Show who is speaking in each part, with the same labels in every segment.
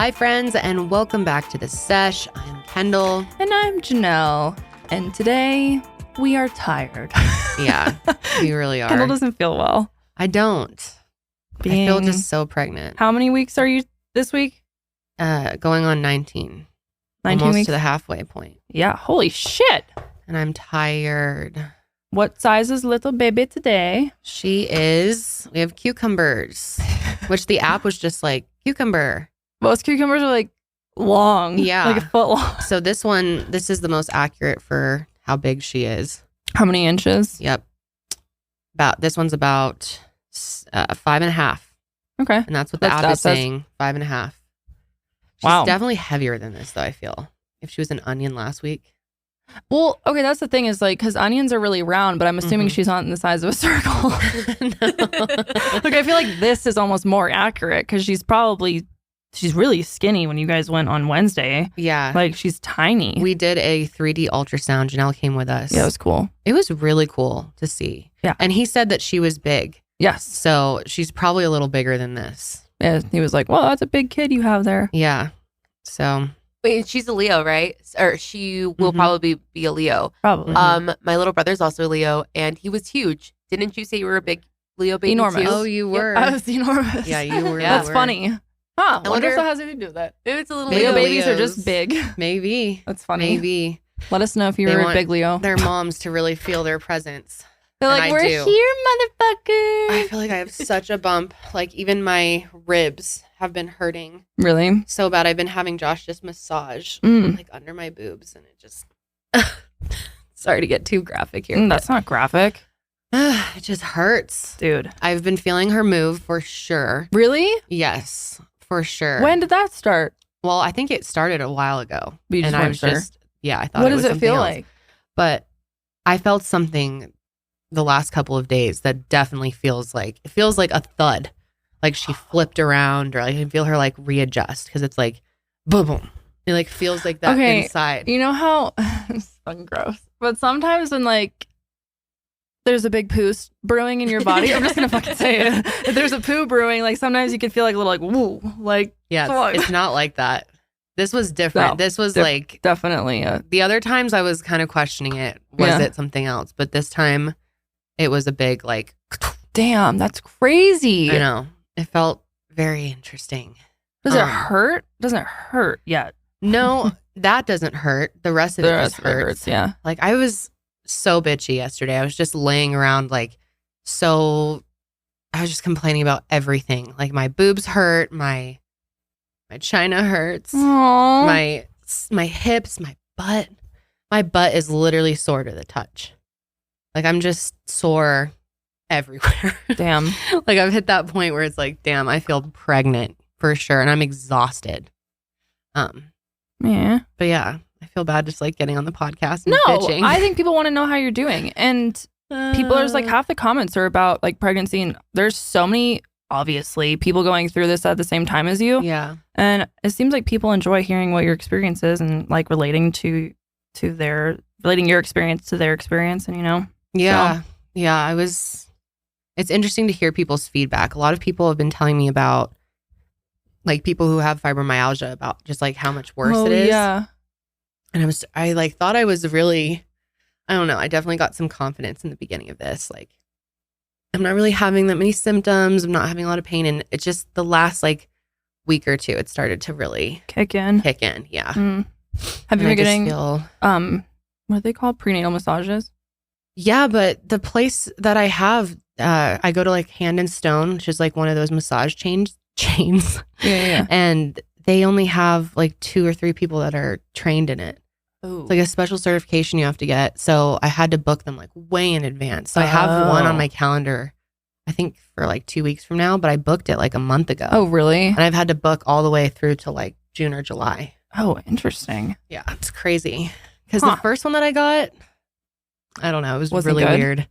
Speaker 1: Hi, friends, and welcome back to the Sesh. I'm Kendall.
Speaker 2: And I'm Janelle. And today, we are tired.
Speaker 1: Yeah, we really are.
Speaker 2: Kendall doesn't feel well.
Speaker 1: I don't. I feel just so pregnant.
Speaker 2: How many weeks are you this week?
Speaker 1: Going on 19.
Speaker 2: 19
Speaker 1: Almost
Speaker 2: weeks?
Speaker 1: to the halfway point.
Speaker 2: Yeah, holy shit.
Speaker 1: And I'm tired.
Speaker 2: What size is little baby today?
Speaker 1: We have cucumbers, which the app was just like, cucumber.
Speaker 2: Most cucumbers are like long.
Speaker 1: Yeah.
Speaker 2: Like a foot long.
Speaker 1: So this is the most accurate for how big she is.
Speaker 2: How many inches?
Speaker 1: Yep. This one's about 5.5.
Speaker 2: Okay.
Speaker 1: And that's what the app is saying, 5.5. She's
Speaker 2: Wow.
Speaker 1: definitely heavier than this, though, I feel. If she was an onion last week.
Speaker 2: Well, okay, that's the thing is like, because onions are really round, but I'm assuming she's not in the size of a circle. Like, I feel like this is almost more accurate because she's really skinny when you guys went on Wednesday.
Speaker 1: Yeah.
Speaker 2: Like, she's tiny.
Speaker 1: We did a 3D ultrasound. Janelle came with us.
Speaker 2: Yeah, it was cool.
Speaker 1: It was really cool to see.
Speaker 2: Yeah.
Speaker 1: And he said that she was big.
Speaker 2: Yes.
Speaker 1: So she's probably a little bigger than this.
Speaker 2: Yeah, he was like, well, that's a big kid you have there.
Speaker 1: Yeah. So.
Speaker 3: Wait, she's a Leo, right? Or she will probably be a Leo.
Speaker 2: Probably.
Speaker 3: My little brother's also a Leo, and he was huge. Didn't you say you were a big Leo baby
Speaker 2: Enormous.
Speaker 3: too?
Speaker 1: Oh, you were.
Speaker 2: I was enormous.
Speaker 1: Yeah, you were.
Speaker 3: Yeah.
Speaker 2: That's funny. Huh. I wonder if
Speaker 3: wonder-
Speaker 2: that has anything to do with that.
Speaker 3: Maybe it's a little
Speaker 1: Maybe
Speaker 2: Leo
Speaker 3: Leo
Speaker 2: babies are
Speaker 1: Leos.
Speaker 2: just big.
Speaker 1: Maybe.
Speaker 2: That's funny.
Speaker 1: Maybe.
Speaker 2: Let us know if you
Speaker 1: They
Speaker 2: were a
Speaker 1: want
Speaker 2: big Leo.
Speaker 1: their moms to really feel their presence.
Speaker 2: They're
Speaker 1: and
Speaker 2: like,
Speaker 1: I
Speaker 2: we're
Speaker 1: do.
Speaker 2: here, motherfucker.
Speaker 1: I feel like I have such a bump. Like, even my ribs have been hurting
Speaker 2: Really?
Speaker 1: so bad. I've been having Josh just massage like under my boobs, and it just sorry to get too graphic here.
Speaker 2: That's not graphic.
Speaker 1: It just hurts.
Speaker 2: Dude.
Speaker 1: I've been feeling her move for sure.
Speaker 2: Really?
Speaker 1: Yes, for sure.
Speaker 2: When did that start?
Speaker 1: Well, I think it started a while ago.
Speaker 2: But you just
Speaker 1: and I
Speaker 2: weren't
Speaker 1: was
Speaker 2: sure?
Speaker 1: just I thought
Speaker 2: What
Speaker 1: it
Speaker 2: does
Speaker 1: was
Speaker 2: it
Speaker 1: something
Speaker 2: feel
Speaker 1: else.
Speaker 2: like?
Speaker 1: But I felt something the last couple of days that definitely feels like a thud. Like she flipped around, or I can feel her like readjust because it's like boom, boom. It like feels like that
Speaker 2: Okay,
Speaker 1: inside.
Speaker 2: You know how it's fucking gross. But sometimes when like there's a big poo brewing in your body, I'm just gonna fucking say it. If there's a poo brewing, like sometimes you can feel like a little like woo, like
Speaker 1: Yeah, it's not like that. This was different.
Speaker 2: No,
Speaker 1: This was like
Speaker 2: definitely.
Speaker 1: the other times I was kind of questioning it. Was it something else? But this time it was a big like.
Speaker 2: Damn, that's crazy.
Speaker 1: I know. It felt very interesting.
Speaker 2: Does it hurt? Doesn't hurt yet.
Speaker 1: No, that doesn't hurt. The rest of it just hurts.
Speaker 2: Yeah.
Speaker 1: Like I was so bitchy yesterday. I was just laying around I was just complaining about everything. Like my boobs hurt, my china hurts,
Speaker 2: Aww.
Speaker 1: my hips, my butt. My butt is literally sore to the touch. Like I'm just sore everywhere.
Speaker 2: Damn.
Speaker 1: Like I've hit that point where it's like, damn, I feel pregnant for sure, and I'm exhausted.
Speaker 2: Yeah.
Speaker 1: But yeah, I feel bad just like getting on the podcast and
Speaker 2: No,
Speaker 1: bitching.
Speaker 2: I think people want to know how you're doing. And people are just like, half the comments are about like pregnancy. And there's so many, obviously, people going through this at the same time as you.
Speaker 1: Yeah.
Speaker 2: And it seems like people enjoy hearing what your experience is and like relating your experience to their experience. And,
Speaker 1: Yeah. Yeah. It's interesting to hear people's feedback. A lot of people have been telling me about like people who have fibromyalgia about just like how much worse it is.
Speaker 2: Yeah.
Speaker 1: And I like thought I was really, I don't know. I definitely got some confidence in the beginning of this. Like I'm not really having that many symptoms. I'm not having a lot of pain. And it's just the last like week or two, it started to really
Speaker 2: Kick in.
Speaker 1: Yeah.
Speaker 2: Have you been getting,
Speaker 1: feel,
Speaker 2: what are they called? Prenatal massages?
Speaker 1: yeah, but the place that I have, I go to like Hand and Stone, which is like one of those massage chains.
Speaker 2: Yeah.
Speaker 1: And they only have like 2 or 3 people that are trained in it.
Speaker 2: Oh.
Speaker 1: It's like a special certification you have to get. So I had to book them like way in advance. So I have one on my calendar, I think for like 2 weeks from now, but I booked it like a month ago.
Speaker 2: Oh, really?
Speaker 1: And I've had to book all the way through to like June or July.
Speaker 2: Oh, interesting.
Speaker 1: Yeah, it's crazy. Because the first one that I got, I don't know, it was
Speaker 2: Wasn't
Speaker 1: really
Speaker 2: good?
Speaker 1: weird.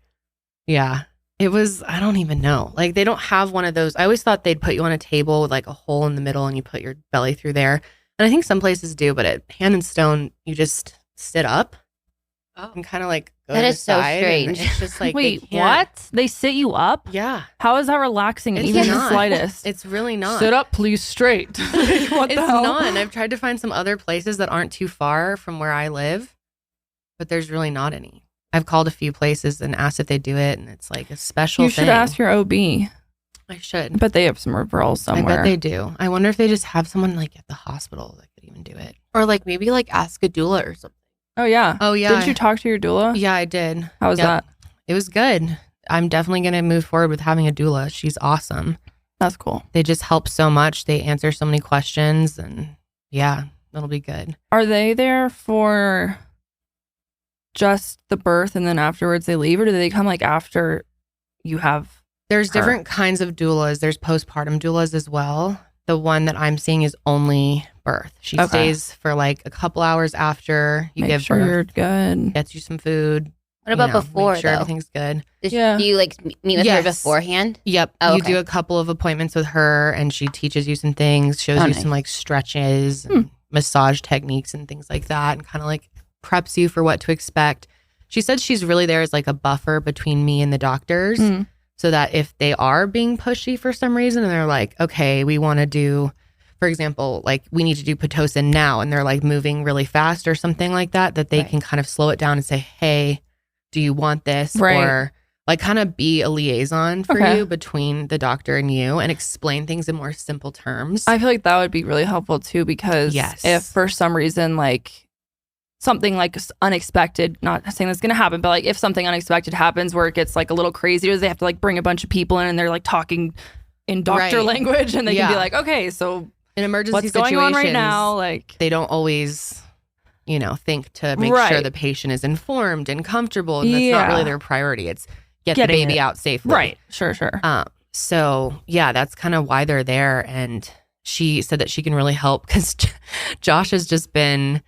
Speaker 1: Yeah. It was, I don't even know. Like they don't have one of those. I always thought they'd put you on a table with like a hole in the middle and you put your belly through there. And I think some places do, but at Hand and Stone, you just sit up. and kind of like go
Speaker 4: That
Speaker 1: to the
Speaker 4: is so
Speaker 1: side, and
Speaker 4: strange.
Speaker 1: It's just like
Speaker 2: Wait,
Speaker 1: they can't-
Speaker 2: what? They sit you up?
Speaker 1: Yeah,
Speaker 2: How is that relaxing?
Speaker 1: It's
Speaker 2: Even the
Speaker 1: not.
Speaker 2: slightest.
Speaker 1: it's really not.
Speaker 2: Sit up, please, straight. What
Speaker 1: It's
Speaker 2: the hell?
Speaker 1: not. And I've tried to find some other places that aren't too far from where I live, but there's really not any. I've called a few places and asked if they do it, and it's like a special
Speaker 2: You
Speaker 1: thing.
Speaker 2: should ask your OB.
Speaker 1: I
Speaker 2: I
Speaker 1: should.
Speaker 2: bet they have some referrals somewhere.
Speaker 1: I bet they do. I wonder if they just have someone like at the hospital that could even do it.
Speaker 3: Or like maybe like ask a doula or something.
Speaker 2: Oh yeah.
Speaker 1: Oh yeah.
Speaker 2: Did you talk to your doula?
Speaker 1: Yeah, I did.
Speaker 2: How was
Speaker 1: Yep.
Speaker 2: that?
Speaker 1: It was good. I'm definitely going to move forward with having a doula. She's awesome.
Speaker 2: That's cool.
Speaker 1: They just help so much. They answer so many questions, and yeah, it'll be good.
Speaker 2: Are they there for just the birth and then afterwards they leave, or do they come like after you have?
Speaker 1: There's
Speaker 2: Her.
Speaker 1: different kinds of doulas. There's postpartum doulas as well. The one that I'm seeing is only birth. She
Speaker 2: Okay.
Speaker 1: stays for like a couple hours after you
Speaker 2: Make
Speaker 1: give
Speaker 2: sure
Speaker 1: birth,
Speaker 2: you're good.
Speaker 1: gets you some food.
Speaker 4: What about
Speaker 1: you know,
Speaker 4: before,
Speaker 1: make sure
Speaker 4: though?
Speaker 1: everything's good.
Speaker 2: Yeah.
Speaker 4: Do you like meet with her
Speaker 1: Yes.
Speaker 4: beforehand?
Speaker 1: Yep.
Speaker 4: Oh,
Speaker 1: You
Speaker 4: okay.
Speaker 1: do a couple of appointments with her, and she teaches you some things, shows
Speaker 2: Oh,
Speaker 1: you
Speaker 2: nice.
Speaker 1: some like stretches and massage techniques and things like that, and kind of like preps you for what to expect. She said she's really there as like a buffer between me and the doctors,
Speaker 2: Mm.
Speaker 1: so that if they are being pushy for some reason and they're like, okay, we want to do, for example, like we need to do Pitocin now, and they're like moving really fast or something like that, that they
Speaker 2: Right.
Speaker 1: can kind of slow it down and say, hey, do you want this?
Speaker 2: Right.
Speaker 1: Or like kind of be a liaison for
Speaker 2: Okay.
Speaker 1: you between the doctor and you, and explain things in more simple terms.
Speaker 2: I feel like that would be really helpful too, because
Speaker 1: Yes.
Speaker 2: if for some reason like something like unexpected, not saying that's going to happen, but like if something unexpected happens where it gets like a little crazy, or they have to like bring a bunch of people in and they're like talking in doctor
Speaker 1: Right.
Speaker 2: language, and they can be
Speaker 1: Yeah.
Speaker 2: like, okay, so
Speaker 1: in emergency
Speaker 2: what's going on right now? Like,
Speaker 1: they don't always, think to make
Speaker 2: Right.
Speaker 1: sure the patient is informed and comfortable, and that's not
Speaker 2: Yeah.
Speaker 1: really their priority. It's get
Speaker 2: Getting
Speaker 1: the baby
Speaker 2: it.
Speaker 1: out safely.
Speaker 2: right. Sure.
Speaker 1: So yeah, that's kind of why they're there. And she said that she can really help because Josh has just been,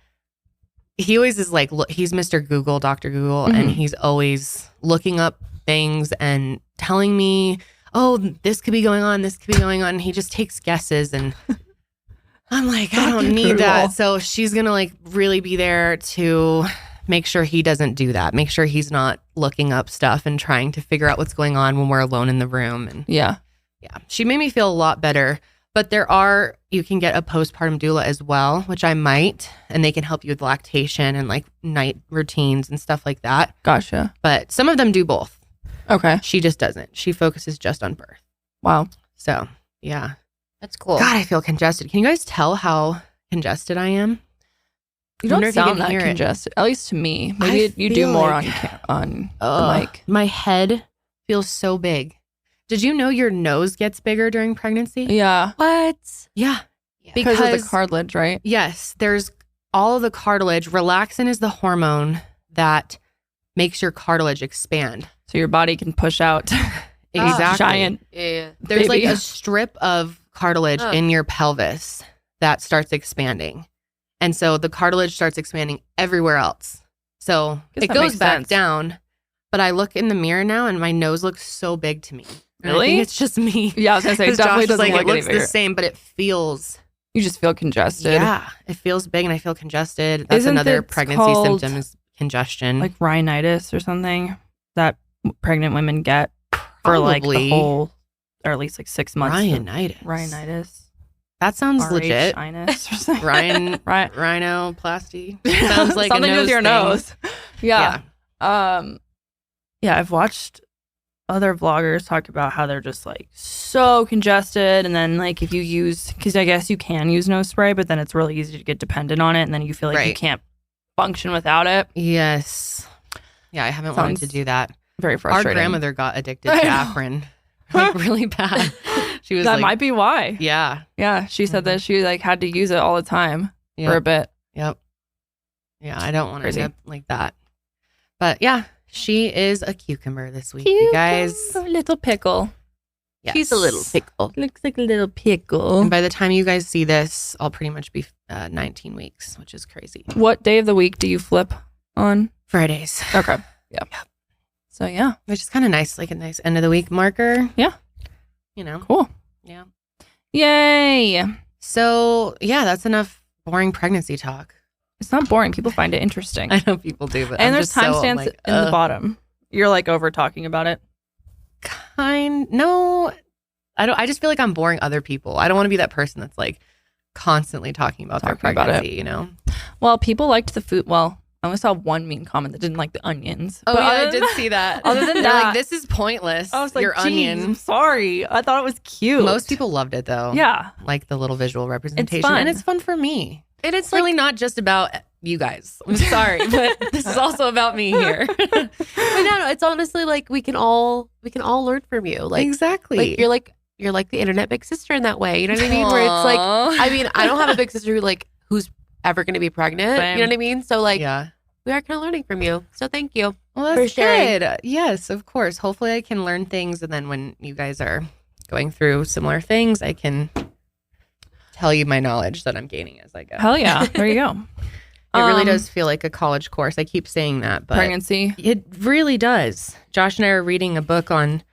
Speaker 1: he always is like, look, he's Mr. Google, Dr. Google, and
Speaker 2: Mhm.
Speaker 1: he's always looking up things and telling me, oh, this could be going on, this could be going on. He just takes guesses, and I'm like, I don't
Speaker 2: Dr.
Speaker 1: need that.
Speaker 2: Google.
Speaker 1: So she's going to like really be there to make sure he doesn't do that. Make sure he's not looking up stuff and trying to figure out what's going on when we're alone in the room. And
Speaker 2: Yeah.
Speaker 1: yeah, she made me feel a lot better. But you can get a postpartum doula as well, which I might, and they can help you with lactation and like night routines and stuff like that.
Speaker 2: Gotcha.
Speaker 1: But some of them do both.
Speaker 2: Okay.
Speaker 1: She just doesn't. She focuses just on birth.
Speaker 2: Wow.
Speaker 1: So yeah.
Speaker 4: That's cool.
Speaker 1: God, I feel congested. Can you guys tell how congested I am?
Speaker 2: You
Speaker 1: I wonder
Speaker 2: don't
Speaker 1: if you
Speaker 2: sound
Speaker 1: can
Speaker 2: that
Speaker 1: hear it.
Speaker 2: congested, at least to me. Maybe
Speaker 1: I
Speaker 2: you do
Speaker 1: feel
Speaker 2: more
Speaker 1: like-
Speaker 2: on the
Speaker 1: Ugh,
Speaker 2: mic.
Speaker 1: my head feels so big. Did you know your nose gets bigger during pregnancy?
Speaker 2: Yeah.
Speaker 3: What?
Speaker 1: Yeah.
Speaker 4: Yeah.
Speaker 2: Because of the cartilage, right?
Speaker 1: Yes, there's all of the cartilage. Relaxin is the hormone that makes your cartilage expand.
Speaker 2: So your body can push out
Speaker 1: Exactly.
Speaker 2: giant.
Speaker 3: Yeah.
Speaker 1: There's
Speaker 2: baby.
Speaker 1: like a strip of cartilage
Speaker 3: Oh.
Speaker 1: in your pelvis that starts expanding. And so the cartilage starts expanding everywhere else. So
Speaker 2: Guess
Speaker 1: it
Speaker 2: that
Speaker 1: goes
Speaker 2: makes
Speaker 1: back
Speaker 2: sense.
Speaker 1: down. But I look in the mirror now and my nose looks so big to me. And I
Speaker 2: Really?
Speaker 1: think it's just me.
Speaker 2: Yeah, I was gonna say it
Speaker 1: 'Cause
Speaker 2: definitely
Speaker 1: Josh is
Speaker 2: doesn't
Speaker 1: like,
Speaker 2: look
Speaker 1: it
Speaker 2: any
Speaker 1: looks the
Speaker 2: bigger.
Speaker 1: same, but it feels
Speaker 2: You just feel congested.
Speaker 1: Yeah, it feels big and I feel congested. That's
Speaker 2: Isn't
Speaker 1: another
Speaker 2: it
Speaker 1: pregnancy
Speaker 2: called,
Speaker 1: symptom is congestion.
Speaker 2: Like rhinitis or something that pregnant women get for like the
Speaker 1: Probably.
Speaker 2: whole, or at least like 6 months. of
Speaker 1: rhinitis.
Speaker 2: Rhinitis.
Speaker 1: That sounds legit.
Speaker 2: RH-inus or something.
Speaker 1: Ryan,
Speaker 2: Right.
Speaker 1: rhinoplasty. Sounds like
Speaker 2: something
Speaker 1: a nose
Speaker 2: with your
Speaker 1: thing.
Speaker 2: nose. Yeah. Yeah, I've watched other vloggers talk about how they're just like so congested, and then like if you use, because I guess you can use nose spray, but then it's really easy to get dependent on it, and then you feel like you
Speaker 1: Right.
Speaker 2: can't function without it.
Speaker 1: Yes. Yeah, I haven't wanted to
Speaker 2: Sounds
Speaker 1: do that.
Speaker 2: Very
Speaker 1: Our
Speaker 2: frustrating.
Speaker 1: grandmother got addicted
Speaker 2: I
Speaker 1: to
Speaker 2: know.
Speaker 1: Afrin. Like really bad. She was
Speaker 2: that
Speaker 1: like,
Speaker 2: might be why.
Speaker 1: yeah.
Speaker 2: Yeah, she said that she like had to use it all the time for a
Speaker 1: Yep.
Speaker 2: bit.
Speaker 1: Yep. Yeah, I don't want to
Speaker 2: Crazy.
Speaker 1: end up like that. But yeah, she is a cucumber this week, you guys.
Speaker 2: little pickle.
Speaker 1: Yes.
Speaker 3: She's a little pickle.
Speaker 2: Looks like a little pickle.
Speaker 1: And by the time you guys see this, I'll pretty much be 19 weeks, which is crazy.
Speaker 2: What day of the week do you flip on?
Speaker 1: Fridays,
Speaker 2: Okay. Yeah. So yeah,
Speaker 1: which is kind of nice, like a nice end of the week marker.
Speaker 2: Yeah.
Speaker 1: You know?
Speaker 2: cool.
Speaker 1: Yeah.
Speaker 2: Yay.
Speaker 1: So, yeah, that's enough boring pregnancy talk.
Speaker 2: It's not boring. People find it interesting.
Speaker 1: I know people do, but
Speaker 2: And
Speaker 1: I'm
Speaker 2: there's
Speaker 1: just so,
Speaker 2: timestamps
Speaker 1: like,
Speaker 2: in the bottom. You're like over talking about it.
Speaker 1: No, I don't. I just feel like I'm boring other people. I don't want to be that person that's like constantly talking about their
Speaker 2: Talking about it.
Speaker 1: pregnancy. You know.
Speaker 2: Well, people liked the food. Well, I only saw one mean comment that didn't like the onions.
Speaker 1: Oh
Speaker 2: But
Speaker 1: yeah,
Speaker 2: other
Speaker 1: I
Speaker 2: than
Speaker 1: did
Speaker 2: that-
Speaker 1: see that.
Speaker 2: Other than
Speaker 1: They're
Speaker 2: that,
Speaker 1: like, this is pointless.
Speaker 2: I was like,
Speaker 1: your
Speaker 2: "Geez,
Speaker 1: onion.
Speaker 2: I'm sorry. I thought it was cute.
Speaker 1: Most people loved it though.
Speaker 2: Yeah.
Speaker 1: Like the little visual representation,
Speaker 2: fun.
Speaker 1: and it's fun for me.
Speaker 3: And it's
Speaker 1: It's really not just about you guys. I'm sorry, but this is also about me here.
Speaker 3: but no, it's honestly like we can all learn from you. Like
Speaker 1: exactly.
Speaker 3: you're like the internet big sister in that way. You know what I mean? Where it's like, I mean, I don't have a big sister who's ever going to be pregnant.
Speaker 2: Same.
Speaker 3: You know what I mean? So like,
Speaker 1: yeah.
Speaker 3: we are kind of learning from you. So thank you.
Speaker 1: Well,
Speaker 3: for
Speaker 1: that's
Speaker 3: sharing.
Speaker 1: good. Yes, of course. Hopefully, I can learn things, and then when you guys are going through similar things, I can tell you my knowledge that I'm gaining as I go.
Speaker 2: Hell yeah. There you go.
Speaker 1: It really does feel like a college course. I keep saying that, but
Speaker 2: Pregnancy.
Speaker 1: it really does. Josh and I are reading a book on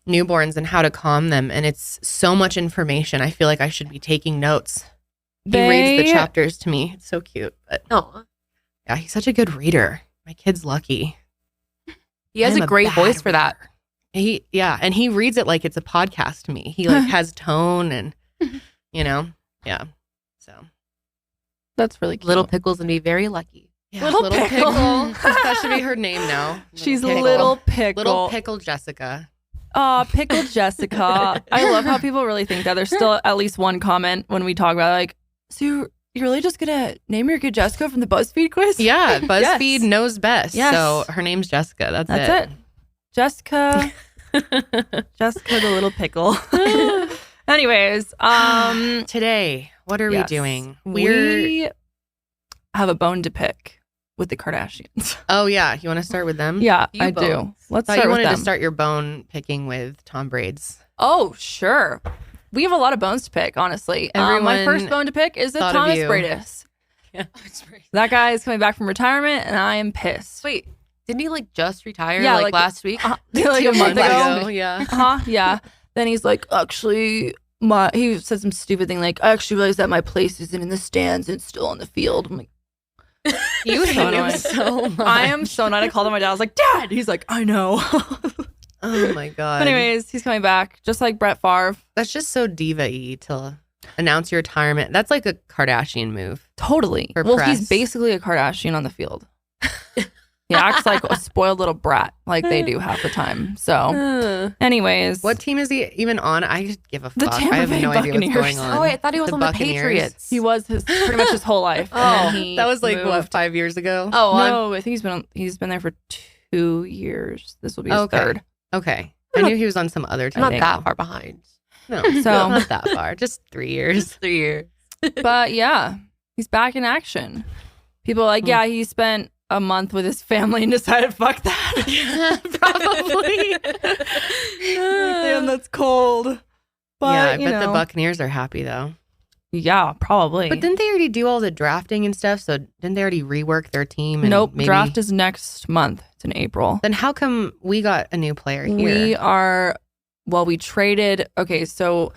Speaker 1: newborns and how to calm them, and it's so much information. I feel like I should be taking notes. He reads the chapters to me. It's so cute. But
Speaker 3: Oh,
Speaker 1: yeah, he's such a good reader. My kid's lucky.
Speaker 3: he has
Speaker 1: I'm
Speaker 3: a great
Speaker 1: bad
Speaker 3: voice for that.
Speaker 1: And he reads it like it's a podcast to me. He like has tone and yeah. So
Speaker 2: That's really cute.
Speaker 3: Little Pickle's gonna be very lucky.
Speaker 1: yeah,
Speaker 2: Little Pickle.
Speaker 1: That should be her name now.
Speaker 2: She's
Speaker 1: Pickle.
Speaker 2: Little Pickle.
Speaker 1: Little Pickle Jessica.
Speaker 2: Aw, Pickle Jessica. I love how people really think that. There's still at least one comment when we talk about it, like, so you're really just gonna name your kid Jessica from the BuzzFeed quiz?
Speaker 1: Yeah, BuzzFeed
Speaker 2: Yes.
Speaker 1: knows best.
Speaker 2: Yes.
Speaker 1: So her name's Jessica. That's
Speaker 2: That's it. Jessica. Jessica the Little Pickle. Anyways,
Speaker 1: Today, what are we
Speaker 2: yes.
Speaker 1: doing?
Speaker 2: We have a bone to pick with the Kardashians.
Speaker 1: Oh yeah, you want to start with them?
Speaker 2: Yeah,
Speaker 3: You
Speaker 2: I do.
Speaker 3: bones.
Speaker 2: Let's
Speaker 1: Thought
Speaker 2: start
Speaker 1: you
Speaker 2: with
Speaker 1: wanted
Speaker 2: them.
Speaker 1: to start your bone picking with Tom Braid's.
Speaker 2: Oh, sure. We have a lot of bones to pick, honestly. My
Speaker 1: Everyone
Speaker 2: first bone to pick is the
Speaker 1: thought of
Speaker 2: Thomas
Speaker 1: you.
Speaker 2: Braidis.
Speaker 1: Yeah.
Speaker 2: That guy is coming back from retirement, and I am pissed.
Speaker 3: Wait, didn't he like just retire
Speaker 2: Yeah,
Speaker 3: like
Speaker 2: like-
Speaker 3: last week?
Speaker 2: Like a month ago.
Speaker 1: Yeah.
Speaker 2: Yeah. Then he's like, actually, he said some stupid thing like, I actually realized that my place isn't in the stands, it's still on the field. I'm like,
Speaker 1: You
Speaker 2: So
Speaker 1: hate him
Speaker 2: annoying.
Speaker 1: so much.
Speaker 2: I am so not. I called him my dad. I was like, Dad. He's like, I know.
Speaker 1: Oh my god.
Speaker 2: Anyways, he's coming back, just like Brett Favre.
Speaker 1: That's just so diva-y to announce your retirement. That's like a Kardashian move.
Speaker 2: Totally.
Speaker 1: For
Speaker 2: Well,
Speaker 1: press.
Speaker 2: he's basically a Kardashian on the field. He acts like a spoiled little brat, like they do half the time. So, anyways,
Speaker 1: What team is he even on? I just give a
Speaker 2: The
Speaker 1: fuck.
Speaker 2: Tampa
Speaker 1: I have
Speaker 2: Bay
Speaker 1: no idea what's
Speaker 2: Buccaneers.
Speaker 1: going on.
Speaker 3: Oh, wait, I thought he was
Speaker 1: The
Speaker 3: on the
Speaker 1: Buccaneers.
Speaker 3: Patriots.
Speaker 2: he was pretty much his whole life. and
Speaker 3: Oh,
Speaker 2: then he
Speaker 1: That was like what,
Speaker 2: moved.
Speaker 1: 5 years ago?
Speaker 3: Oh,
Speaker 2: No, I think he's been there for 2 years. This will be his
Speaker 1: Okay.
Speaker 2: third.
Speaker 1: Okay. I knew he was on some other
Speaker 3: I'm
Speaker 1: team.
Speaker 3: not
Speaker 2: think.
Speaker 3: that far behind.
Speaker 1: No,
Speaker 2: So-
Speaker 1: not that far. Just 3 years.
Speaker 3: 3 years.
Speaker 2: But yeah, he's back in action. People are like, yeah, he spent a month with his family and decided, fuck that.
Speaker 1: Probably.
Speaker 2: Damn, that's cold. But,
Speaker 1: yeah, I
Speaker 2: you
Speaker 1: bet the
Speaker 2: know,
Speaker 1: Buccaneers are happy though.
Speaker 2: Yeah, probably.
Speaker 1: But didn't they already do all the drafting and stuff? So didn't they already rework their team? And
Speaker 2: nope,
Speaker 1: maybe...
Speaker 2: draft is next month. It's in April.
Speaker 1: Then how come we got a new player here?
Speaker 2: We traded. Okay, so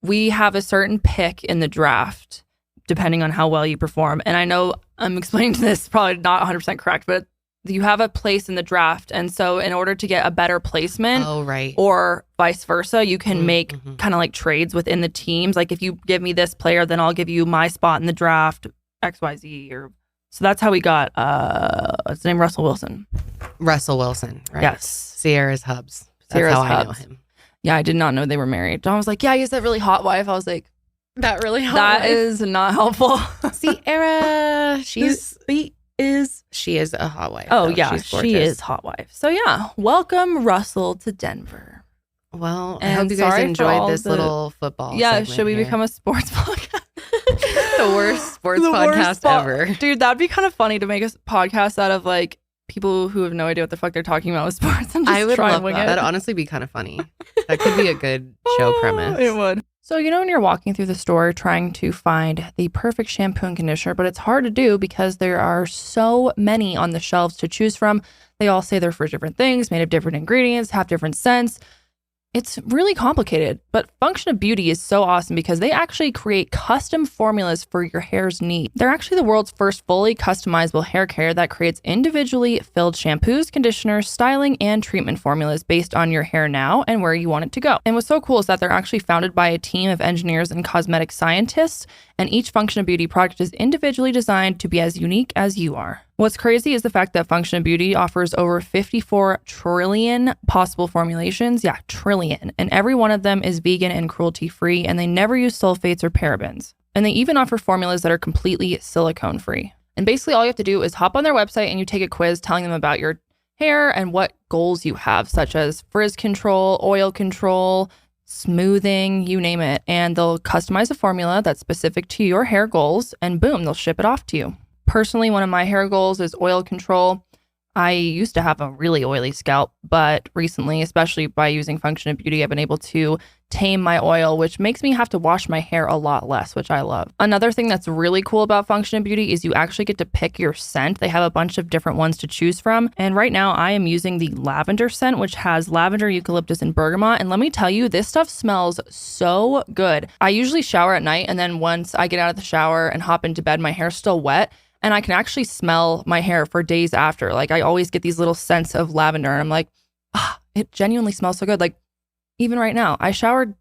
Speaker 2: we have a certain pick in the draft depending on how well you perform. And I know I'm explaining this probably not 100% correct, but you have a place in the draft. And so in order to get a better placement
Speaker 1: Oh, right.
Speaker 2: or vice versa, you can make
Speaker 1: Mhm.
Speaker 2: kind of like trades within the teams. Like if you give me this player, then I'll give you my spot in the draft, XYZ. So that's how we got, his name, Russell Wilson.
Speaker 1: Russell Wilson, right?
Speaker 2: Yes.
Speaker 1: Sierra's Hubs. That's
Speaker 2: Sierra's
Speaker 1: how I know
Speaker 2: Hubs.
Speaker 1: him.
Speaker 2: Yeah, I did not know they were married. John was like, yeah, he has that really hot wife. I was like,
Speaker 1: That really helped.
Speaker 2: that is not helpful.
Speaker 1: Sierra. She is a hot wife.
Speaker 2: Oh,
Speaker 1: though.
Speaker 2: yeah,
Speaker 1: She's
Speaker 2: she
Speaker 1: gorgeous.
Speaker 2: is hot wife. So, yeah, welcome Russell to Denver.
Speaker 1: Well, I
Speaker 2: And
Speaker 1: hope you guys
Speaker 2: sorry for
Speaker 1: enjoyed
Speaker 2: all
Speaker 1: this
Speaker 2: the-
Speaker 1: little football.
Speaker 2: Yeah,
Speaker 1: segment
Speaker 2: should we
Speaker 1: here.
Speaker 2: become a sports podcast?
Speaker 1: the worst sports
Speaker 2: The worst
Speaker 1: podcast
Speaker 2: spot-
Speaker 1: ever?
Speaker 2: Dude, that'd be kind of funny to make a podcast out of like people who have no idea what the fuck they're talking about with sports and just
Speaker 3: I would
Speaker 2: try
Speaker 3: love
Speaker 2: and wing
Speaker 3: that.
Speaker 2: it.
Speaker 1: That'd honestly be kind of funny. That could be a good show premise.
Speaker 2: It would. So, you know, when you're walking through the store trying to find the perfect shampoo and conditioner, but it's hard to do because there are so many on the shelves to choose from. They all say they're for different things, made of different ingredients, have different scents. It's really complicated, but Function of Beauty is so awesome because they actually create custom formulas for your hair's needs. They're actually the world's first fully customizable hair care that creates individually filled shampoos, conditioners, styling, and treatment formulas based on your hair now and where you want it to go. And what's so cool is that they're actually founded by a team of engineers and cosmetic scientists, and each Function of Beauty product is individually designed to be as unique as you are. What's crazy is the fact that Function of Beauty offers over 54 trillion possible formulations. Yeah, trillion. And every one of them is vegan and cruelty-free, and they never use sulfates or parabens. And they even offer formulas that are completely silicone-free. And basically all you have to do is hop on their website and you take a quiz telling them about your hair and what goals you have, such as frizz control, oil control, smoothing, you name it. And they'll customize a formula that's specific to your hair goals, and boom, they'll ship it off to you. Personally, one of my hair goals is oil control. I used to have a really oily scalp, but recently, especially by using Function of Beauty, I've been able to tame my oil, which makes me have to wash my hair a lot less, which I love. Another thing that's really cool about Function of Beauty is you actually get to pick your scent. They have a bunch of different ones to choose from. And right now I am using the lavender scent, which has lavender, eucalyptus, and bergamot. And let me tell you, this stuff smells so good. I usually shower at night, and then once I get out of the shower and hop into bed, my hair's still wet. And I can actually smell my hair for days after. Like, I always get these little scents of lavender, and I'm like, it genuinely smells so good. Like, even right now, I showered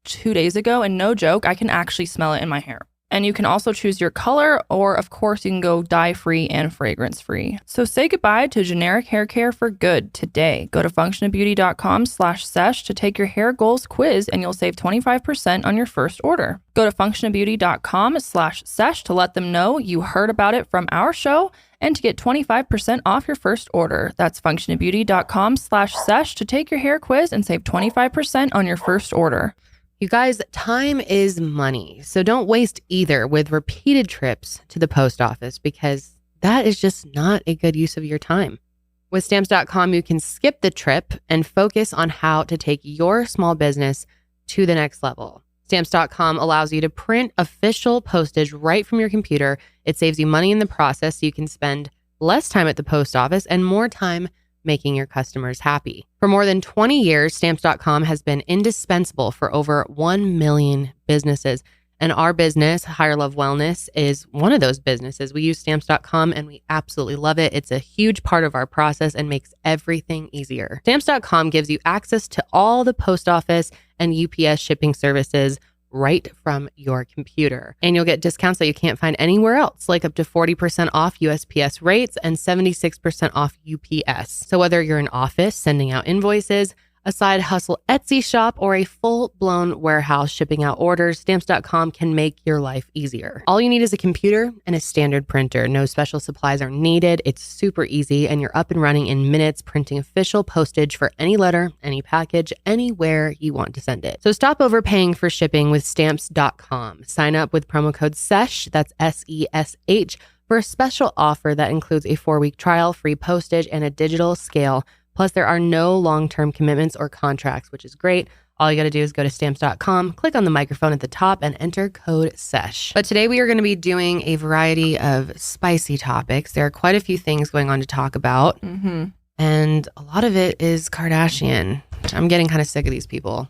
Speaker 2: 2 days ago, and no joke, I can actually smell it in my hair. And you can also choose your color, or of course you can go dye-free and fragrance-free. So say goodbye to generic hair care for good today. Go to functionofbeauty.com/sesh to take your hair goals quiz, and you'll save 25% on your first order. Go to functionofbeauty.com/sesh to let them know you heard about it from our show and to get 25% off your first order. That's functionofbeauty.com/sesh to take your hair quiz and save 25% on your first order.
Speaker 1: You guys, time is money. So don't waste either with repeated trips to the post office, because that is just not a good use of your time. With Stamps.com, you can skip the trip and focus on how to take your small business to the next level. Stamps.com allows you to print official postage right from your computer. It saves you money in the process, so you can spend less time at the post office and more time making your customers happy. For more than 20 years, Stamps.com has been indispensable for over 1 million businesses. And our business, Higher Love Wellness, is one of those businesses. We use Stamps.com and we absolutely love it. It's a huge part of our process and makes everything easier. Stamps.com gives you access to all the post office and UPS shipping services right from your computer. And you'll get discounts that you can't find anywhere else, like up to 40% off USPS rates and 76% off UPS. So whether you're an office sending out invoices, a side hustle Etsy shop, or a full-blown warehouse shipping out orders, Stamps.com can make your life easier. All you need is a computer and a standard printer. No special supplies are needed. It's super easy, and you're up and running in minutes, printing official postage for any letter, any package, anywhere you want to send it. So stop overpaying for shipping with Stamps.com. Sign up with promo code SESH, that's SESH, for a special offer that includes a 4-week trial, free postage, and a digital scale. Plus, there are no long-term commitments or contracts, which is great. All you got to do is go to Stamps.com, click on the microphone at the top, and enter code SESH. But today we are going to be doing a variety of spicy topics. There are quite a few things going on to talk about.
Speaker 2: Mm-hmm.
Speaker 1: And a lot of it is Kardashian. I'm getting kind of sick of these people.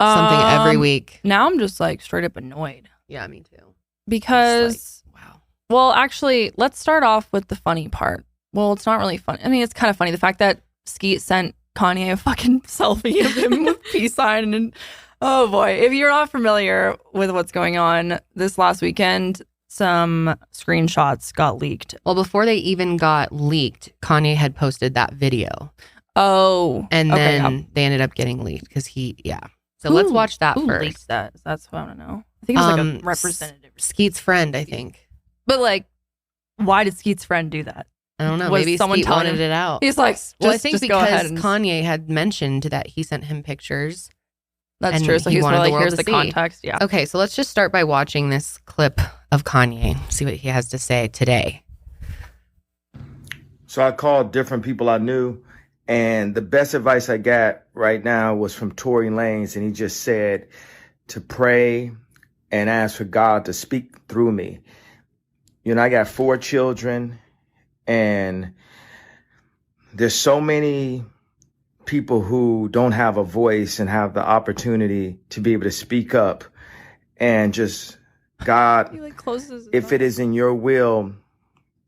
Speaker 1: Something every week.
Speaker 2: Now I'm just like straight up annoyed.
Speaker 1: Yeah, me too.
Speaker 2: Because,
Speaker 1: wow.
Speaker 2: Well, actually, let's start off with the funny part. Well, it's not really funny. I mean, it's kind of funny. The fact that Skeet sent Kanye a fucking selfie of him with peace sign. And oh boy, if you're not familiar with what's going on, this last weekend, some screenshots got leaked.
Speaker 1: Well, before they even got leaked, Kanye had posted that video.
Speaker 2: Oh.
Speaker 1: And then they ended up getting leaked because So let's watch that
Speaker 2: who
Speaker 1: first.
Speaker 2: Leaked that? That's what I want to know. I think it was like a representative.
Speaker 1: Skeet's friend, I think.
Speaker 2: But like, why did Skeet's friend do that?
Speaker 1: I don't know.
Speaker 2: Was
Speaker 1: Maybe
Speaker 2: someone
Speaker 1: Skeet
Speaker 2: telling
Speaker 1: wanted it out.
Speaker 2: He's like,
Speaker 1: I think
Speaker 2: just go ahead
Speaker 1: because
Speaker 2: and...
Speaker 1: Kanye had mentioned that he sent him pictures.
Speaker 2: That's true. So he was
Speaker 1: wanted
Speaker 2: like,
Speaker 1: the world
Speaker 2: here's
Speaker 1: to
Speaker 2: the
Speaker 1: see.
Speaker 2: context. Yeah.
Speaker 1: Okay, so let's just start by watching this clip of Kanye. See what he has to say today.
Speaker 5: So I called different people I knew, and the best advice I got right now was from Tory Lanez, and he just said to pray and ask for God to speak through me. You know, I got 4 children, and there's so many people who don't have a voice and have the opportunity to be able to speak up and just, God,
Speaker 2: He like closes his
Speaker 5: if
Speaker 2: mouth.
Speaker 5: it is in your will,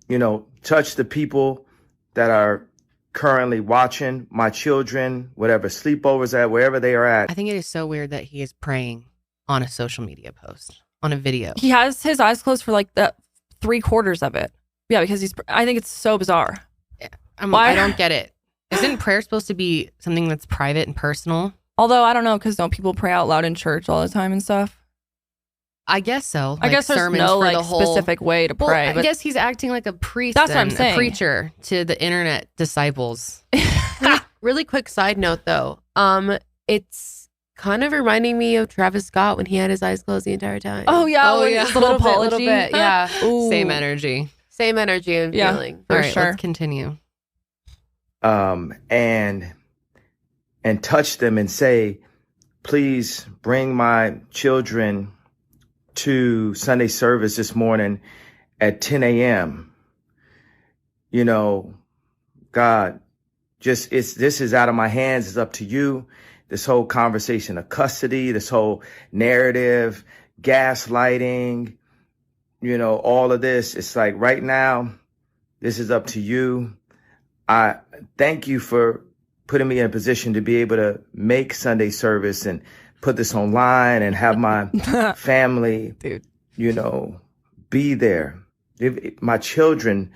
Speaker 5: you know, touch the people that are currently watching, my children, whatever sleepovers at, wherever they are at.
Speaker 1: I think it is so weird that he is praying on a social media post, on a video.
Speaker 2: He has his eyes closed for like the 3/4 of it. Yeah, because I think it's so bizarre. Why?
Speaker 1: I don't get it. Isn't prayer supposed to be something that's private and personal?
Speaker 2: Although I don't know, because don't people pray out loud in church all the time and stuff?
Speaker 1: I guess so.
Speaker 2: I guess there's
Speaker 1: sermons
Speaker 2: no
Speaker 1: for
Speaker 2: like
Speaker 1: the whole
Speaker 2: specific way to
Speaker 1: Well,
Speaker 2: pray.
Speaker 1: I
Speaker 2: but
Speaker 1: guess he's acting like a priest.
Speaker 2: That's what I'm
Speaker 1: and
Speaker 2: saying.
Speaker 1: A preacher to the internet disciples.
Speaker 3: Really quick side note though. It's kind of reminding me of Travis Scott when he had his eyes closed the entire time.
Speaker 2: oh yeah,
Speaker 1: Oh,
Speaker 2: when
Speaker 1: yeah.
Speaker 2: his little
Speaker 3: Little bit,
Speaker 2: apology.
Speaker 3: little bit, yeah.
Speaker 2: Ooh.
Speaker 1: Same energy.
Speaker 3: Same energy and
Speaker 2: Yeah.
Speaker 3: feeling.
Speaker 2: For
Speaker 1: All right,
Speaker 2: sure.
Speaker 1: let's continue.
Speaker 5: And touch them and say, please bring my children to Sunday service this morning at 10 a.m. You know, God, this is out of my hands. It's up to you. This whole conversation of custody, this whole narrative, gaslighting, you know, all of this. It's like right now, this is up to you. I thank you for putting me in a position to be able to make Sunday service and put this online and have my family,
Speaker 2: Dude.
Speaker 5: you know, be there. My children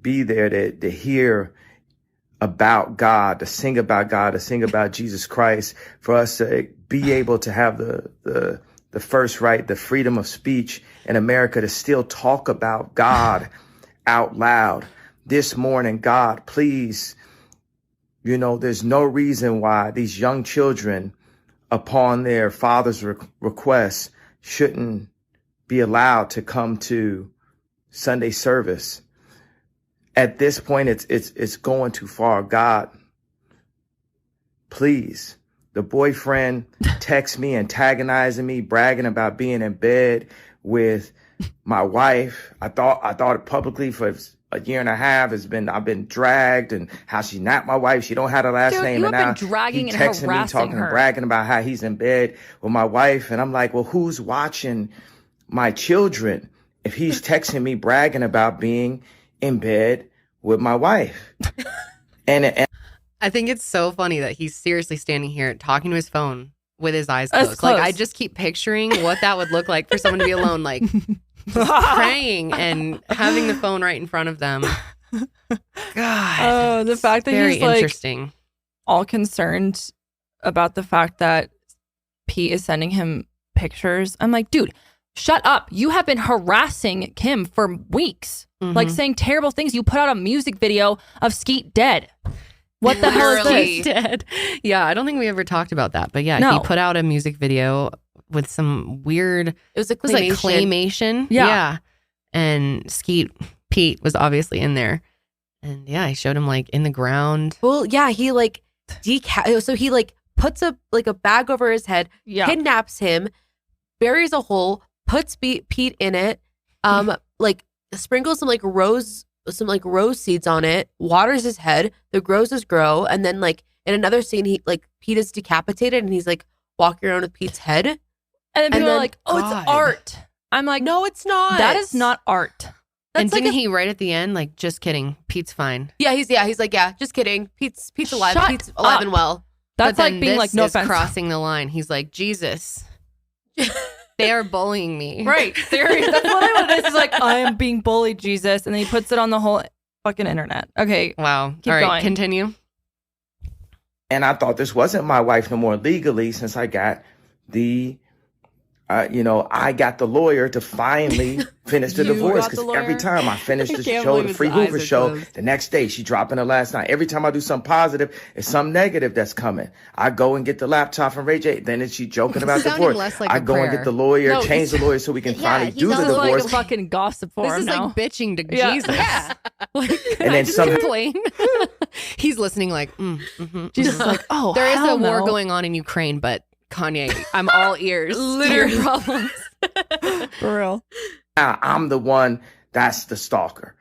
Speaker 5: be there to hear about God, to sing about God, to sing about Jesus Christ, for us to be able to have the first right, the freedom of speech in America to still talk about God out loud. This morning, God, please, you know, there's no reason why these young children, upon their father's request, shouldn't be allowed to come to Sunday service. At this point, it's going too far. God, please. The boyfriend texts me, antagonizing me, bragging about being in bed with my wife. I thought it publicly for a year and a half. I've been dragged, and how she's not my wife. She don't have her last
Speaker 2: Dude,
Speaker 5: name.
Speaker 2: you
Speaker 5: And
Speaker 2: have
Speaker 5: now
Speaker 2: been dragging
Speaker 5: he
Speaker 2: and
Speaker 5: texting me,
Speaker 2: harassing
Speaker 5: talking
Speaker 2: her.
Speaker 5: and bragging about how he's in bed with my wife. And I'm like, well, who's watching my children if he's texting me bragging about being in bed with my wife? And
Speaker 1: I think it's so funny that he's seriously standing here talking to his phone with his eyes
Speaker 2: That's
Speaker 1: closed. Like, I
Speaker 2: close.
Speaker 1: just keep picturing what that would look like for someone to be alone, like just praying and having the phone right in front of them. God.
Speaker 2: Oh, the fact that
Speaker 1: Very
Speaker 2: he's like
Speaker 1: interesting.
Speaker 2: all concerned about the fact that Pete is sending him pictures. I'm like, dude, shut up. You have been harassing Kim for weeks, like
Speaker 1: Mhm.
Speaker 2: saying terrible things. You put out a music video of Skeet dead. What the hell is
Speaker 1: Literally
Speaker 2: this?
Speaker 1: dead. Yeah, I don't think we ever talked about that. But yeah,
Speaker 2: No.
Speaker 1: he put out a music video with some weird,
Speaker 3: It was a
Speaker 1: it was like
Speaker 3: claymation.
Speaker 1: claymation.
Speaker 2: Yeah.
Speaker 1: And Skeet Pete was obviously in there. And yeah, I showed him like in the ground.
Speaker 3: Well, yeah, he like so he like puts a bag over his head,
Speaker 2: Yeah.
Speaker 3: kidnaps him, buries a hole, puts Pete in it, like sprinkles some rose seeds on it, waters his head, the roses grow, and then like in another scene he Pete is decapitated and he's like walking around with Pete's head.
Speaker 2: And then people are
Speaker 3: then-
Speaker 2: like, oh,
Speaker 1: God.
Speaker 2: it's art. I'm like,
Speaker 3: No, it's not.
Speaker 2: that is not art.
Speaker 1: And
Speaker 3: That's like
Speaker 1: didn't he right at the end, like, just kidding, Pete's fine.
Speaker 3: he's like, yeah, just kidding. Pete's alive.
Speaker 2: Shut
Speaker 3: Pete's alive
Speaker 2: up.
Speaker 3: and well.
Speaker 2: That's
Speaker 1: But
Speaker 2: like
Speaker 1: then
Speaker 2: being
Speaker 1: this
Speaker 2: like, no
Speaker 1: is
Speaker 2: offense.
Speaker 1: crossing the line. He's like, Jesus, they are bullying me.
Speaker 2: Right. Serious. That's literally what it is. It's like, I am being bullied, Jesus. And then he puts it on the whole fucking internet. Okay.
Speaker 1: Wow.
Speaker 2: Keep
Speaker 1: All right,
Speaker 2: going.
Speaker 1: continue.
Speaker 5: And I thought this wasn't my wife no more legally, since I got the, I got the lawyer to finally finish the
Speaker 2: You
Speaker 5: divorce.
Speaker 2: got the
Speaker 5: Because every
Speaker 2: lawyer?
Speaker 5: time I finish the
Speaker 1: can't
Speaker 5: show,
Speaker 1: believe
Speaker 5: the
Speaker 1: his
Speaker 5: Free
Speaker 1: eyes
Speaker 5: Hoover
Speaker 1: are
Speaker 5: show,
Speaker 1: closed.
Speaker 5: the next day she dropping her last night. Every time I do something positive, it's something negative that's coming. I go and get the laptop from Ray J. Then she joking about
Speaker 1: Sounding
Speaker 5: divorce.
Speaker 1: less like
Speaker 5: I
Speaker 1: a
Speaker 5: go and
Speaker 1: prayer.
Speaker 5: get the lawyer,
Speaker 3: No,
Speaker 5: change the lawyer so we can finally do the
Speaker 2: Sounds like
Speaker 5: divorce.
Speaker 2: a fucking gossip
Speaker 1: This
Speaker 2: forum
Speaker 1: is
Speaker 2: now.
Speaker 1: like bitching to
Speaker 2: Yeah.
Speaker 1: Jesus.
Speaker 3: Yeah.
Speaker 1: Like,
Speaker 5: And then
Speaker 1: just
Speaker 5: some-
Speaker 1: complain. He's listening like, mhm.
Speaker 2: Jesus is like, oh,
Speaker 1: There is a
Speaker 2: hell
Speaker 1: war
Speaker 2: no.
Speaker 1: going on in Ukraine, but Kanye, I'm all ears to your problems.
Speaker 2: For real.
Speaker 5: Now I'm the one that's the stalker.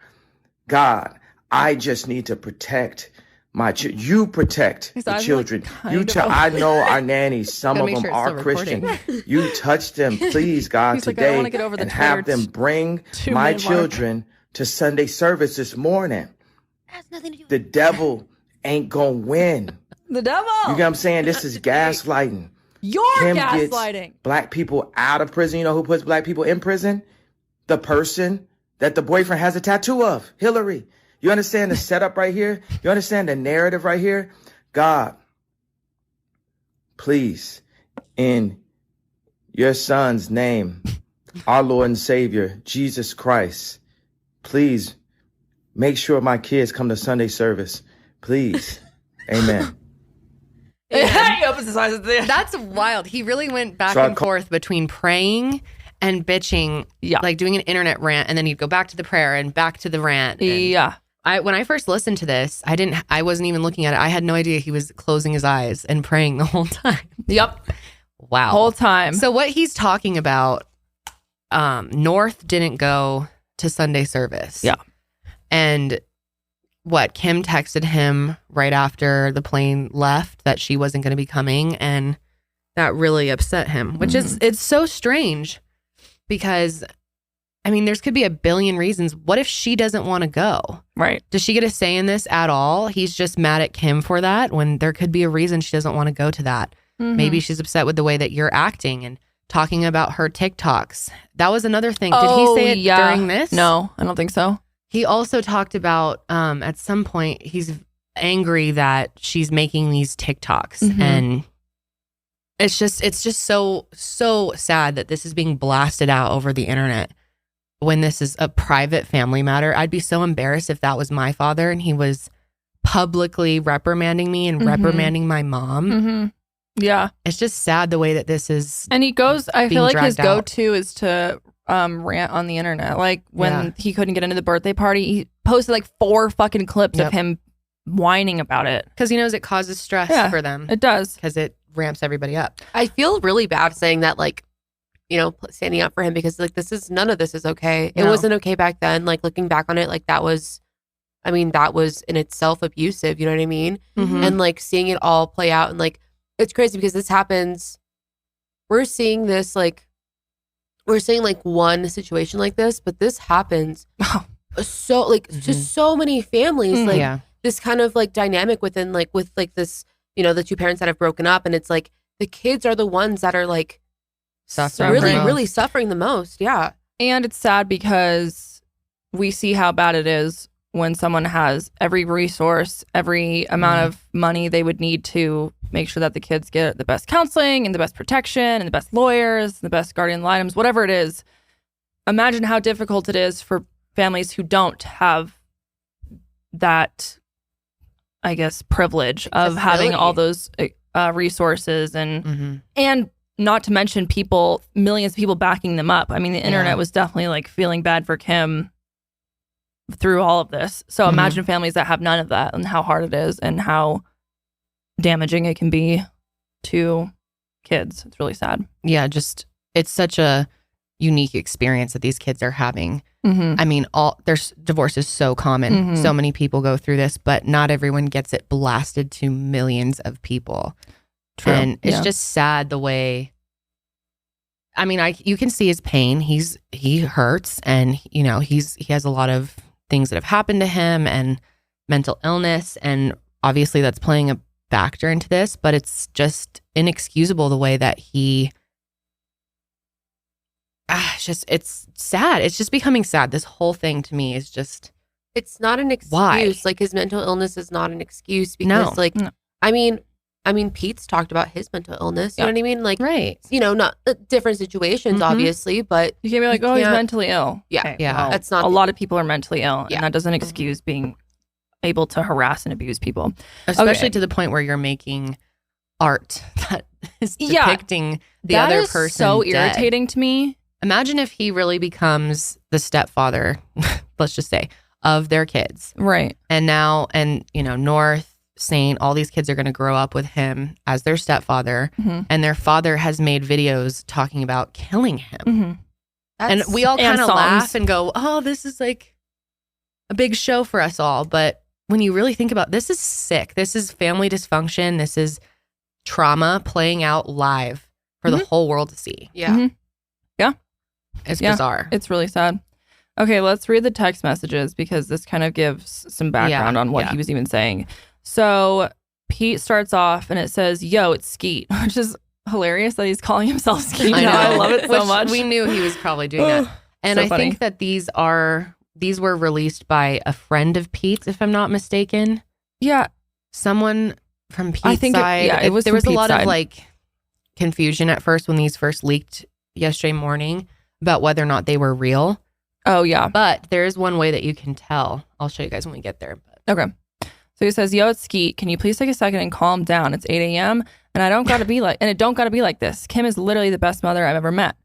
Speaker 5: God, I just need to protect you protect
Speaker 2: His
Speaker 5: the
Speaker 2: eyes are,
Speaker 5: children.
Speaker 2: like, kind
Speaker 5: You
Speaker 2: of
Speaker 5: tell. I know our nannies. Some
Speaker 1: Gotta
Speaker 5: of
Speaker 1: make
Speaker 5: them
Speaker 1: sure it's
Speaker 5: are
Speaker 1: still
Speaker 5: Christian.
Speaker 1: recording.
Speaker 5: You touch them, please, God,
Speaker 2: He's like, I
Speaker 5: today,
Speaker 2: wanna get over the
Speaker 5: and have
Speaker 2: Twitter
Speaker 5: them bring
Speaker 2: 2
Speaker 5: my
Speaker 2: minute mark.
Speaker 5: children to Sunday service this morning.
Speaker 4: That has nothing to do with
Speaker 5: The devil ain't gonna win.
Speaker 2: The devil.
Speaker 5: You get what I'm saying? This is gaslighting.
Speaker 2: You're
Speaker 5: Kim
Speaker 2: gaslighting.
Speaker 5: gets black people out of prison. You know who puts black people in prison? The person that the boyfriend has a tattoo of, Hillary. You understand the setup right here? You understand the narrative right here? God, please, in your son's name, our Lord and Savior, Jesus Christ, please make sure my kids come to Sunday service. Please. Amen.
Speaker 2: He opens his eyes at the end.
Speaker 1: That's wild. He really went back
Speaker 5: So I
Speaker 1: and forth between praying and bitching,
Speaker 2: Yeah.
Speaker 1: like doing an internet rant, and then he'd go back to the prayer and back to the rant. And
Speaker 2: Yeah.
Speaker 1: when I first listened to this, I wasn't even looking at it. I had no idea he was closing his eyes and praying the whole time.
Speaker 2: Yep.
Speaker 1: Wow.
Speaker 2: Whole time.
Speaker 1: So what he's talking about, North didn't go to Sunday service.
Speaker 2: Yeah.
Speaker 1: And what, Kim texted him right after the plane left that she wasn't going to be coming, and that really upset him, which is, it's so strange because, I mean, there could be a billion reasons. What if she doesn't want to go?
Speaker 2: Right.
Speaker 1: Does she get a say in this at all? He's just mad at Kim for that when there could be a reason she doesn't want to go to that.
Speaker 2: Mm-hmm.
Speaker 1: Maybe she's upset with the way that you're acting and talking about her TikToks. That was another thing. Did he say it during this?
Speaker 2: No, I don't think so.
Speaker 1: He also talked about at some point he's angry that she's making these TikToks,
Speaker 2: Mhm.
Speaker 1: and it's just so sad that this is being blasted out over the internet when this is a private family matter. I'd be so embarrassed if that was my father and he was publicly reprimanding me and
Speaker 2: Mhm.
Speaker 1: reprimanding my mom.
Speaker 2: Mm-hmm. Yeah.
Speaker 1: It's just sad the way that this is.
Speaker 2: And he goes, I
Speaker 1: being
Speaker 2: feel like his
Speaker 1: dragged out.
Speaker 2: go-to is to rant on the internet. Like when
Speaker 1: Yeah.
Speaker 2: he couldn't get into the birthday party, he posted like 4 fucking clips
Speaker 1: Yep.
Speaker 2: of him whining about it.
Speaker 1: Because he knows it causes stress
Speaker 2: Yeah.
Speaker 1: for them
Speaker 2: It does.
Speaker 1: because it ramps everybody up.
Speaker 3: I feel really bad saying that, like, you know, standing up for him, because like none of this is okay. It
Speaker 1: No.
Speaker 3: wasn't okay back then. Like looking back on it, like that was in itself abusive. You know what I mean?
Speaker 1: Mhm.
Speaker 3: And like seeing it all play out, and like it's crazy because this happens. We're seeing like one situation like this, but this happens so like to so many families.
Speaker 2: Mhm.
Speaker 3: Like
Speaker 1: Yeah.
Speaker 3: this kind of like dynamic within like with like this, you know, the two parents that have broken up, and it's like the kids are the ones that are like
Speaker 1: Suffering
Speaker 3: really
Speaker 1: the most.
Speaker 3: really suffering the most. Yeah.
Speaker 2: And it's sad because we see how bad it is when someone has every resource, every amount of money they would need to make sure that the kids get the best counseling and the best protection and the best lawyers, the best guardian ad litems, whatever it is. Imagine how difficult it is for families who don't have that, I guess, privilege of having all those resources and
Speaker 1: Mhm.
Speaker 2: and not to mention millions of people backing them up. I mean, the internet
Speaker 1: Yeah.
Speaker 2: was definitely like feeling bad for Kim through all of this. So
Speaker 1: Mhm.
Speaker 2: imagine families that have none of that and how hard it is and how damaging it can be to kids. It's really sad.
Speaker 1: Yeah, just it's such a unique experience that these kids are having.
Speaker 2: Mm-hmm.
Speaker 1: I mean, there's divorce is so common.
Speaker 2: Mhm.
Speaker 1: So many people go through this, but not everyone gets it blasted to millions of people.
Speaker 2: True.
Speaker 1: And it's
Speaker 2: Yeah.
Speaker 1: just sad the way. I mean, you can see his pain. He hurts, and you know he has a lot of things that have happened to him and mental illness, and obviously that's playing a factor into this. But it's just inexcusable the way that he. It's sad. It's just becoming sad. This whole thing to me is just.
Speaker 3: It's not an excuse.
Speaker 1: Why?
Speaker 3: Like his mental illness is not an excuse because
Speaker 1: No.
Speaker 3: like
Speaker 2: No.
Speaker 3: I mean Pete's talked about his mental illness. You know what I mean? Like
Speaker 1: Right.
Speaker 3: you know, not different situations,
Speaker 1: Mhm.
Speaker 3: obviously, but
Speaker 2: You can't be like,
Speaker 3: You
Speaker 2: oh, he's
Speaker 3: can't-
Speaker 2: mentally ill.
Speaker 3: Yeah.
Speaker 2: Okay,
Speaker 1: Yeah.
Speaker 2: well,
Speaker 3: That's not
Speaker 2: a
Speaker 3: the-
Speaker 2: lot of people are mentally ill,
Speaker 3: Yeah.
Speaker 2: and that doesn't excuse being able to harass and abuse people.
Speaker 1: Especially
Speaker 2: Okay.
Speaker 1: to the point where you're making art that is
Speaker 2: Yeah.
Speaker 1: depicting the
Speaker 2: That
Speaker 1: other
Speaker 2: is
Speaker 1: person
Speaker 2: so
Speaker 1: dead.
Speaker 2: irritating to me.
Speaker 1: Imagine if he really becomes the stepfather, let's just say, of their kids.
Speaker 2: Right.
Speaker 1: And now, North, Saint, all these kids are going to grow up with him as their stepfather.
Speaker 2: Mhm.
Speaker 1: And their father has made videos talking about killing him.
Speaker 2: Mm-hmm.
Speaker 1: And
Speaker 3: that's,
Speaker 1: we all
Speaker 2: and
Speaker 1: kind of
Speaker 2: songs.
Speaker 1: laugh and go, oh, this is like a big show for us all. But when you really think about this is sick. This is family dysfunction. This is trauma playing out live for the whole world to see.
Speaker 3: Yeah.
Speaker 2: Mhm. Yeah.
Speaker 1: It's
Speaker 2: Yeah.
Speaker 1: bizarre.
Speaker 2: It's really sad. Okay, let's read the text messages because this kind of gives some background on what he was even saying. So Pete starts off and it says, "Yo, it's Skeet," which is hilarious that he's calling himself Skeet. I love it so
Speaker 1: Which
Speaker 2: much.
Speaker 1: We knew he was probably doing that. And
Speaker 2: So
Speaker 1: I
Speaker 2: funny.
Speaker 1: think that these were released by a friend of Pete's, if I'm not mistaken.
Speaker 2: Yeah.
Speaker 1: Someone from Pete's
Speaker 2: I think
Speaker 1: side.
Speaker 2: it was
Speaker 1: there
Speaker 2: from
Speaker 1: was a
Speaker 2: Pete's
Speaker 1: lot
Speaker 2: side.
Speaker 1: of like confusion at first when these first leaked yesterday morning about whether or not they were real.
Speaker 2: Oh, yeah.
Speaker 1: But there is one way that you can tell. I'll show you guys when we get there. But
Speaker 2: Okay. So he says, "Yo, it's Skeet. Can you please take a second and calm down? It's 8 a.m. and it don't gotta be like this. Kim is literally the best mother I've ever met.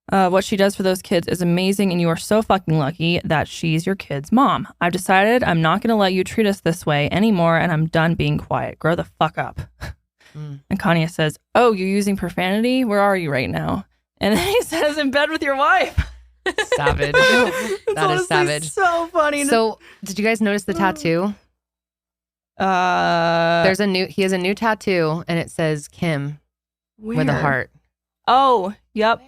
Speaker 2: What she does for those kids is amazing, and you are so fucking lucky that she's your kid's mom. I've decided I'm not gonna let you treat us this way anymore, and I'm done being quiet. Grow the fuck up." And Kanye says, "Oh, you're using profanity? Where are you right now?" And then he says, "In bed with your wife."
Speaker 1: savage.
Speaker 2: It's
Speaker 1: That is
Speaker 2: honestly
Speaker 1: savage.
Speaker 2: So funny.
Speaker 1: So did you guys notice the tattoo? He has a new tattoo and it says Kim with a
Speaker 2: where?
Speaker 1: heart.
Speaker 2: Oh, yep.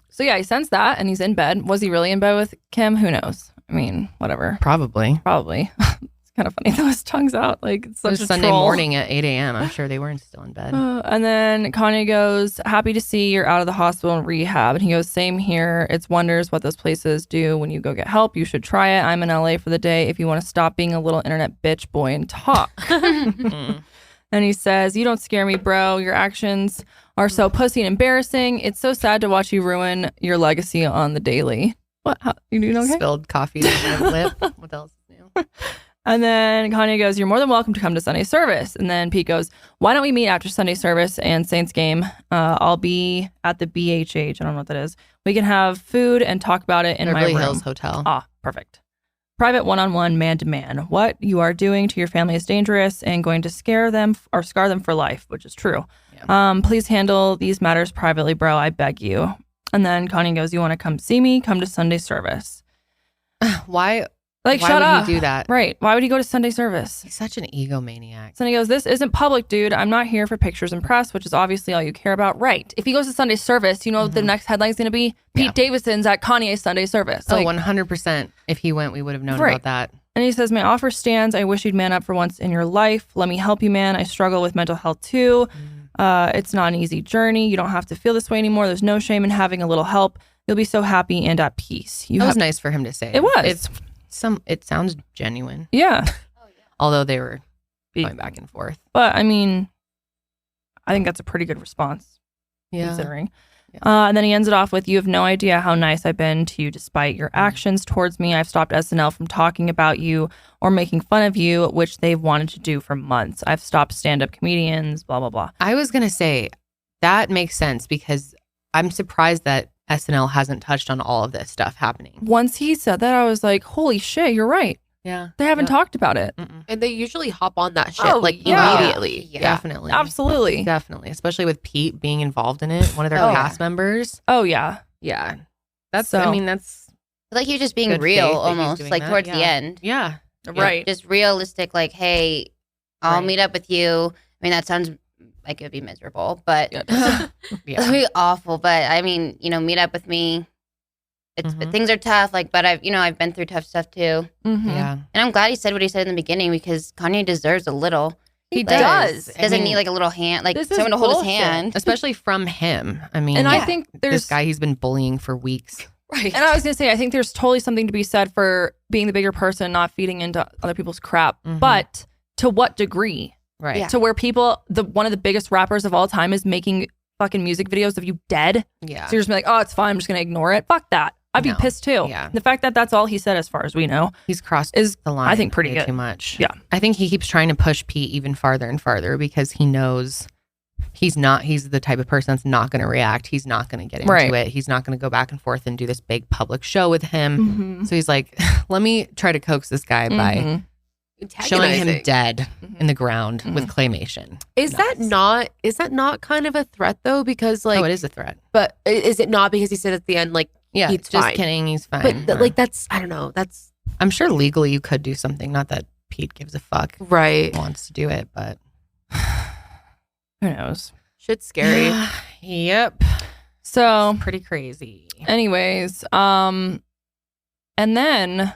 Speaker 2: So yeah, he sends that and he's in bed. Was he really in bed with Kim? Who knows? I mean, whatever.
Speaker 1: Probably.
Speaker 2: Probably. It's kind of funny though. His tongue's out. Like it's
Speaker 1: It
Speaker 2: such
Speaker 1: was
Speaker 2: a
Speaker 1: Sunday
Speaker 2: troll.
Speaker 1: morning at 8 a.m. I'm sure they weren't still in bed.
Speaker 2: And then Kanye goes, "Happy to see you're out of the hospital and rehab." And he goes, "Same here. It's wonders what those places do when you go get help. You should try it. I'm in LA for the day if you want to stop being a little internet bitch boy and talk." And he says, "You don't scare me, bro. Your actions are so pussy and embarrassing. It's so sad to watch you ruin your legacy on the daily." What? How, you doing okay?
Speaker 1: Spilled coffee on my lip. What else is new?
Speaker 2: And then Kanye goes, "You're more than welcome to come to Sunday service." And then Pete goes, "Why don't we meet after Sunday service and Saints game? I'll be at the BHH. I don't know what that is. We can have food and talk about it in
Speaker 1: Beverly
Speaker 2: my room."
Speaker 1: Hills Hotel.
Speaker 2: Ah, perfect. "Private one-on-one, man-to-man. What you are doing to your family is dangerous and going to scare them or scar them for life," which is true.
Speaker 1: Yeah.
Speaker 2: "Please handle these matters privately, bro. I beg you." And then Kanye goes, "You want to come see me? Come to Sunday service."
Speaker 1: Why?
Speaker 2: Like,
Speaker 1: Why
Speaker 2: shut
Speaker 1: would
Speaker 2: up.
Speaker 1: he do that?
Speaker 2: Right. Why would he go to Sunday service?
Speaker 1: He's such an egomaniac.
Speaker 2: So then he goes, "This isn't public, dude. I'm not here for pictures and press, which is obviously all you care about." Right. If he goes to Sunday service, you know what the next headline's going to be? Pete Davidson's at Kanye's Sunday service.
Speaker 1: Oh,
Speaker 2: Like,
Speaker 1: 100%. If he went, we would have known
Speaker 2: Right.
Speaker 1: about that.
Speaker 2: and he says, "My offer stands. I wish you'd man up for once in your life. Let me help you, man. I struggle with mental health too. It's not an easy journey. You don't have to feel this way anymore. There's no shame in having a little help. You'll be so happy and at peace."
Speaker 1: It was nice for him to say.
Speaker 2: It was.
Speaker 1: It sounds genuine.
Speaker 2: Yeah.
Speaker 1: Although they were going back and forth.
Speaker 2: But I mean, I think that's a pretty good response. Considering. And then he ends it off with, "You have no idea how nice I've been to you despite your actions towards me. I've stopped SNL from talking about you or making fun of you, which they've wanted to do for months. I've stopped stand-up comedians, blah, blah, blah."
Speaker 1: I was going to say that makes sense because I'm surprised that SNL hasn't touched on all of this stuff happening.
Speaker 2: Once he said that, I was like, holy shit, you're right.
Speaker 1: Yeah.
Speaker 2: They haven't talked about it.
Speaker 3: And they usually hop on that shit
Speaker 2: Oh,
Speaker 3: like
Speaker 2: yeah.
Speaker 3: immediately.
Speaker 4: Yeah.
Speaker 1: Definitely.
Speaker 2: Absolutely.
Speaker 1: Definitely. Especially with Pete being involved in it, one of their
Speaker 4: Oh,
Speaker 1: cast members.
Speaker 2: Oh, yeah.
Speaker 1: Yeah. That's,
Speaker 2: So-
Speaker 1: I mean, that's
Speaker 4: Like he was just being
Speaker 1: good
Speaker 4: real
Speaker 1: faith that he's
Speaker 4: almost,
Speaker 1: doing
Speaker 4: like
Speaker 1: that.
Speaker 4: towards
Speaker 1: Yeah.
Speaker 4: the end.
Speaker 1: Yeah.
Speaker 2: Right.
Speaker 4: Just realistic, like, hey, I'll
Speaker 1: Right.
Speaker 4: meet up with you. I mean, that sounds like it would be miserable, but
Speaker 2: Yeah.
Speaker 4: it would be awful. But I mean, meet up with me. It's
Speaker 1: Mhm.
Speaker 4: things are tough, like, but I've been through tough stuff too.
Speaker 2: Mhm.
Speaker 1: Yeah.
Speaker 4: And I'm glad he said what he said in the beginning because Kanye deserves a little.
Speaker 1: He
Speaker 4: Like,
Speaker 1: does. I
Speaker 4: Doesn't
Speaker 1: mean,
Speaker 4: need like a little hand, like
Speaker 2: This is
Speaker 4: someone to hold his
Speaker 2: bullshit.
Speaker 4: hand.
Speaker 1: especially from him. I mean,
Speaker 2: And I think there's
Speaker 1: this guy he's been bullying for weeks.
Speaker 3: Right.
Speaker 2: And I was going to say, I think there's totally something to be said for being the bigger person, not feeding into other people's crap.
Speaker 1: Mhm.
Speaker 2: But to what degree?
Speaker 1: Right.
Speaker 4: Yeah.
Speaker 2: To where people, one of the biggest rappers of all time is making fucking music videos of you dead.
Speaker 1: Yeah.
Speaker 2: So you're just like, oh, it's fine. I'm just going to ignore it. Fuck that. I'd be
Speaker 1: No.
Speaker 2: pissed too.
Speaker 1: Yeah.
Speaker 2: The fact that that's all he said, as far as we know,
Speaker 1: He's crossed
Speaker 2: is,
Speaker 1: the line.
Speaker 2: I think, pretty
Speaker 1: way
Speaker 2: good.
Speaker 1: too much.
Speaker 2: Yeah.
Speaker 1: I think he keeps trying to push Pete even farther and farther because he knows he's the type of person that's not going to react. He's not going to get into
Speaker 2: Right.
Speaker 1: it. He's not going to go back and forth and do this big public show with him.
Speaker 2: Mhm.
Speaker 1: So he's like, let me try to coax this guy by
Speaker 2: Mhm.
Speaker 1: showing him
Speaker 3: Antagonizing.
Speaker 1: dead
Speaker 2: Mhm.
Speaker 1: in the ground with claymation.
Speaker 3: Is that not kind of a threat though? Because like,
Speaker 1: Oh, it is a threat.
Speaker 3: but is it not because he said at the end like,
Speaker 1: Yeah,
Speaker 3: Pete's
Speaker 1: just
Speaker 3: fine.
Speaker 1: kidding. He's fine.
Speaker 3: but like that's I don't know. That's
Speaker 1: I'm sure legally you could do something. Not that Pete gives a fuck.
Speaker 3: Right.
Speaker 1: Wants to do it, but
Speaker 2: Who knows?
Speaker 3: Shit's scary.
Speaker 1: Yep.
Speaker 2: So,
Speaker 1: Pretty crazy.
Speaker 2: anyways, and then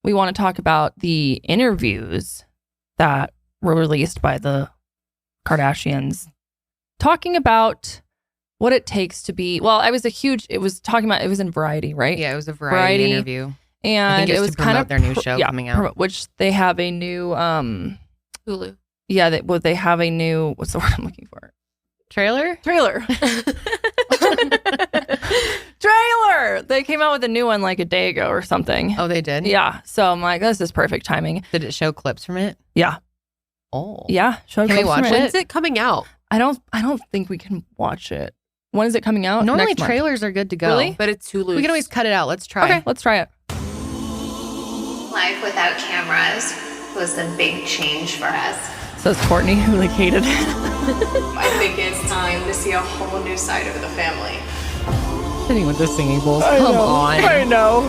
Speaker 2: we want to talk about the interviews that were released by the Kardashians talking about what it takes to be, well, it was in Variety, right?
Speaker 1: Yeah, it was a variety interview.
Speaker 2: And
Speaker 1: I think
Speaker 2: it was
Speaker 1: to
Speaker 2: kind of
Speaker 1: promote their new show coming out.
Speaker 2: which they have a new,
Speaker 3: Hulu.
Speaker 2: yeah, they have a new, what's the word I'm looking for?
Speaker 1: Trailer?
Speaker 2: Trailer. They came out with a new one like a day ago or something.
Speaker 1: Oh, they did?
Speaker 2: Yeah. So I'm like, this is perfect timing.
Speaker 1: Did it show clips from it?
Speaker 2: Yeah.
Speaker 1: Oh.
Speaker 2: Yeah. Show
Speaker 1: Can we
Speaker 2: clips
Speaker 1: watch
Speaker 2: from
Speaker 1: it?
Speaker 3: When's it coming out?
Speaker 2: I don't think we can watch it. When is it coming out?
Speaker 1: Normally
Speaker 2: Next month.
Speaker 1: trailers are good to go.
Speaker 2: Really?
Speaker 3: But it's Hulu.
Speaker 1: We can always cut it out. Let's try.
Speaker 2: Okay, let's try it.
Speaker 6: Life without cameras was a big change for us.
Speaker 2: Says Courtney, who like hated it.
Speaker 6: I think it's time to see a whole new side of the family.
Speaker 1: Sitting with the singing bowls. Come on.
Speaker 2: I know.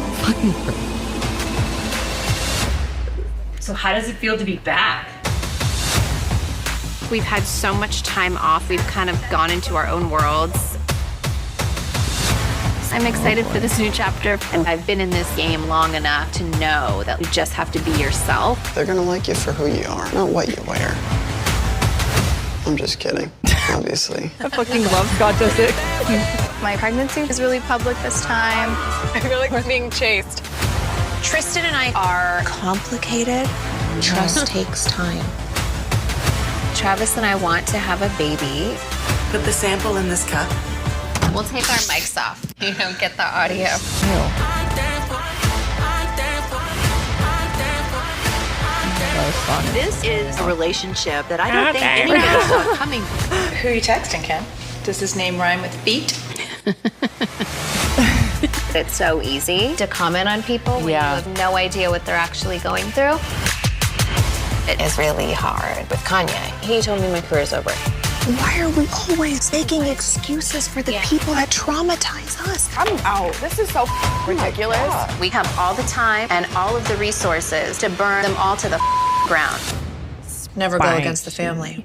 Speaker 7: So how does it feel to be back?
Speaker 8: We've had so much time off. We've kind of gone into our own worlds. I'm excited for this new chapter. And I've been in this game long enough to know that you just have to be yourself.
Speaker 9: They're gonna like you for who you are, not what you wear. I'm just kidding, obviously.
Speaker 2: I fucking love Scott Disick.
Speaker 8: My pregnancy is really public this time.
Speaker 7: I feel like we're being chased.
Speaker 8: Tristan and I are
Speaker 10: complicated. Trust takes time.
Speaker 8: Travis and I want to have a baby.
Speaker 10: Put the sample in this cup.
Speaker 6: We'll take our mics off. You don't get the audio.
Speaker 10: This is a relationship that I don't think anyone saw coming.
Speaker 7: Who are you texting, Ken? Does his name rhyme with feet?
Speaker 8: It's so easy to comment on people when you have no idea what they're actually going through.
Speaker 10: It is really hard with Kanye. He told me my career's over. Why are we always making excuses for the people that traumatize us?
Speaker 7: I'm out. This is so ridiculous.
Speaker 8: We have all the time and all of the resources to burn them all to the ground.
Speaker 10: Never go against the family.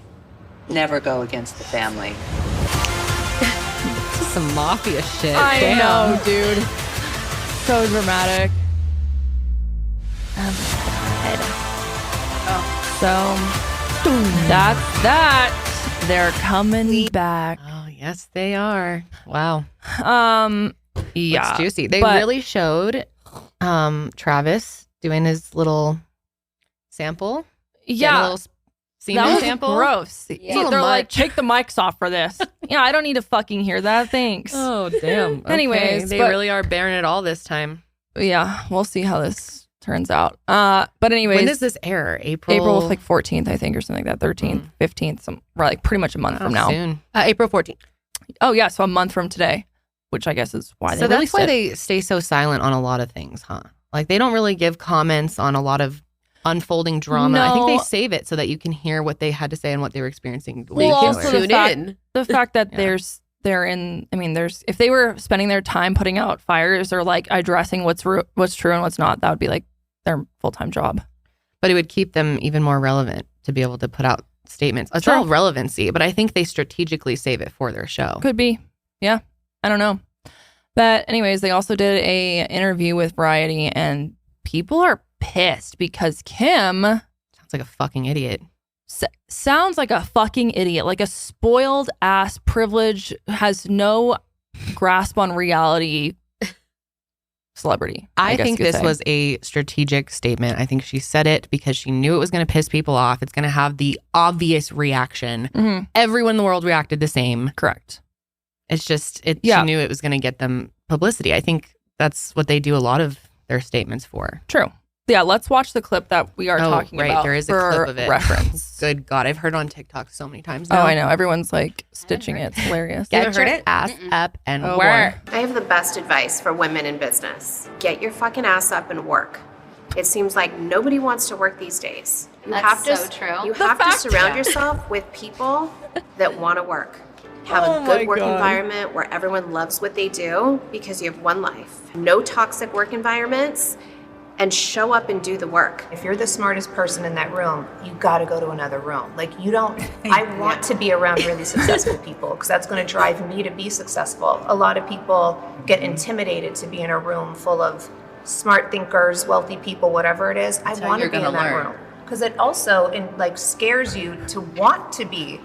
Speaker 7: Never go against the family.
Speaker 1: This is some mafia shit.
Speaker 2: I know, dude. So dramatic. So that's that. They're coming back.
Speaker 1: Oh, yes, they are. Wow.
Speaker 2: Yeah.
Speaker 1: It's juicy. They
Speaker 2: but-
Speaker 1: really showed Travis doing his little sample.
Speaker 2: Yeah.
Speaker 1: A little semen
Speaker 2: That was
Speaker 1: sample.
Speaker 2: gross.
Speaker 1: Little
Speaker 2: They're like,
Speaker 1: much.
Speaker 2: take the mics off for this. Yeah, I don't need to fucking hear that. Thanks.
Speaker 1: Oh, damn. Okay.
Speaker 2: Anyways,
Speaker 1: they
Speaker 2: but-
Speaker 1: really are bearing it all this time.
Speaker 2: Yeah, we'll see how this turns out. But anyways,
Speaker 1: When does this air?
Speaker 2: April like 14th, I think, or something like that. 13th, 15th, like pretty much a month from now.
Speaker 1: Soon.
Speaker 3: April 14th.
Speaker 2: Oh yeah, so a month from today, which I guess is why they
Speaker 1: So that's
Speaker 2: released
Speaker 1: why
Speaker 2: it.
Speaker 1: they stay so silent on a lot of things, huh? Like they don't really give comments on a lot of unfolding drama. I think
Speaker 2: No.
Speaker 1: they save it so that you can hear what they had to say and what they were experiencing.
Speaker 2: Well, also
Speaker 1: before.
Speaker 2: the fact,
Speaker 3: in.
Speaker 2: the fact that
Speaker 1: Yeah.
Speaker 2: there's if they were spending their time putting out fires or like addressing what's true and what's not, that would be like their full-time job.
Speaker 1: But it would keep them even more relevant to be able to put out statements. It's
Speaker 2: Sure.
Speaker 1: all relevancy, but I think they strategically save it for their show.
Speaker 2: Could be. Yeah. I don't know. But anyways, they also did a interview with Variety and people are pissed because Kim
Speaker 1: Sounds like a fucking idiot.
Speaker 2: sounds like a fucking idiot, like a spoiled ass privilege, has no grasp on reality celebrity.
Speaker 1: I
Speaker 2: guess
Speaker 1: think
Speaker 2: you could
Speaker 1: this
Speaker 2: say.
Speaker 1: was a strategic statement. I think she said it because she knew it was going to piss people off. It's going to have the obvious reaction.
Speaker 2: Mhm.
Speaker 1: Everyone in the world reacted the same.
Speaker 2: Correct.
Speaker 1: It's just,
Speaker 2: Yeah.
Speaker 1: she knew it was going to get them publicity. I think that's what they do a lot of their statements for.
Speaker 2: True. Yeah, let's watch the clip that we are talking
Speaker 1: right.
Speaker 2: about.
Speaker 1: There is a
Speaker 2: for
Speaker 1: clip of it.
Speaker 2: reference.
Speaker 1: Good God. I've heard it on TikTok so many times
Speaker 2: Oh,
Speaker 1: now.
Speaker 2: I know. Everyone's like stitching it. It's hilarious.
Speaker 1: Get your ass up and
Speaker 2: Oh,
Speaker 1: work.
Speaker 2: boy.
Speaker 11: I have the best advice for women in business. Get your fucking ass up and work. It seems like nobody wants to work these days. You
Speaker 6: That's
Speaker 11: have to,
Speaker 6: so true.
Speaker 11: You
Speaker 6: The
Speaker 11: have to
Speaker 6: fact-
Speaker 11: surround
Speaker 6: Yeah.
Speaker 11: yourself with people that want to work. Have
Speaker 2: Oh
Speaker 11: a
Speaker 2: my
Speaker 11: good work
Speaker 2: God.
Speaker 11: environment where everyone loves what they do because you have one life. No toxic work environments and show up and do the work.
Speaker 12: If you're the smartest person in that room, you got to go to another room. Like, you don't, I want to be around really successful people because that's going to drive me to be successful. A lot of people get intimidated to be in a room full of smart thinkers, wealthy people, whatever it is. I want to be in that room because it also scares you to want to be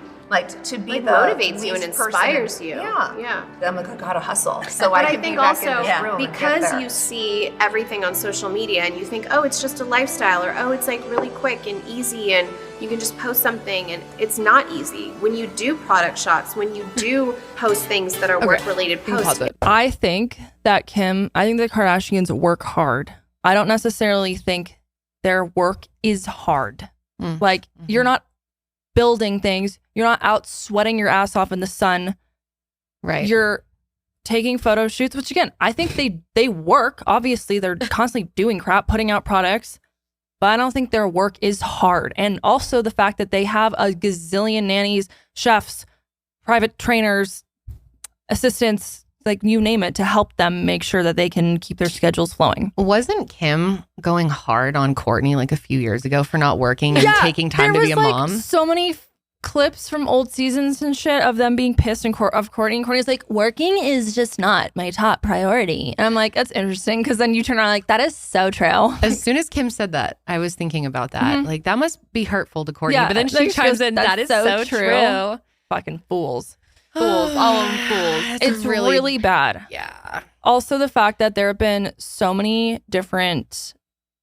Speaker 12: to be the
Speaker 11: motivates you and
Speaker 12: least
Speaker 11: inspires
Speaker 12: person.
Speaker 11: you.
Speaker 12: Yeah. I'm like, I gotta hustle. So
Speaker 11: but
Speaker 12: I
Speaker 11: think
Speaker 12: be back
Speaker 11: also
Speaker 12: in this room
Speaker 11: because you see everything on social media and you think, oh, it's just a lifestyle, or oh, it's like really quick and easy and you can just post something, and it's not easy. When you do product shots, when you do post things that are work-related posts.
Speaker 2: I think the Kardashians work hard. I don't necessarily think their work is hard. You're not building things. You're not out sweating your ass off in the sun.
Speaker 1: Right.
Speaker 2: You're taking photo shoots, which again, I think they work. Obviously, they're constantly doing crap, putting out products, but I don't think their work is hard. And also the fact that they have a gazillion nannies, chefs, private trainers, assistants, like you name it, to help them make sure that they can keep their schedules flowing.
Speaker 1: Wasn't Kim going hard on Kourtney like a few years ago for not working and taking time to be a mom?
Speaker 2: So many clips from old seasons and shit of them being pissed of Kourtney. And Kourtney's like, working is just not my top priority. And I'm like, that's interesting, because then you turn around like, that is so true.
Speaker 1: As soon as Kim said that, I was thinking about that.
Speaker 2: Mm-hmm.
Speaker 1: Like, that must be hurtful to Kourtney.
Speaker 2: Yeah,
Speaker 1: but then she chimes in, that is so true.
Speaker 2: Fucking fools.
Speaker 3: Fools, all of them fools.
Speaker 2: It's really bad.
Speaker 1: Yeah.
Speaker 2: Also, the fact that there have been so many different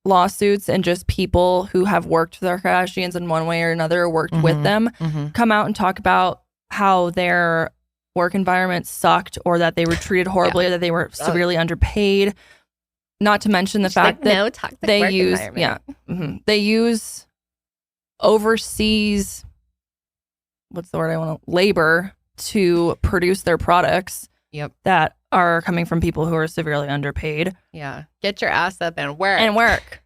Speaker 2: lawsuits and just people who have worked with our Kardashians in one way or another, or worked with them, come out and talk about how their work environment sucked, or that they were treated horribly, or that they were severely underpaid. Not to mention the fact that they use, they use overseas, what's the word I want to, labor to produce their products that are coming from people who are severely underpaid.
Speaker 1: Yeah. Get your ass up and work.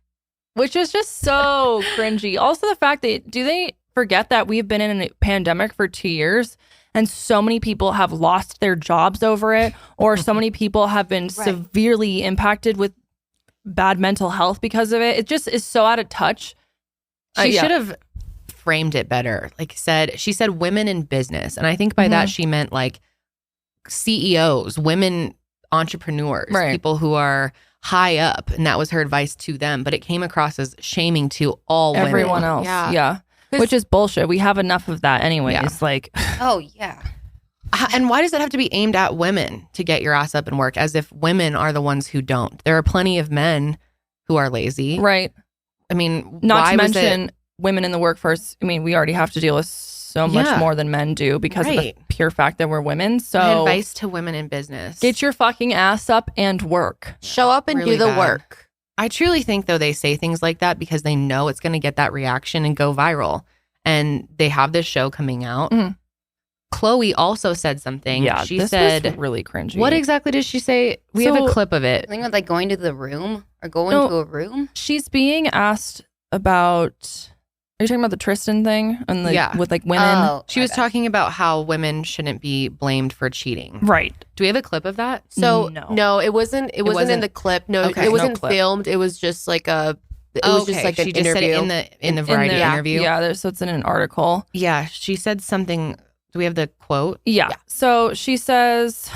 Speaker 2: Which is just so cringy. Also, the fact that, do they forget that we've been in a pandemic for 2 years and so many people have lost their jobs over it, or so many people have been severely impacted with bad mental health because of it? It just is so out of touch.
Speaker 1: She should have framed it better. She said women in business. And I think by that she meant like CEOs, women entrepreneurs, people who are high up. And that was her advice to them. But it came across as shaming to all
Speaker 2: everyone
Speaker 1: women.
Speaker 2: else. Yeah. Which is bullshit. We have enough of that anyways.
Speaker 1: Yeah.
Speaker 2: Like,
Speaker 4: oh yeah.
Speaker 1: And why does it have to be aimed at women to get your ass up and work, as if women are the ones who don't? There are plenty of men who are lazy.
Speaker 2: Right.
Speaker 1: I mean,
Speaker 2: not to mention women in the workforce. I mean, we already have to deal with so much more than men do because of the pure fact that we're women. So,
Speaker 1: my advice to women in business:
Speaker 2: get your fucking ass up and work.
Speaker 3: Show up and do the work.
Speaker 1: I truly think, though, they say things like that because they know it's going to get that reaction and go viral. And they have this show coming out. Khloe also said something.
Speaker 2: Yeah,
Speaker 1: she
Speaker 2: this
Speaker 1: said
Speaker 2: was really cringy.
Speaker 1: What exactly did she say? We have a clip of it.
Speaker 4: I think like going to the room or going to a room.
Speaker 2: She's being asked about. Are you talking about the Tristan thing and with like women?
Speaker 4: Oh,
Speaker 1: she was talking about how women shouldn't be blamed for cheating.
Speaker 2: Right.
Speaker 1: Do we have a clip of that?
Speaker 3: So no, it wasn't in the clip. No,
Speaker 1: Okay.
Speaker 3: it wasn't filmed. It was just like a. It was just like an
Speaker 1: she just
Speaker 3: interview.
Speaker 1: said it in the Variety interview.
Speaker 2: Yeah, so it's in an article.
Speaker 1: Yeah, she said something. Do we have the quote?
Speaker 2: Yeah. So she says,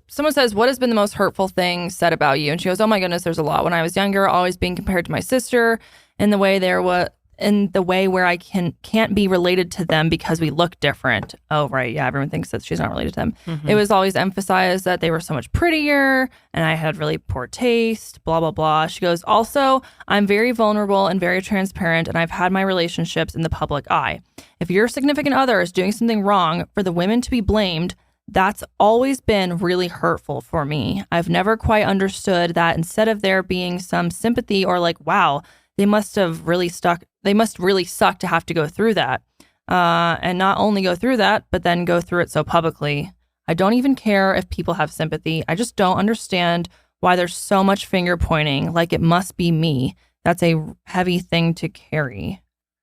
Speaker 2: someone says, what has been the most hurtful thing said about you? And she goes, oh my goodness, there's a lot. When I was younger, always being compared to my sister in the way where I can't be related to them because we look different. Oh, right. Yeah. Everyone thinks that she's not related to them. It was always emphasized that they were so much prettier and I had really poor taste, blah, blah, blah. She goes, also, I'm very vulnerable and very transparent, and I've had my relationships in the public eye. If your significant other is doing something wrong, for the women to be blamed, that's always been really hurtful for me. I've never quite understood that instead of there being some sympathy or like, wow, they must really suck to have to go through that. And not only go through that, but then go through it so publicly. I don't even care if people have sympathy. I just don't understand why there's so much finger pointing, like it must be me. That's a heavy thing to carry.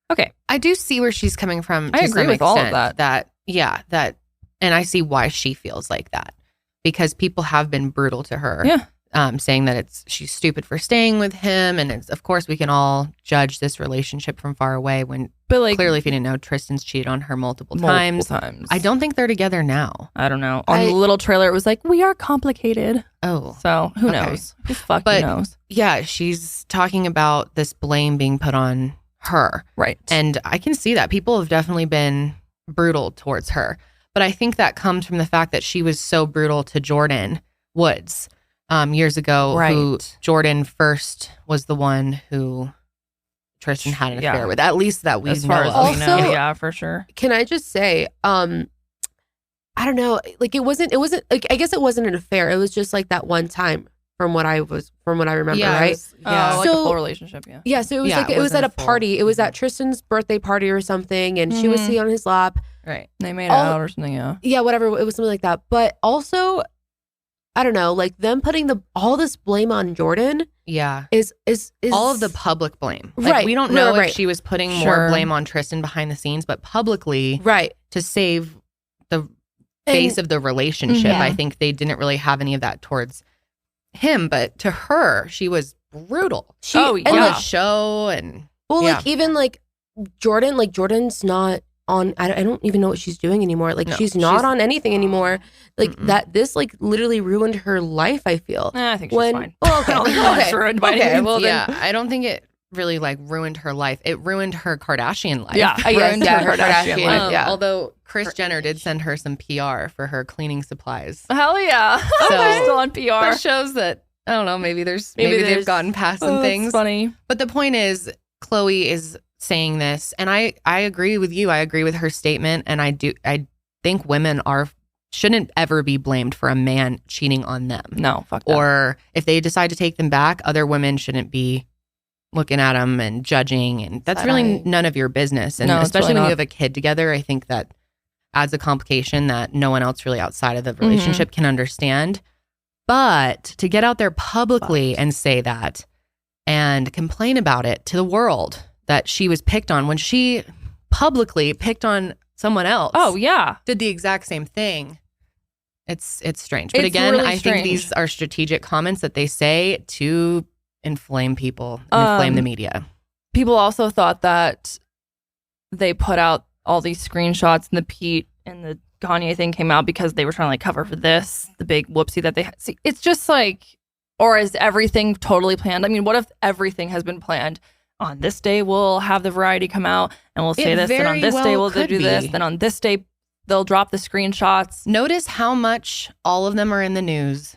Speaker 2: Okay.
Speaker 1: I do see where she's coming from.
Speaker 2: I agree with all of that.
Speaker 1: And I see why she feels like that, because people have been brutal to her.
Speaker 2: Yeah.
Speaker 1: saying that she's stupid for staying with him, and of course we can all judge this relationship from far away. But like, clearly, if you didn't know, Tristan's cheated on her multiple times. I don't think they're together now.
Speaker 2: I don't know. On the little trailer, it was like, we are complicated.
Speaker 1: Oh,
Speaker 2: so who knows? Who fucking knows?
Speaker 1: Yeah, she's talking about this blame being put on her,
Speaker 2: right?
Speaker 1: And I can see that people have definitely been brutal towards her, but I think that comes from the fact that she was so brutal to Jordan Woods. Years ago, who Jordan first was the one who Tristan had an affair with. At least that we
Speaker 2: as far
Speaker 1: know.
Speaker 2: As we know. Yeah, for sure.
Speaker 3: Can I just say, I don't know, like it wasn't like, I guess it wasn't an affair. It was just like that one time from what I remember, right?
Speaker 2: Like a full relationship.
Speaker 3: Yeah. So it was it was at a party. It was at Tristan's birthday party or something, and she was sitting on his lap.
Speaker 2: Right. They made out or something. Yeah.
Speaker 3: Yeah. Whatever. It was something like that. But also, I don't know, like them putting all this blame on Jordan.
Speaker 1: Yeah.
Speaker 3: Is
Speaker 1: all of the public blame. Like, we don't know if she was putting more blame on Tristan behind the scenes, but publicly, to save the face of the relationship. I think they didn't really have any of that towards him, but to her, she was brutal.
Speaker 3: On
Speaker 1: the show and
Speaker 3: like even like Jordan's not on. I don't even know what she's doing anymore. Like she's not on anything anymore. Like that. This like literally ruined her life. I feel.
Speaker 2: I think she's fine.
Speaker 3: Well, okay.
Speaker 2: Okay. Ruined by anything.
Speaker 1: Well, yeah. I don't think it really like ruined her life. It ruined her Kardashian life.
Speaker 2: Yeah,
Speaker 3: ruined her Kardashian life. Yeah.
Speaker 1: Although Kris Jenner did send her some PR for her cleaning supplies.
Speaker 2: Hell yeah.
Speaker 1: So
Speaker 2: they're still on PR.
Speaker 1: That shows that I don't know. Maybe they've gotten past some things.
Speaker 2: Funny.
Speaker 1: But the point is, Khloe is saying this, and I agree with you. I agree with her statement, and I think women shouldn't ever be blamed for a man cheating on them.
Speaker 2: No, fuck that.
Speaker 1: Or if they decide to take them back, other women shouldn't be looking at them and judging, and that's really none of your business. And especially when you have a kid together, I think that adds a complication that no one else really outside of the relationship can understand. But to get out there publicly and say that and complain about it to the world that she was picked on when she publicly picked on someone else.
Speaker 2: Oh yeah,
Speaker 1: did the exact same thing. It's strange. But
Speaker 2: It's
Speaker 1: again,
Speaker 2: really
Speaker 1: I
Speaker 2: strange.
Speaker 1: think these are strategic comments that they say to inflame people, inflame the media.
Speaker 2: People also thought that they put out all these screenshots and the Pete and the Kanye thing came out because they were trying to like cover for this, the big whoopsie that they had. See, it's just like, or is everything totally planned? I mean, what if everything has been planned? On this day, we'll have the variety come out and we'll say this. And on this day, we'll do this. Then on this day, they'll drop the screenshots.
Speaker 1: Notice how much all of them are in the news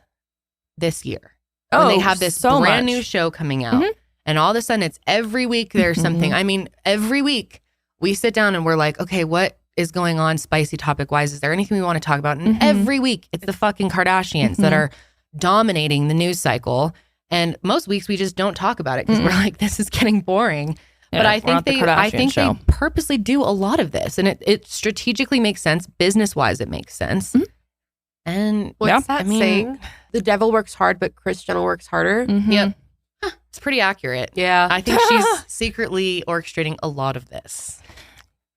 Speaker 1: this year. When they have this brand new show coming out. And all of a sudden, it's every week there's something. I mean, every week we sit down and we're like, okay, what is going on spicy topic wise? Is there anything we want to talk about? And every week it's the fucking Kardashians that are dominating the news cycle. And most weeks we just don't talk about it because we're like, this is getting boring.
Speaker 2: Yeah,
Speaker 1: but I think they purposely do a lot of this, and it strategically makes sense. Business wise, it makes sense. And
Speaker 3: what's that saying? The devil works hard, but Kris Jenner works harder.
Speaker 1: Yep. It's pretty accurate.
Speaker 3: Yeah.
Speaker 1: I think she's secretly orchestrating a lot of this.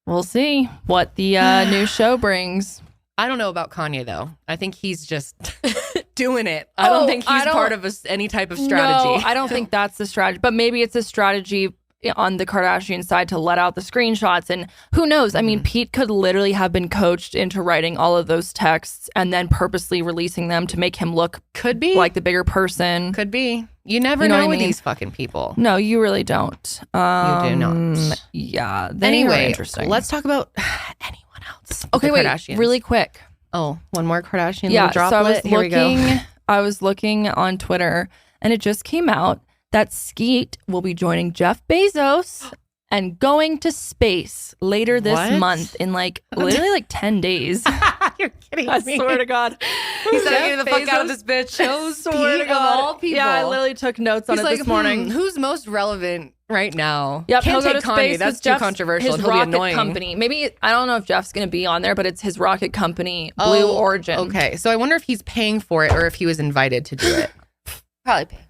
Speaker 2: We'll see what the new show brings.
Speaker 1: I don't know about Kanye, though. I think he's just doing it. I don't think he's part of any type of strategy.
Speaker 2: No, I don't think that's the strategy. But maybe it's a strategy on the Kardashian side to let out the screenshots. And who knows? I mean, Pete could literally have been coached into writing all of those texts and then purposely releasing them to make him look like the bigger person.
Speaker 1: Could be. You never know with these fucking people.
Speaker 2: No, you really don't.
Speaker 1: You do not.
Speaker 2: Yeah.
Speaker 1: Anyway,
Speaker 2: interesting.
Speaker 1: Let's talk about anyone else.
Speaker 2: Okay, wait, really quick.
Speaker 1: Oh, one more Kardashian
Speaker 2: little
Speaker 1: droplet.
Speaker 2: So I was looking on Twitter, and it just came out that Skeet will be joining Jeff Bezos and going to space later this month in literally 10 days.
Speaker 1: You're kidding me.
Speaker 2: I swear to God.
Speaker 1: He said, get the fuck out of this bitch.
Speaker 2: Chose Pete of all people. Yeah, I literally took notes on it this morning.
Speaker 1: Who's most relevant right now?
Speaker 2: Yep,
Speaker 1: Can't
Speaker 2: he'll
Speaker 1: take
Speaker 2: go to
Speaker 1: Kanye.
Speaker 2: space.
Speaker 1: That's too controversial.
Speaker 2: His
Speaker 1: He'll
Speaker 2: rocket
Speaker 1: be annoying.
Speaker 2: company. Maybe, I don't know if Jeff's going to be on there, but it's his rocket company, Blue Origin.
Speaker 1: Okay, so I wonder if he's paying for it or if he was invited to do it.
Speaker 4: Probably paying.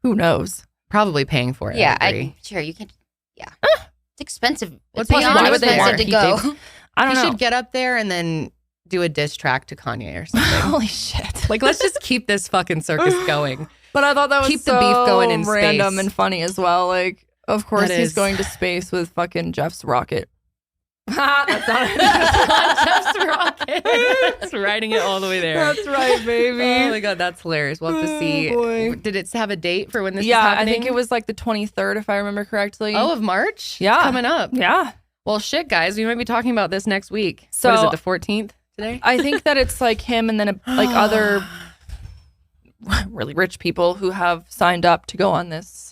Speaker 2: Who knows?
Speaker 1: Probably paying for it.
Speaker 4: Yeah,
Speaker 1: I agree.
Speaker 4: sure, you can. Yeah. It's expensive.
Speaker 1: What's
Speaker 4: It's beyond expensive to go.
Speaker 2: I don't know.
Speaker 1: He should get up there and then do a diss track to Kanye or something.
Speaker 2: Holy shit.
Speaker 1: Let's just keep this fucking circus going.
Speaker 2: But I thought that was
Speaker 1: Keep
Speaker 2: so
Speaker 1: the beef going in
Speaker 2: random
Speaker 1: space.
Speaker 2: and funny as well. Like, of course,
Speaker 1: That
Speaker 2: he's
Speaker 1: is-
Speaker 2: going to space with fucking Jeff's rocket. That's not
Speaker 1: Jeff's rocket. It's riding it all the way there.
Speaker 2: That's right, baby.
Speaker 1: Oh my god, that's hilarious. We'll have to see.
Speaker 2: boy.
Speaker 1: Did it have a date for when this is
Speaker 2: Yeah,
Speaker 1: happening?
Speaker 2: I think it was like the 23rd, if I remember correctly.
Speaker 1: of March?
Speaker 2: Yeah.
Speaker 1: It's coming up.
Speaker 2: Yeah.
Speaker 1: Well, shit, guys. We might be talking about this next week.
Speaker 2: So-
Speaker 1: what is it, the 14th today?
Speaker 2: I think that it's like him and then like other really rich people who have signed up to go on this.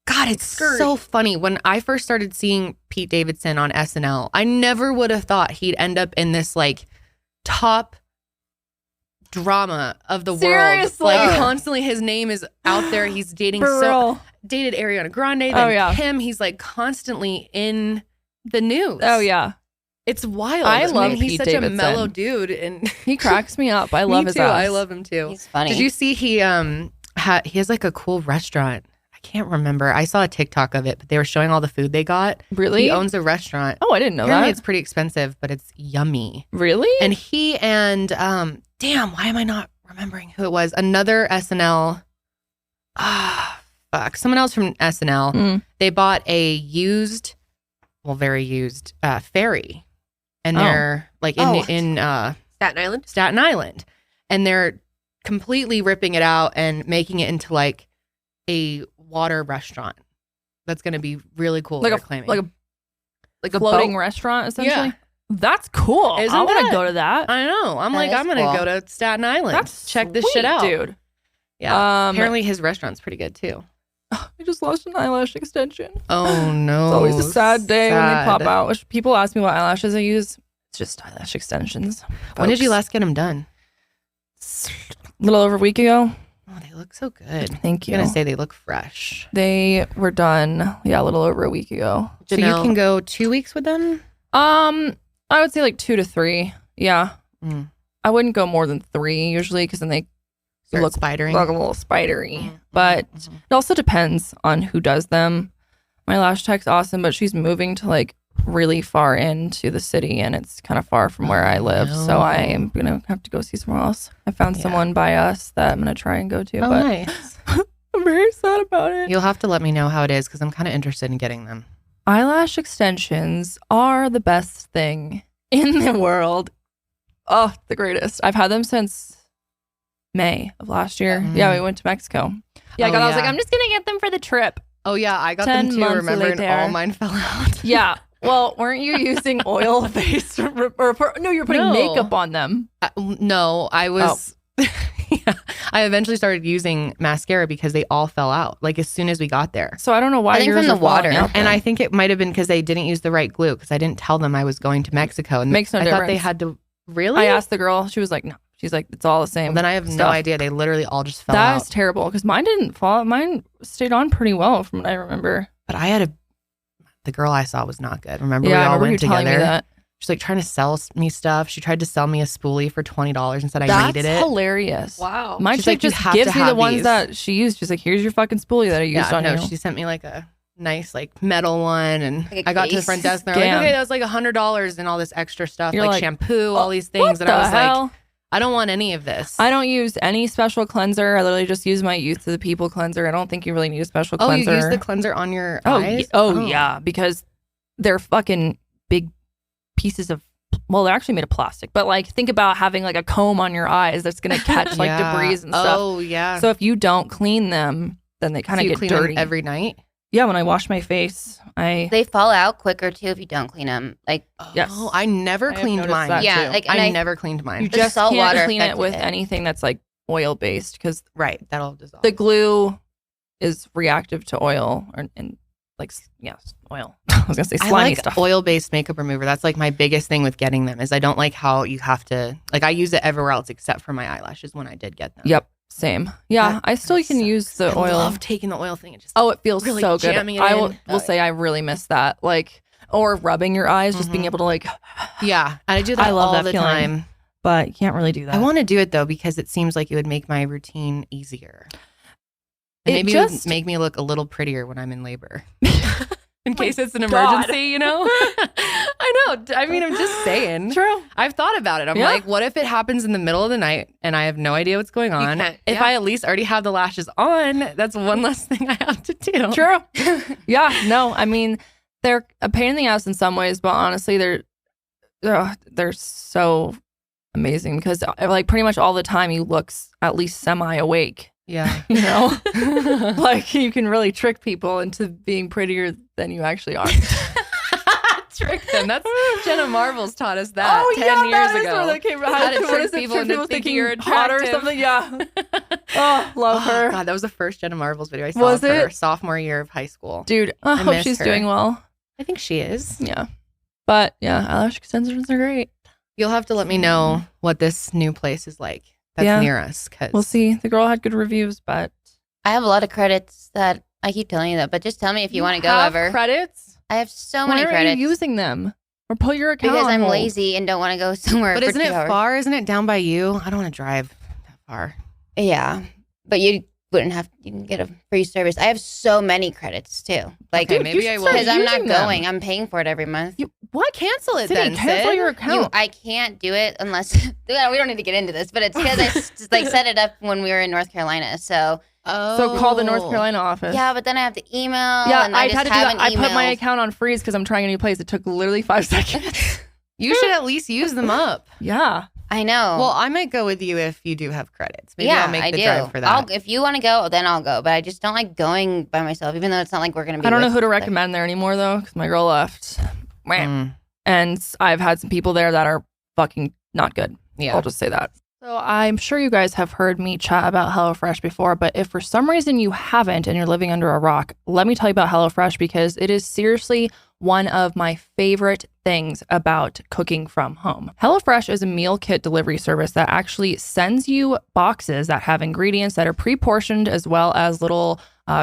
Speaker 1: God, it's so funny. When I first started seeing Pete Davidson on SNL, I never would have thought he'd end up in this like top drama of the
Speaker 2: Seriously?
Speaker 1: world. Like constantly his name is out there. He's dating
Speaker 2: For real.
Speaker 1: dated Ariana Grande, then
Speaker 2: Oh, yeah.
Speaker 1: Kim. He's like constantly in the news.
Speaker 2: Oh, yeah.
Speaker 1: It's wild.
Speaker 2: I love
Speaker 1: he's
Speaker 2: Pete
Speaker 1: such
Speaker 2: Davidson.
Speaker 1: a mellow dude, and
Speaker 2: He cracks me up. I love
Speaker 1: me
Speaker 2: his
Speaker 1: too.
Speaker 2: ass.
Speaker 1: I love him too.
Speaker 4: He's funny.
Speaker 1: Did you see he has like a cool restaurant? I can't remember. I saw a TikTok of it, but they were showing all the food they got.
Speaker 2: Really?
Speaker 1: He owns a restaurant.
Speaker 2: Oh, I didn't know
Speaker 1: Apparently
Speaker 2: that.
Speaker 1: it's pretty expensive, but it's yummy.
Speaker 2: Really?
Speaker 1: And he and damn, why am I not remembering who it was? Another SNL. Someone else from SNL.
Speaker 2: Mm.
Speaker 1: They bought a used, well, very used ferry, and
Speaker 2: Oh.
Speaker 1: they're like in
Speaker 3: Staten Island.
Speaker 1: and they're completely ripping it out and making it into like a water restaurant. That's going to be really cool.
Speaker 2: Like
Speaker 1: they're
Speaker 2: a
Speaker 1: claiming.
Speaker 2: like a floating
Speaker 1: boat.
Speaker 2: restaurant, essentially.
Speaker 1: Yeah.
Speaker 2: That's cool.
Speaker 1: Isn't
Speaker 2: I want to
Speaker 1: that-
Speaker 2: go to that.
Speaker 1: I know. I'm
Speaker 4: That
Speaker 1: like,
Speaker 4: is
Speaker 1: I'm going to
Speaker 4: cool.
Speaker 1: go to Staten Island.
Speaker 2: That's
Speaker 1: check this
Speaker 2: sweet,
Speaker 1: shit out,
Speaker 2: dude.
Speaker 1: Yeah. Apparently his restaurant's pretty good too.
Speaker 2: I just lost an eyelash extension.
Speaker 1: Oh no.
Speaker 2: It's always a sad day when they pop
Speaker 1: Sad.
Speaker 2: out. Which people ask me what eyelashes I use. It's just eyelash extensions.
Speaker 1: When did you
Speaker 2: folks.
Speaker 1: last get them done?
Speaker 2: A little over a week ago.
Speaker 1: Oh, they look so good.
Speaker 2: Thank you.
Speaker 1: I'm gonna say they look fresh.
Speaker 2: They were done, yeah, a little over a week ago.
Speaker 1: So you can go 2 weeks with them?
Speaker 2: I would say like 2 to 3. Yeah.
Speaker 1: Mm.
Speaker 2: I wouldn't go more than 3 usually because then they
Speaker 1: Start
Speaker 2: look
Speaker 1: spidering.
Speaker 2: look a little spidery. But it also depends on who does them. My lash tech's awesome, but she's moving to like really far into the city and it's kind of far from where I live. So I am gonna have to go see somewhere else. I found someone by us that I'm gonna try and go to.
Speaker 1: Oh,
Speaker 2: but
Speaker 1: nice.
Speaker 2: I'm very sad about it.
Speaker 1: You'll have to let me know how it is because I'm kind of interested in getting them.
Speaker 2: Eyelash extensions are the best thing in the world. Oh, the greatest. I've had them since May of last year. Yeah, we went to Mexico. Yeah,
Speaker 1: Oh,
Speaker 2: I was like,
Speaker 1: yeah.
Speaker 2: I'm just gonna get them for the trip.
Speaker 1: Oh yeah, I got
Speaker 2: 10
Speaker 1: them too.
Speaker 2: months
Speaker 1: Remember, and
Speaker 2: later.
Speaker 1: all mine fell out.
Speaker 2: Yeah. Well, weren't you using oil based or no? You were putting
Speaker 1: No.
Speaker 2: makeup on them.
Speaker 1: No, I was. Yeah, I eventually started using mascara because they all fell out. Like as soon as we got there.
Speaker 2: So I don't know why
Speaker 4: I think
Speaker 2: yours
Speaker 4: from the
Speaker 2: are falling
Speaker 4: water.
Speaker 2: out
Speaker 1: And
Speaker 2: then.
Speaker 1: I think it might have been because they didn't use the right glue because I didn't tell them I was going to Mexico. And
Speaker 2: Makes no
Speaker 1: I thought they
Speaker 2: difference.
Speaker 1: had to. Really?
Speaker 2: I asked the girl. She was like, no. She's like, it's all the same.
Speaker 1: Well, then I have no
Speaker 2: stuff.
Speaker 1: idea. They literally all just fell
Speaker 2: That's
Speaker 1: out.
Speaker 2: terrible because mine didn't fall. Mine stayed on pretty well from what I remember.
Speaker 1: But I had the girl I saw was not good. Remember,
Speaker 2: Yeah,
Speaker 1: we
Speaker 2: I
Speaker 1: all
Speaker 2: remember
Speaker 1: went
Speaker 2: you telling me
Speaker 1: together.
Speaker 2: that.
Speaker 1: She's like trying to sell me stuff. She tried to sell me a spoolie for $20 and said I
Speaker 2: That's
Speaker 1: needed it.
Speaker 2: hilarious.
Speaker 3: Wow.
Speaker 2: My
Speaker 1: She's
Speaker 2: chick
Speaker 1: like, "You
Speaker 2: just
Speaker 1: have to
Speaker 2: gives me the
Speaker 1: have
Speaker 2: ones
Speaker 1: these."
Speaker 2: that she used. She's like, here's your fucking spoolie that I used on you.
Speaker 1: She sent me like a nice like metal one, and
Speaker 4: Like a
Speaker 1: I got to the
Speaker 4: case?
Speaker 1: front desk and they're like,
Speaker 2: Scam.
Speaker 1: okay, that was like $100 and all this extra stuff,
Speaker 2: You're
Speaker 1: like
Speaker 2: like,
Speaker 1: shampoo, all these
Speaker 2: What
Speaker 1: things, and
Speaker 2: the
Speaker 1: I was
Speaker 2: hell?
Speaker 1: like, I don't want any of this.
Speaker 2: I don't use any special cleanser. I literally just use my Youth of the People cleanser. I don't think you really need a special
Speaker 1: Oh,
Speaker 2: cleanser.
Speaker 1: you use the cleanser on your
Speaker 2: oh,
Speaker 1: eyes?
Speaker 2: yeah, because they're fucking big pieces of. Well, they're actually made of plastic, but like think about having like a comb on your eyes that's gonna catch like
Speaker 1: Yeah.
Speaker 2: debris and stuff.
Speaker 1: Oh yeah.
Speaker 2: So if you don't clean them, then they kind
Speaker 1: So
Speaker 2: of
Speaker 1: you
Speaker 2: get
Speaker 1: clean them
Speaker 2: dirty
Speaker 1: every night.
Speaker 2: Yeah, when I wash my face,
Speaker 4: They fall out quicker too if you don't clean them. Like
Speaker 2: yes.
Speaker 1: Oh, I never
Speaker 2: I have
Speaker 1: cleaned
Speaker 2: noticed
Speaker 1: mine.
Speaker 2: that
Speaker 4: Yeah,
Speaker 2: too.
Speaker 4: like and
Speaker 1: I
Speaker 4: I
Speaker 1: never cleaned mine.
Speaker 2: You
Speaker 4: The
Speaker 2: just
Speaker 4: salt
Speaker 2: can't
Speaker 4: water
Speaker 2: clean it
Speaker 4: affected
Speaker 2: with
Speaker 4: it.
Speaker 2: anything that's like oil based because
Speaker 1: right, that'll dissolve.
Speaker 2: the glue is reactive to oil and like oil. I was gonna say
Speaker 1: I
Speaker 2: slimy
Speaker 1: like
Speaker 2: stuff.
Speaker 1: oil-based makeup remover. That's like my biggest thing with getting them is I don't like how you have to like I use it everywhere else except for my eyelashes when I did get them.
Speaker 2: Yep, same. Yeah,
Speaker 1: That
Speaker 2: I still can use the
Speaker 1: I
Speaker 2: oil.
Speaker 1: love taking the oil thing. It just
Speaker 2: Oh, it feels
Speaker 1: really
Speaker 2: so good.
Speaker 1: jamming it
Speaker 2: I
Speaker 1: in.
Speaker 2: will say I really miss that. Like or rubbing your eyes, just being able to like.
Speaker 1: Yeah, and I do that
Speaker 2: I love
Speaker 1: all
Speaker 2: that
Speaker 1: the
Speaker 2: feeling.
Speaker 1: time.
Speaker 2: But you can't really do that.
Speaker 1: I want to do it though because it seems like it would make my routine easier. And
Speaker 2: It
Speaker 1: maybe it
Speaker 2: just-
Speaker 1: would make me look a little prettier when I'm in labor. In case it's an
Speaker 2: God.
Speaker 1: emergency, you know? I know. I mean, I'm just saying.
Speaker 2: True.
Speaker 1: I've thought about it. I'm like, what if it happens in the middle of the night and I have no idea what's going on? If I at least already have the lashes on, that's one less thing I have to do.
Speaker 2: True. Yeah. No, I mean, they're a pain in the ass in some ways, but honestly, they're so amazing because like pretty much all the time you look at least semi-awake.
Speaker 1: Yeah.
Speaker 2: You know? Like you can really trick people into being prettier than you actually are.
Speaker 1: Trick them. That's Jenna Marbles taught us that 10 years ago.
Speaker 2: That came out.
Speaker 1: How to trick people into thinking you're
Speaker 2: hot or
Speaker 1: attractive.
Speaker 2: something. Yeah. Oh, love her.
Speaker 1: God, that was the first Jenna Marbles video I saw
Speaker 2: Was
Speaker 1: of her
Speaker 2: it?
Speaker 1: Sophomore year of high school.
Speaker 2: Dude, I hope
Speaker 1: miss
Speaker 2: she's
Speaker 1: her.
Speaker 2: doing well.
Speaker 1: I think she is.
Speaker 2: Yeah. But yeah, eyelash extensions are great.
Speaker 1: You'll have to let me know what this new place is like that's near us. Cause
Speaker 2: we'll see. The girl had good reviews, but
Speaker 4: I have a lot of credits that I keep telling you that, but just tell me if you want to go
Speaker 2: have
Speaker 4: ever.
Speaker 2: Credits?
Speaker 4: I have so
Speaker 2: Why
Speaker 4: many
Speaker 2: aren't
Speaker 4: credits.
Speaker 2: you using them? Or put your account
Speaker 4: Because
Speaker 2: on
Speaker 4: I'm
Speaker 2: hold.
Speaker 4: lazy and don't want to go somewhere
Speaker 1: But
Speaker 4: for
Speaker 1: isn't
Speaker 4: 2
Speaker 1: it
Speaker 4: hours.
Speaker 1: far? Isn't it down by you? I don't want to drive that far.
Speaker 4: Yeah, but you wouldn't have. You can get a free service. I have so many credits too. Like
Speaker 1: Okay, maybe I will.
Speaker 4: because I'm not
Speaker 2: using them.
Speaker 4: going. I'm paying for it every month.
Speaker 1: Why cancel it
Speaker 2: Sydney,
Speaker 1: then?
Speaker 2: cancel
Speaker 1: Sid?
Speaker 2: your account.
Speaker 4: I can't do it unless we don't need to get into this, but it's because I like set it up when we were in North Carolina. So
Speaker 2: So call the North Carolina office.
Speaker 4: yeah, but then I have to email.
Speaker 2: Yeah,
Speaker 4: and I
Speaker 2: I've
Speaker 4: just
Speaker 2: had to do that.
Speaker 4: haven't
Speaker 2: I put my
Speaker 4: emailed.
Speaker 2: account on freeze because I'm trying a new place. It took literally 5 seconds.
Speaker 1: You should at least use them up.
Speaker 2: Yeah.
Speaker 4: I know.
Speaker 1: Well, I might go with you if you do have credits. Maybe
Speaker 4: yeah,
Speaker 1: I'll make
Speaker 4: I
Speaker 1: the
Speaker 4: do.
Speaker 1: drive for that.
Speaker 4: If you want to go, then I'll go. But I just don't like going by myself, even though it's not like we're gonna be.
Speaker 2: I don't know
Speaker 4: with-
Speaker 2: who to recommend there anymore though, because my girl left. And I've had some people there that are fucking not good.
Speaker 1: Yeah.
Speaker 2: I'll just say that. So I'm sure you guys have heard me chat about HelloFresh before, but if for some reason you haven't and you're living under a rock, let me tell you about HelloFresh because it is seriously one of my favorite things about cooking from home. HelloFresh is a meal kit delivery service that actually sends you boxes that have ingredients that are pre-portioned as well as little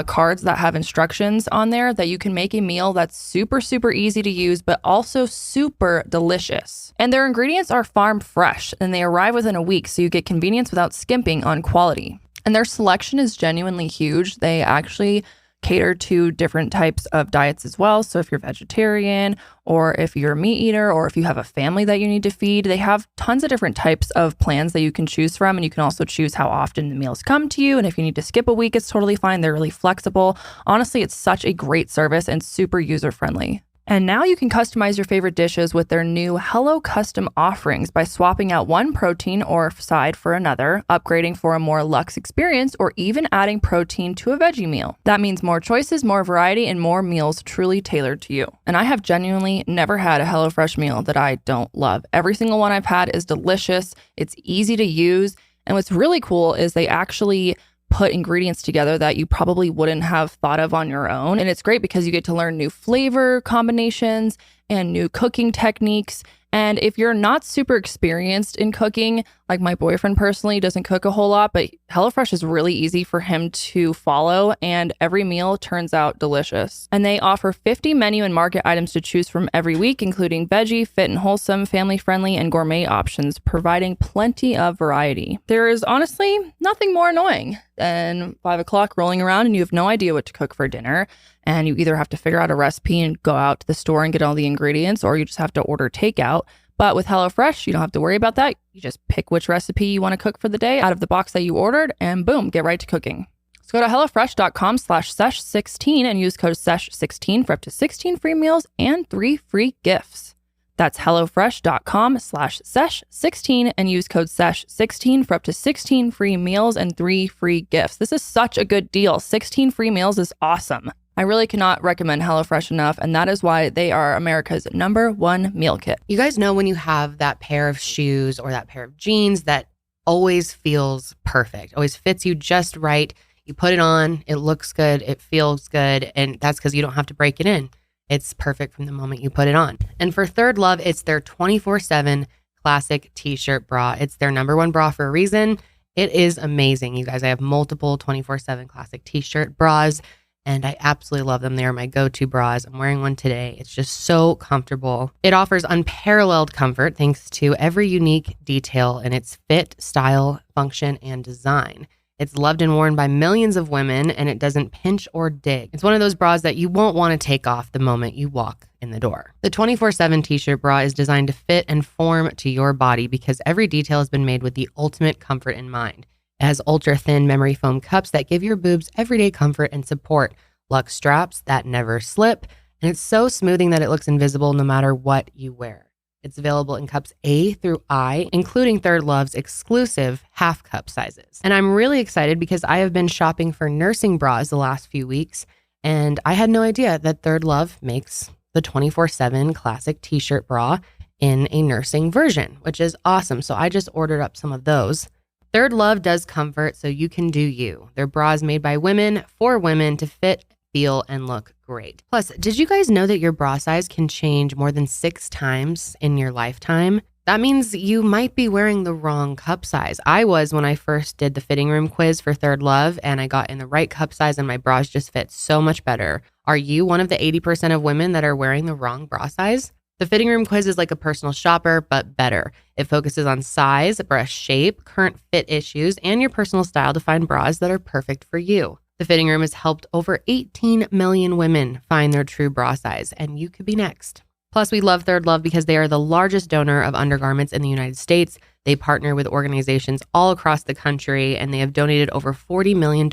Speaker 2: cards that have instructions on there that you can make a meal that's super, super easy to use, but also super delicious. And their ingredients are farm fresh and they arrive within a week, so you get convenience without skimping on quality. And their selection is genuinely huge. They actually cater to different types of diets as well. So if you're vegetarian or if you're a meat eater or if you have a family that you need to feed, they have tons of different types of plans that you can choose from. And you can also choose how often the meals come to you. And if you need to skip a week, it's totally fine. They're really flexible. Honestly, it's such a great service and super user-friendly. And now you can customize your favorite dishes with their new Hello Custom offerings by swapping out one protein or side for another, upgrading for a more luxe experience, or even adding protein to a veggie meal. That means more choices, more variety, and more meals truly tailored to you. And I have genuinely never had a HelloFresh meal that I don't love. Every single one I've had is delicious. It's easy to use. And what's really cool is they actually put ingredients together that you probably wouldn't have thought of on your own. And it's great because you get to learn new flavor combinations and new cooking techniques. And if you're not super experienced in cooking, like my boyfriend personally doesn't cook a whole lot, but HelloFresh is really easy for him to follow and every meal turns out delicious. And they offer 50 menu and market items to choose from every week, including veggie, fit and wholesome, family friendly, and gourmet options, providing plenty of variety. There is honestly nothing more annoying than 5 o'clock rolling around and you have no idea what to cook for dinner. And you either have to figure out a recipe and go out to the store and get all the ingredients, or you just have to order takeout. But with HelloFresh, you don't have to worry about that. You just pick which recipe you want to cook for the day out of the box that you ordered, and boom, get right to cooking. So go to HelloFresh.com/Sesh16 and use code Sesh16 for up to 16 free meals and 3 free gifts. That's HelloFresh.com/Sesh16 and use code Sesh16 for up to 16 free meals and 3 free gifts. This is such a good deal. 16 free meals is awesome. I really cannot recommend HelloFresh enough, and that is why they are America's #1 meal kit.
Speaker 1: You guys know when you have that pair of shoes or that pair of jeans that always feels perfect, always fits you just right. You put it on, it looks good, it feels good, and that's because you don't have to break it in. It's perfect from the moment you put it on. And for Third Love, it's their 24/7 classic t-shirt bra. It's their #1 bra for a reason. It is amazing, you guys. I have multiple 24/7 classic t-shirt bras, and I absolutely love them. They are my go-to bras. I'm wearing one today. It's just so comfortable. It offers unparalleled comfort thanks to every unique detail in its fit, style, function, and design. It's loved and worn by millions of women, and it doesn't pinch or dig. It's one of those bras that you won't want to take off the moment you walk in the door. The 24/7 t-shirt bra is designed to fit and form to your body because every detail has been made with the ultimate comfort in mind. It has ultra-thin memory foam cups that give your boobs everyday comfort and support, luxe straps that never slip, and it's so smoothing that it looks invisible no matter what you wear. It's available in cups A through I, including Third Love's exclusive half cup sizes. And I'm really excited because I have been shopping for nursing bras the last few weeks, and I had no idea that Third Love makes the 24/7 classic t-shirt bra in a nursing version, which is awesome. So I just ordered up some of those. Third Love does comfort so you can do you. Their bras made by women for women to fit, feel, and look great. Plus, did you guys know that your bra size can change more than 6 times in your lifetime? That means you might be wearing the wrong cup size. I was when I first did the fitting room quiz for Third Love, and I got in the right cup size and my bras just fit so much better. Are you one of the 80% of women that are wearing the wrong bra size? The fitting room quiz is like a personal shopper, but better. It focuses on size, breast shape, current fit issues, and your personal style to find bras that are perfect for you. The fitting room has helped over 18 million women find their true bra size, and you could be next. Plus, we love Third Love because they are the largest donor of undergarments in the United States. They partner with organizations all across the country, and they have donated over $40 million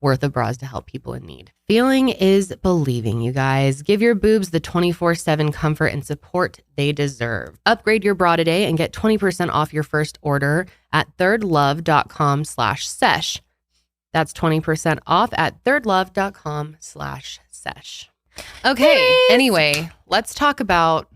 Speaker 1: worth of bras to help people in need. Feeling is believing, you guys. Give your boobs the 24/7 comfort and support they deserve. Upgrade your bra today and get 20% off your first order at thirdlove.com/sesh. That's 20% off at thirdlove.com/sesh. Okay, anyway, let's talk about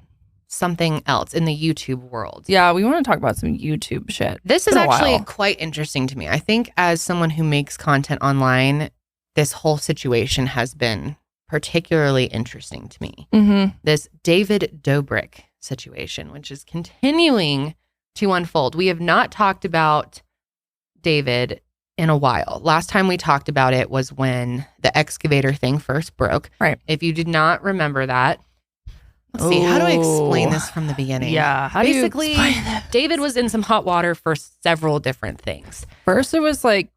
Speaker 1: something else in the YouTube world.
Speaker 2: Yeah, we want to talk about some YouTube shit.
Speaker 1: This is actually quite interesting to me. I think as someone who makes content online, this whole situation has been particularly interesting to me.
Speaker 2: Mm-hmm.
Speaker 1: This David Dobrik situation, which is continuing to unfold. We have not talked about David in a while. Last time we talked about it was when the excavator thing first broke.
Speaker 2: Right.
Speaker 1: If you did not remember that, let's see, how do I explain this from the beginning?
Speaker 2: Yeah.
Speaker 1: Basically, David was in some hot water for several different things.
Speaker 2: First, it was like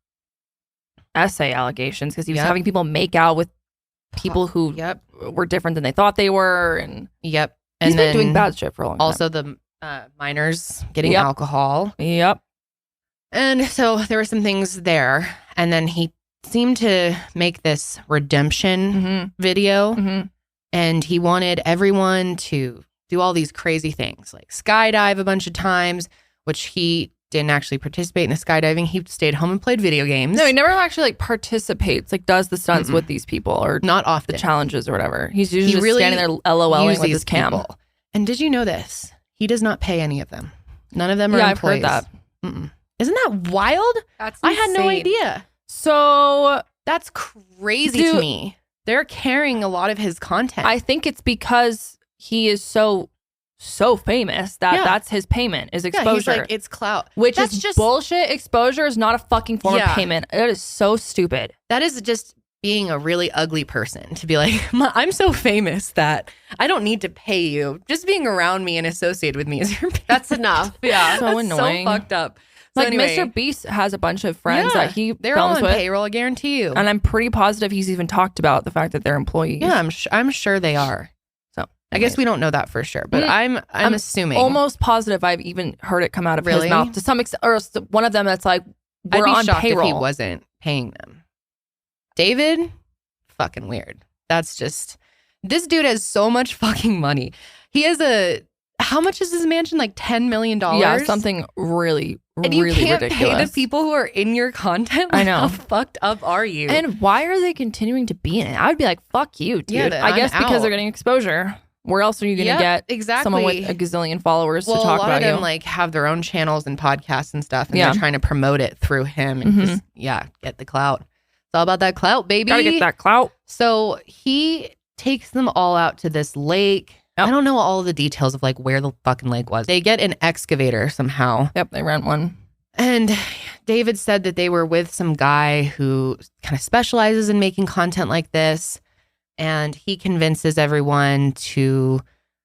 Speaker 2: essay allegations because he was having people make out with people who were different than they thought they were. And
Speaker 1: and
Speaker 2: he's
Speaker 1: then
Speaker 2: been doing bad shit for a long time.
Speaker 1: Also, the minors getting alcohol.
Speaker 2: Yep.
Speaker 1: And so there were some things there. And then he seemed to make this redemption video.
Speaker 2: Mm-hmm.
Speaker 1: And he wanted everyone to do all these crazy things, like skydive a bunch of times, which he didn't actually participate in the skydiving. He stayed home and played video games.
Speaker 2: No, he never actually like participates, like does the stunts with these people or
Speaker 1: not often
Speaker 2: the challenges or whatever. He's usually just standing there LOLing with his cam.
Speaker 1: People. And did you know this? He does not pay any of them. None of them are employees.
Speaker 2: I've heard that.
Speaker 1: Isn't that wild?
Speaker 3: That's
Speaker 1: I had no idea.
Speaker 2: So
Speaker 1: that's crazy to me. They're carrying a lot of his content.
Speaker 2: I think it's because he is so famous that that's his payment is exposure.
Speaker 1: Yeah, he's like, it's clout.
Speaker 2: Which is just bullshit. Exposure is not a fucking form of payment. It is so stupid.
Speaker 1: That is just being a really ugly person to be like, I'm so famous that I don't need to pay you. Just being around me and associated with me is your payment.
Speaker 3: That's enough.
Speaker 1: Yeah.
Speaker 2: So annoying.
Speaker 1: So fucked up. So
Speaker 2: Like
Speaker 1: anyway,
Speaker 2: Mr. Beast has a bunch of friends that
Speaker 1: they're
Speaker 2: films
Speaker 1: all on
Speaker 2: with.
Speaker 1: payroll, I guarantee you.
Speaker 2: And I'm pretty positive he's even talked about the fact that they're employees.
Speaker 1: Yeah, I'm sure they are.
Speaker 2: So
Speaker 1: I guess we don't know that for sure, but I'm assuming.
Speaker 2: Almost positive I've even heard it come out of his
Speaker 1: Really?
Speaker 2: mouth to some extent, or one of them that's like, we're
Speaker 1: I'd be
Speaker 2: on
Speaker 1: shocked
Speaker 2: payroll.
Speaker 1: if he wasn't paying them. David, fucking weird. That's just, this dude has so much fucking money. He has how much is his mansion? Like $10 million?
Speaker 2: Yeah, something really,
Speaker 1: and you
Speaker 2: really
Speaker 1: can't
Speaker 2: ridiculous.
Speaker 1: pay the people who are in your content?
Speaker 2: I
Speaker 1: Like,
Speaker 2: know.
Speaker 1: How fucked up are you?
Speaker 2: And why are they continuing to be in it? I would be like, fuck you, dude.
Speaker 1: Yeah,
Speaker 2: I guess
Speaker 1: I'm
Speaker 2: because
Speaker 1: out.
Speaker 2: they're getting exposure. Where else are you going to get someone with a gazillion followers to talk
Speaker 1: a lot
Speaker 2: about
Speaker 1: of them
Speaker 2: you?
Speaker 1: like have their own channels and podcasts and stuff, and
Speaker 2: Yeah.
Speaker 1: they're trying to promote it through him and just get the clout. It's all about that clout, baby.
Speaker 2: Gotta get that clout.
Speaker 1: So he takes them all out to this lake. I don't know all the details of like where the fucking lake was. They get an excavator somehow.
Speaker 2: Yep, they rent one.
Speaker 1: And David said that they were with some guy who kind of specializes in making content like this. And he convinces everyone to.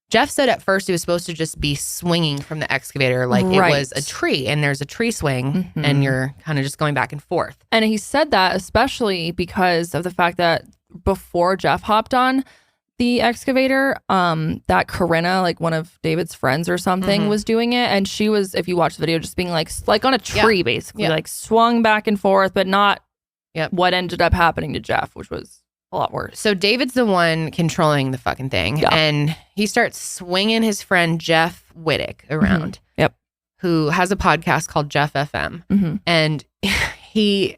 Speaker 1: Jeff said at first it was supposed to just be swinging from the excavator like it was a tree, and there's a tree swing and you're kind of just going back and forth.
Speaker 2: And he said that especially because of the fact that before Jeff hopped on, the excavator, that Corinna, like one of David's friends or something, was doing it. And she was, if you watch the video, just being like on a tree, basically, like swung back and forth, but not what ended up happening to Jeff, which was a lot worse.
Speaker 1: So David's the one controlling the fucking thing.
Speaker 2: Yeah.
Speaker 1: And he starts swinging his friend Jeff Wittick around, who has a podcast called Jeff FM. And I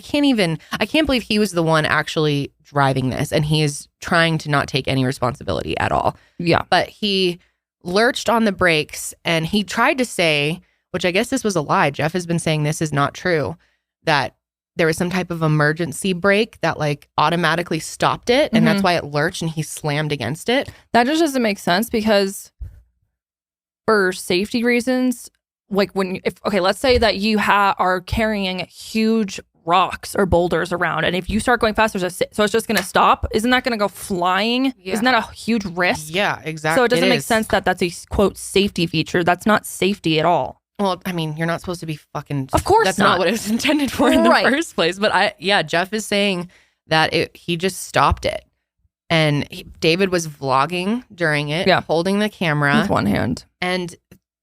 Speaker 1: can't believe he was the one actually driving this, and he is trying to not take any responsibility at all.
Speaker 2: Yeah.
Speaker 1: But he lurched on the brakes, and he tried to say, which I guess this was a lie. Jeff has been saying this is not true, that there was some type of emergency brake that like automatically stopped it, and that's why it lurched and he slammed against it.
Speaker 2: That just doesn't make sense, because for safety reasons, like let's say that you are carrying huge rocks or boulders around, and if you start going faster, so it's just going to stop. Isn't that going to go flying? Isn't that a huge risk?
Speaker 1: Yeah, exactly.
Speaker 2: So it doesn't make sense that that's a quote safety feature. That's not safety at all.
Speaker 1: Well, I mean, you're not supposed to be fucking.
Speaker 2: Of course,
Speaker 1: that's not what it was intended for in the first place. But Jeff is saying that he just stopped it, and David was vlogging during it, holding the camera
Speaker 2: with one hand,
Speaker 1: and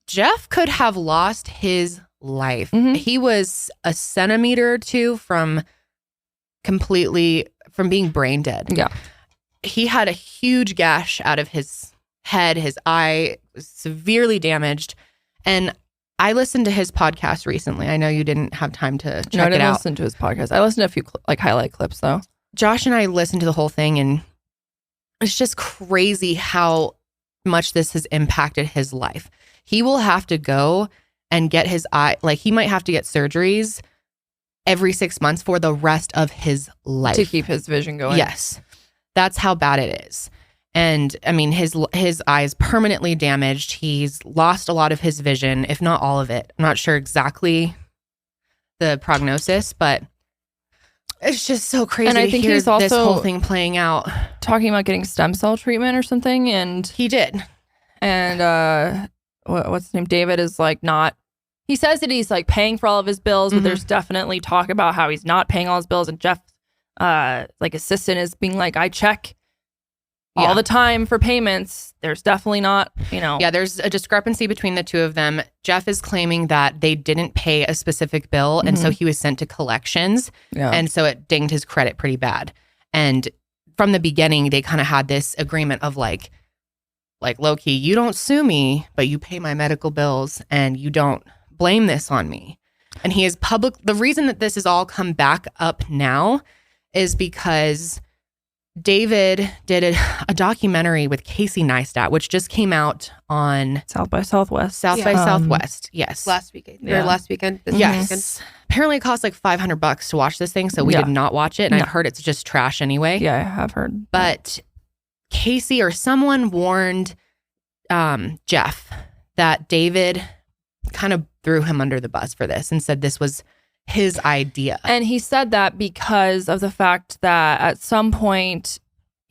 Speaker 1: Jeff could have lost his life. He was a centimeter or two from being brain dead.
Speaker 2: Yeah.
Speaker 1: He had a huge gash out of his head. His eye was severely damaged. And I listened to his podcast recently. I know you didn't have time to check it out.
Speaker 2: I didn't listen to his podcast. I listened to a few highlight clips though.
Speaker 1: Josh and I listened to the whole thing, and it's just crazy how much this has impacted his life. He will have to go and get his eye, like he might have to get surgeries every 6 months for the rest of his life.
Speaker 2: To keep his vision going.
Speaker 1: Yes. That's how bad it is. And I mean, his eye is permanently damaged. He's lost a lot of his vision, if not all of it. I'm not sure exactly the prognosis, but it's just so crazy
Speaker 2: and I think
Speaker 1: hear
Speaker 2: he's also
Speaker 1: this whole thing playing out.
Speaker 2: Talking about getting stem cell treatment or something, and
Speaker 1: he did.
Speaker 2: And what's his name? David is like not. He says that he's like paying for all of his bills, but there's definitely talk about how he's not paying all his bills. And Jeff, like assistant, is being like, I check all the time for payments. There's definitely not,
Speaker 1: Yeah, there's a discrepancy between the two of them. Jeff is claiming that they didn't pay a specific bill, and so he was sent to collections, and so it dinged his credit pretty bad. And from the beginning, they kind of had this agreement of like low-key, you don't sue me, but you pay my medical bills, and you don't blame this on me. And he is public. The reason that this has all come back up now is because David did a documentary with Casey Neistat, which just came out on
Speaker 2: South by Southwest.
Speaker 1: By Southwest, yes.
Speaker 3: Last weekend. Or last weekend. This weekend.
Speaker 1: Apparently it cost like $500 to watch this thing, so we did not watch it. And I've heard it's just trash anyway.
Speaker 2: Yeah, I have heard.
Speaker 1: But Casey or someone warned Jeff that David kind of threw him under the bus for this and said this was his idea.
Speaker 2: And he said that because of the fact that at some point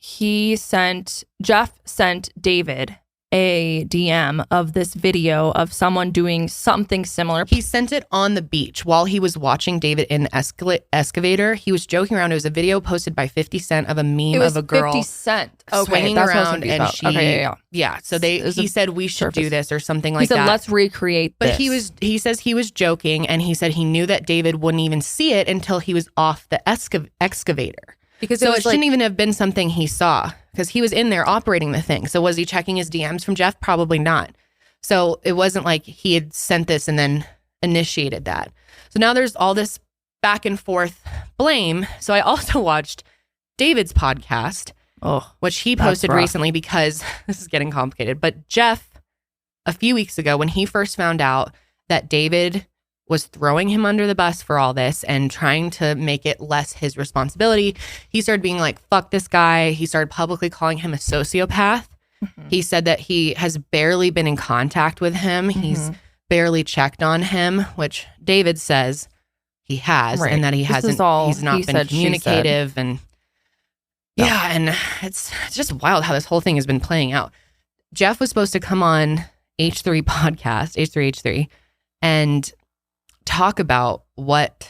Speaker 2: Jeff sent David a DM of this video of someone doing something similar.
Speaker 1: He sent it on the beach while he was watching David in the excavator. He was joking around. It was a video posted by 50 Cent of a meme of a girl
Speaker 2: 50 Cent.
Speaker 1: swinging around, and she so he said we should
Speaker 2: surface.
Speaker 1: Do this or something like that.
Speaker 2: He said let's recreate
Speaker 1: but
Speaker 2: this.
Speaker 1: He says he was joking, and he said he knew that David wouldn't even see it until he was off the excavator.
Speaker 3: Because
Speaker 1: so it shouldn't even have been something he saw, because he was in there operating the thing. So was he checking his DMs from Jeff? Probably not. So it wasn't like he had sent this and then initiated that. So now there's all this back and forth blame. So I also watched David's podcast, which he posted recently, because this is getting complicated. But Jeff, a few weeks ago, when he first found out that David was throwing him under the bus for all this and trying to make it less his responsibility, he started being like, fuck this guy. He started publicly calling him a sociopath. He said that he has barely been in contact with him. He's barely checked on him, which David says he has, and that he hasn't. He's not been communicative, and and it's just wild how this whole thing has been playing out. Jeff was supposed to come on H3 podcast, H3, and talk about what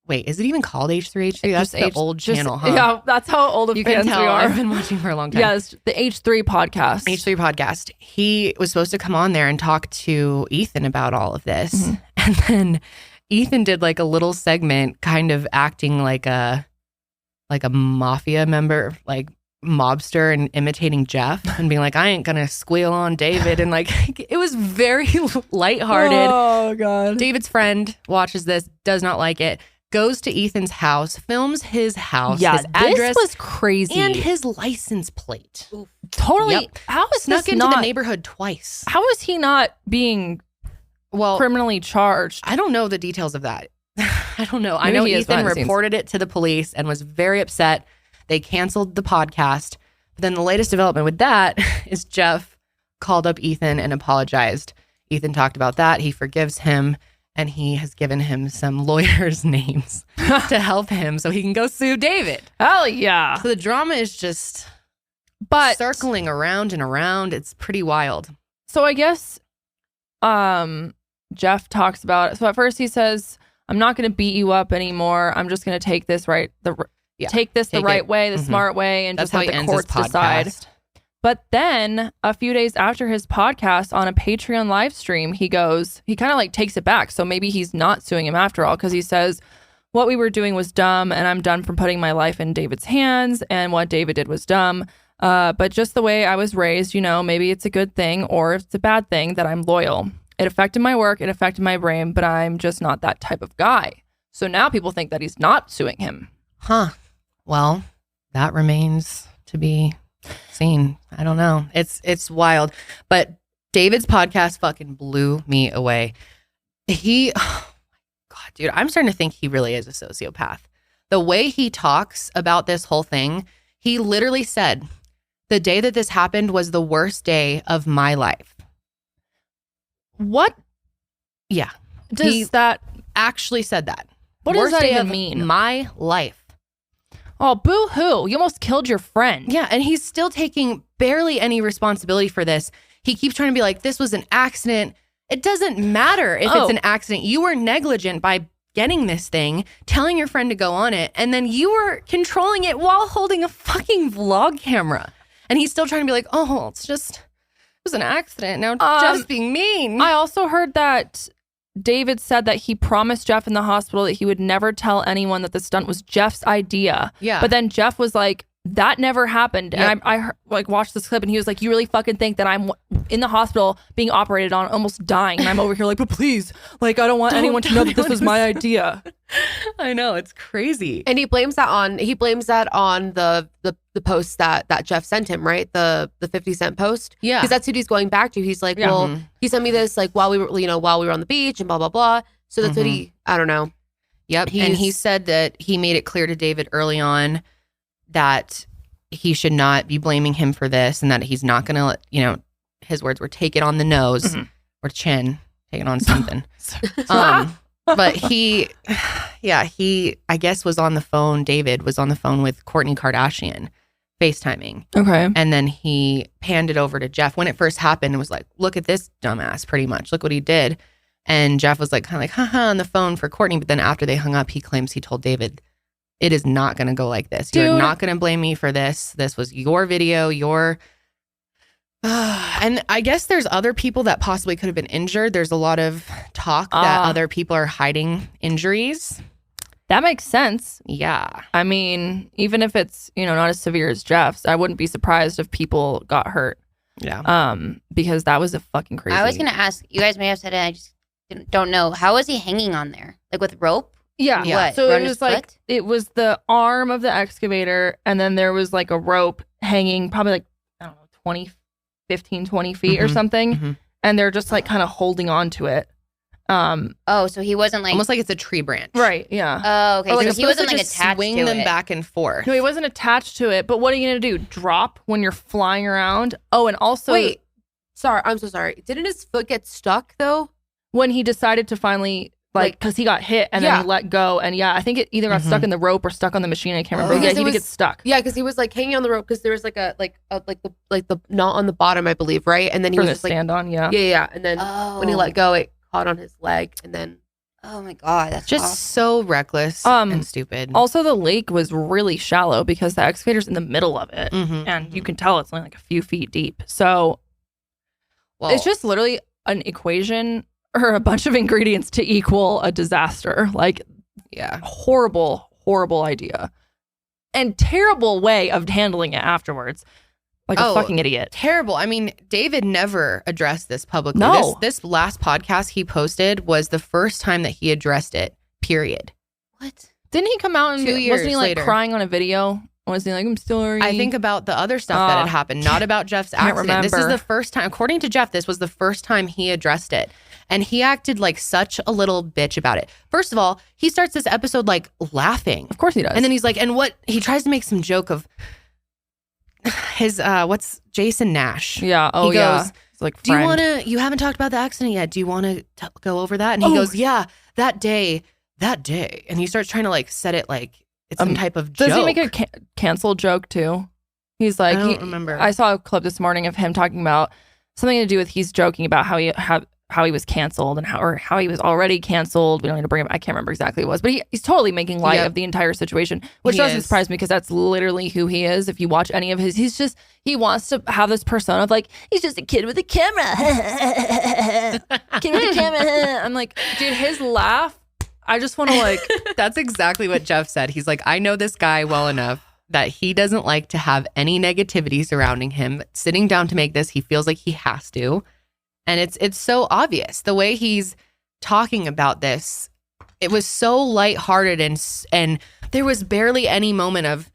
Speaker 1: Wait, is it even called H3H3? That's the old channel, huh?
Speaker 2: Yeah, that's how old of
Speaker 1: You
Speaker 2: fans
Speaker 1: can tell
Speaker 2: we are.
Speaker 1: I've been watching for a long time.
Speaker 2: Yeah, it's the H3 podcast.
Speaker 1: H3 podcast. He was supposed to come on there and talk to Ethan about all of this.
Speaker 2: Mm-hmm.
Speaker 1: And then Ethan did like a little segment kind of acting like a mafia member, like mobster, and imitating Jeff and being like, I ain't gonna squeal on David. And like, it was very lighthearted.
Speaker 2: Oh, God.
Speaker 1: David's friend watches this, does not like it, goes to Ethan's house, films his house,
Speaker 2: Yeah,
Speaker 1: his address,
Speaker 2: this was crazy.
Speaker 1: and his license plate.
Speaker 2: Totally.
Speaker 1: Yep.
Speaker 2: How is
Speaker 1: Snuck
Speaker 2: this
Speaker 1: into the
Speaker 2: not,
Speaker 1: neighborhood twice.
Speaker 2: how is he not being criminally charged?
Speaker 1: I don't know the details of that. I don't know. I
Speaker 2: Maybe
Speaker 1: know
Speaker 2: he is
Speaker 1: Ethan
Speaker 2: behind the scenes.
Speaker 1: reported it to the police and was very upset. They canceled the podcast. But then the latest development with that is Jeff called up Ethan and apologized. Ethan talked about that. He forgives him, and he has given him some lawyers' names to help him so he can go sue David.
Speaker 2: Hell yeah.
Speaker 1: So the drama is just circling around and around. It's pretty wild.
Speaker 2: So I guess Jeff talks about it. So at first he says, I'm not going to beat you up anymore. I'm just going to take this the right way, the smart way, and
Speaker 1: That's
Speaker 2: just let
Speaker 1: how he
Speaker 2: the
Speaker 1: ends his
Speaker 2: courts decide.
Speaker 1: podcast.
Speaker 2: But then a few days after his podcast on a Patreon live stream, he kind of like takes it back. So maybe he's not suing him after all, because he says, what we were doing was dumb, and I'm done from putting my life in David's hands, and what David did was dumb. But just the way I was raised, maybe it's a good thing or it's a bad thing that I'm loyal. It affected my work, it affected my brain, but I'm just not that type of guy. So now people think that he's not suing him.
Speaker 1: Huh. Well, that remains to be seen. I don't know. It's wild. But David's podcast fucking blew me away. Oh my God, dude, I'm starting to think he really is a sociopath. The way he talks about this whole thing, he literally said, the day that this happened was the worst day of my life.
Speaker 2: What?
Speaker 1: Yeah.
Speaker 2: Does that
Speaker 1: actually said that?
Speaker 2: What does
Speaker 1: Worst
Speaker 2: that
Speaker 1: day
Speaker 2: even
Speaker 1: of
Speaker 2: mean?
Speaker 1: My life.
Speaker 2: Oh, boo-hoo. You almost killed your friend.
Speaker 1: Yeah, and he's still taking barely any responsibility for this. He keeps trying to be like, this was an accident. It doesn't matter if it's an accident. You were negligent by getting this thing, telling your friend to go on it, and then you were controlling it while holding a fucking vlog camera. And he's still trying to be like, oh, it was an accident. Now Jeff's being mean.
Speaker 2: I also heard that David said that he promised Jeff in the hospital that he would never tell anyone that the stunt was Jeff's idea.
Speaker 1: Yeah.
Speaker 2: But then Jeff was like, that never happened.
Speaker 1: Yep.
Speaker 2: And I like watched this clip and he was like, you really fucking think that I'm in the hospital being operated on, almost dying. And I'm over here like, but please, like, I don't want anyone to know that this was my idea.
Speaker 1: I know, it's crazy.
Speaker 3: And he blames that on the post that Jeff sent him, right? The 50 Cent post.
Speaker 1: Yeah.
Speaker 3: Because that's who he's going back to. He's like, well, he sent me this like while we were on the beach and blah blah blah. So that's what I don't know.
Speaker 1: Yep. And he said that he made it clear to David early on that he should not be blaming him for this, and that he's not gonna, his words were, take it on the nose or chin, take it on something. But he, I guess was on the phone. David was on the phone with Kourtney Kardashian, FaceTiming.
Speaker 2: Okay.
Speaker 1: And then he panned it over to Jeff when it first happened and was like, look at this dumbass, pretty much. Look what he did. And Jeff was like, kind of like, haha, on the phone for Kourtney. But then after they hung up, he claims he told David, it is not going to go like this. You're not going to blame me for this. This was your video, and I guess there's other people that possibly could have been injured. There's a lot of talk that other people are hiding injuries.
Speaker 2: That makes sense.
Speaker 1: Yeah.
Speaker 2: I mean, even if it's, not as severe as Jeff's, I wouldn't be surprised if people got hurt.
Speaker 1: Yeah.
Speaker 2: Because that was a fucking crazy.
Speaker 4: I was going to ask, you guys may have said it, I just don't know. How was he hanging on there? Like with rope?
Speaker 2: Yeah.
Speaker 4: What?
Speaker 2: So
Speaker 4: Around
Speaker 2: it
Speaker 4: his
Speaker 2: was
Speaker 4: foot?
Speaker 2: it was the arm of the excavator, and then there was like a rope hanging probably like, I don't know, 20 feet or something. And they're just like kind of holding on to it.
Speaker 4: So he wasn't like
Speaker 1: almost like it's a tree branch.
Speaker 2: Right. Yeah.
Speaker 4: Oh, okay.
Speaker 1: Or like
Speaker 4: So he wasn't like
Speaker 1: just
Speaker 4: attached
Speaker 1: swing
Speaker 4: to
Speaker 1: them
Speaker 4: it.
Speaker 1: back and forth.
Speaker 2: No, he wasn't attached to it. But what are you going to do? Drop when you're flying around? Oh, and also.
Speaker 3: Wait. Sorry. I'm so sorry. Didn't his foot get stuck though?
Speaker 2: When he decided to finally, because he got hit and then he let go. And I think it either got stuck in the rope or stuck on the machine. I can't remember. Yeah, he did get stuck.
Speaker 3: Yeah, because he was like hanging on the rope because there was like the knot on the bottom, I believe, right? And then he was just
Speaker 2: stand on,
Speaker 3: yeah. And then when he let go, it caught on his leg, and then
Speaker 4: Oh my God, that's
Speaker 1: just
Speaker 4: awful.
Speaker 1: so reckless and stupid.
Speaker 2: Also, the lake was really shallow because the excavator's in the middle of it, and you can tell it's only like a few feet deep. So it's just literally an equation or a bunch of ingredients to equal a disaster. Like, horrible, horrible idea. And terrible way of handling it afterwards. Like a fucking idiot.
Speaker 1: Terrible. I mean, David never addressed this publicly.
Speaker 2: No.
Speaker 1: This last podcast he posted was the first time that he addressed it, period.
Speaker 4: What?
Speaker 2: Didn't he come out and
Speaker 1: 2 years
Speaker 2: wasn't he like
Speaker 1: later.
Speaker 2: crying on a video? Wasn't he like, I'm sorry?
Speaker 1: I think about the other stuff that had happened, not about Jeff's accident. This is the first time, according to Jeff, this was the first time he addressed it. And he acted like such a little bitch about it. First of all, he starts this episode like laughing.
Speaker 2: Of course he does.
Speaker 1: And then he's like, and what? He tries to make some joke of his, what's Jason Nash?
Speaker 2: Yeah. Oh,
Speaker 1: he
Speaker 2: yeah.
Speaker 1: goes,
Speaker 2: It's like,
Speaker 1: do you
Speaker 2: friend.
Speaker 1: want to, you haven't talked about the accident yet. Do you want to go over that? And he goes, yeah, that day. And he starts trying to like set it like it's some type of joke.
Speaker 2: Does he make a cancel joke too? He's like,
Speaker 1: I don't remember.
Speaker 2: I saw a clip this morning of him talking about something to do with he's joking about how he was canceled and how he was already canceled. We don't need to bring him. I can't remember exactly what it was, but he's totally making light of the entire situation, which
Speaker 1: He
Speaker 2: doesn't
Speaker 1: is.
Speaker 2: surprise me because that's literally who he is. If you watch any of his, he wants to have this persona of like, he's just a kid with a camera. Kid with a camera. I'm like, dude, his laugh, I just want to like.
Speaker 1: That's exactly what Jeff said. He's like, I know this guy well enough that he doesn't like to have any negativity surrounding him. Sitting down to make this, he feels like he has to. And it's so obvious. The way he's talking about this, it was so lighthearted and there was barely any moment of,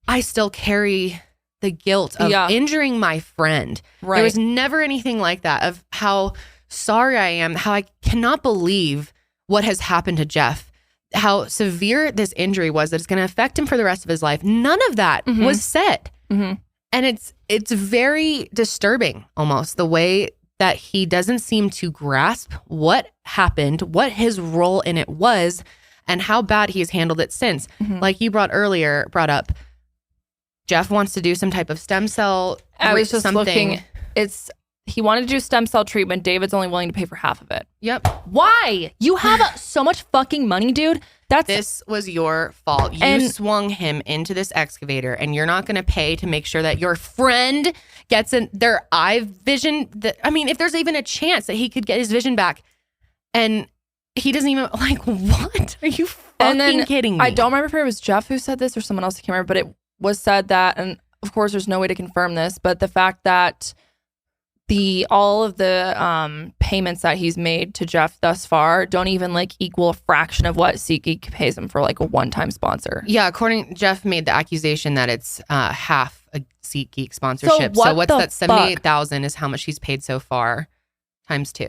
Speaker 1: I still carry the guilt of injuring my friend.
Speaker 2: Right.
Speaker 1: There was never anything like that of how sorry I am, how I cannot believe what has happened to Jeff, how severe this injury was that it's going to affect him for the rest of his life. None of that was said. And it's very disturbing almost the way that he doesn't seem to grasp what happened, what his role in it was, and how bad he has handled it since. Like you brought up, Jeff wants to do some type of stem cell.
Speaker 2: I was just
Speaker 1: something.
Speaker 2: looking. He wanted to do stem cell treatment. David's only willing to pay for half of it.
Speaker 1: Yep.
Speaker 2: Why? You have so much fucking money, dude.
Speaker 1: This was your fault. You swung him into this excavator, and you're not going to pay to make sure that your friend gets their eye vision. If there's even a chance that he could get his vision back, and he doesn't even what? Are you fucking kidding me?
Speaker 2: I don't remember if it was Jeff who said this or someone else. I can't remember, but it was said that, and of course, there's no way to confirm this, but the fact that all of the payments that he's made to Jeff thus far don't even equal a fraction of what SeatGeek pays him for a one-time sponsor.
Speaker 1: Yeah, Jeff made the accusation that it's half a SeatGeek sponsorship. So what's that? 78,000 is how much he's paid so far, times 2.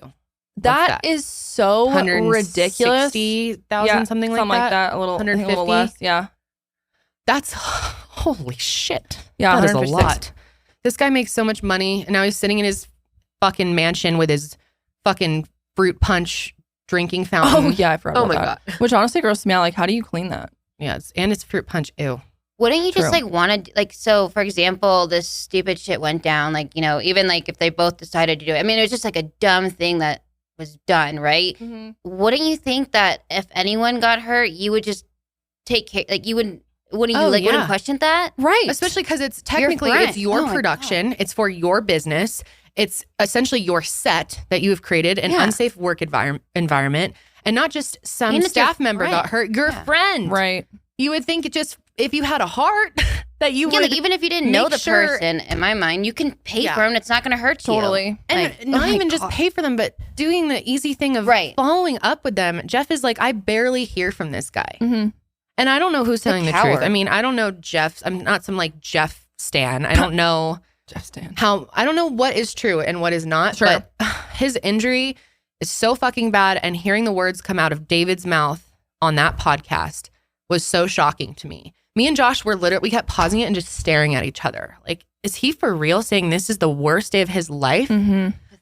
Speaker 2: That is so ridiculous.
Speaker 1: 160,000, something like that.
Speaker 2: A little
Speaker 1: 150,
Speaker 2: a little less. Yeah,
Speaker 1: that's holy shit.
Speaker 2: Yeah,
Speaker 1: that is a lot. This guy makes so much money, and now he's sitting in his fucking mansion with his fucking fruit punch drinking fountain.
Speaker 2: Oh yeah, I forgot.
Speaker 1: Oh my god,
Speaker 2: which honestly grosses me out. Like, how do you clean that?
Speaker 1: Yeah, it's fruit punch. Ew.
Speaker 4: Wouldn't you just want to so for example, this stupid shit went down. Even if they both decided to do it. It was just a dumb thing that was done, right?
Speaker 2: Mm-hmm.
Speaker 4: Wouldn't you think that if anyone got hurt, you would just take care? You wouldn't wouldn't question that,
Speaker 2: right?
Speaker 1: Especially because it's technically it's your production. It's for your business. It's essentially your set that you have created, an unsafe work environment, and not just some staff member got hurt. Your friend,
Speaker 2: right?
Speaker 1: You would think if you had a heart that you would
Speaker 4: even if you didn't know the person. In my mind, you can pay for them. It's not going to hurt you.
Speaker 1: And not even just pay for them, but doing the easy thing of following up with them. Jeff is like, I barely hear from this guy, and I don't know who's telling the truth. I don't know Jeff's. I'm not some Jeff stan. I don't know. I don't know what is true and what is not, but his injury is so fucking bad, and hearing the words come out of David's mouth on that podcast was so shocking to me. Me and Josh we kept pausing it and just staring at each other. Is he for real saying this is the worst day of his life?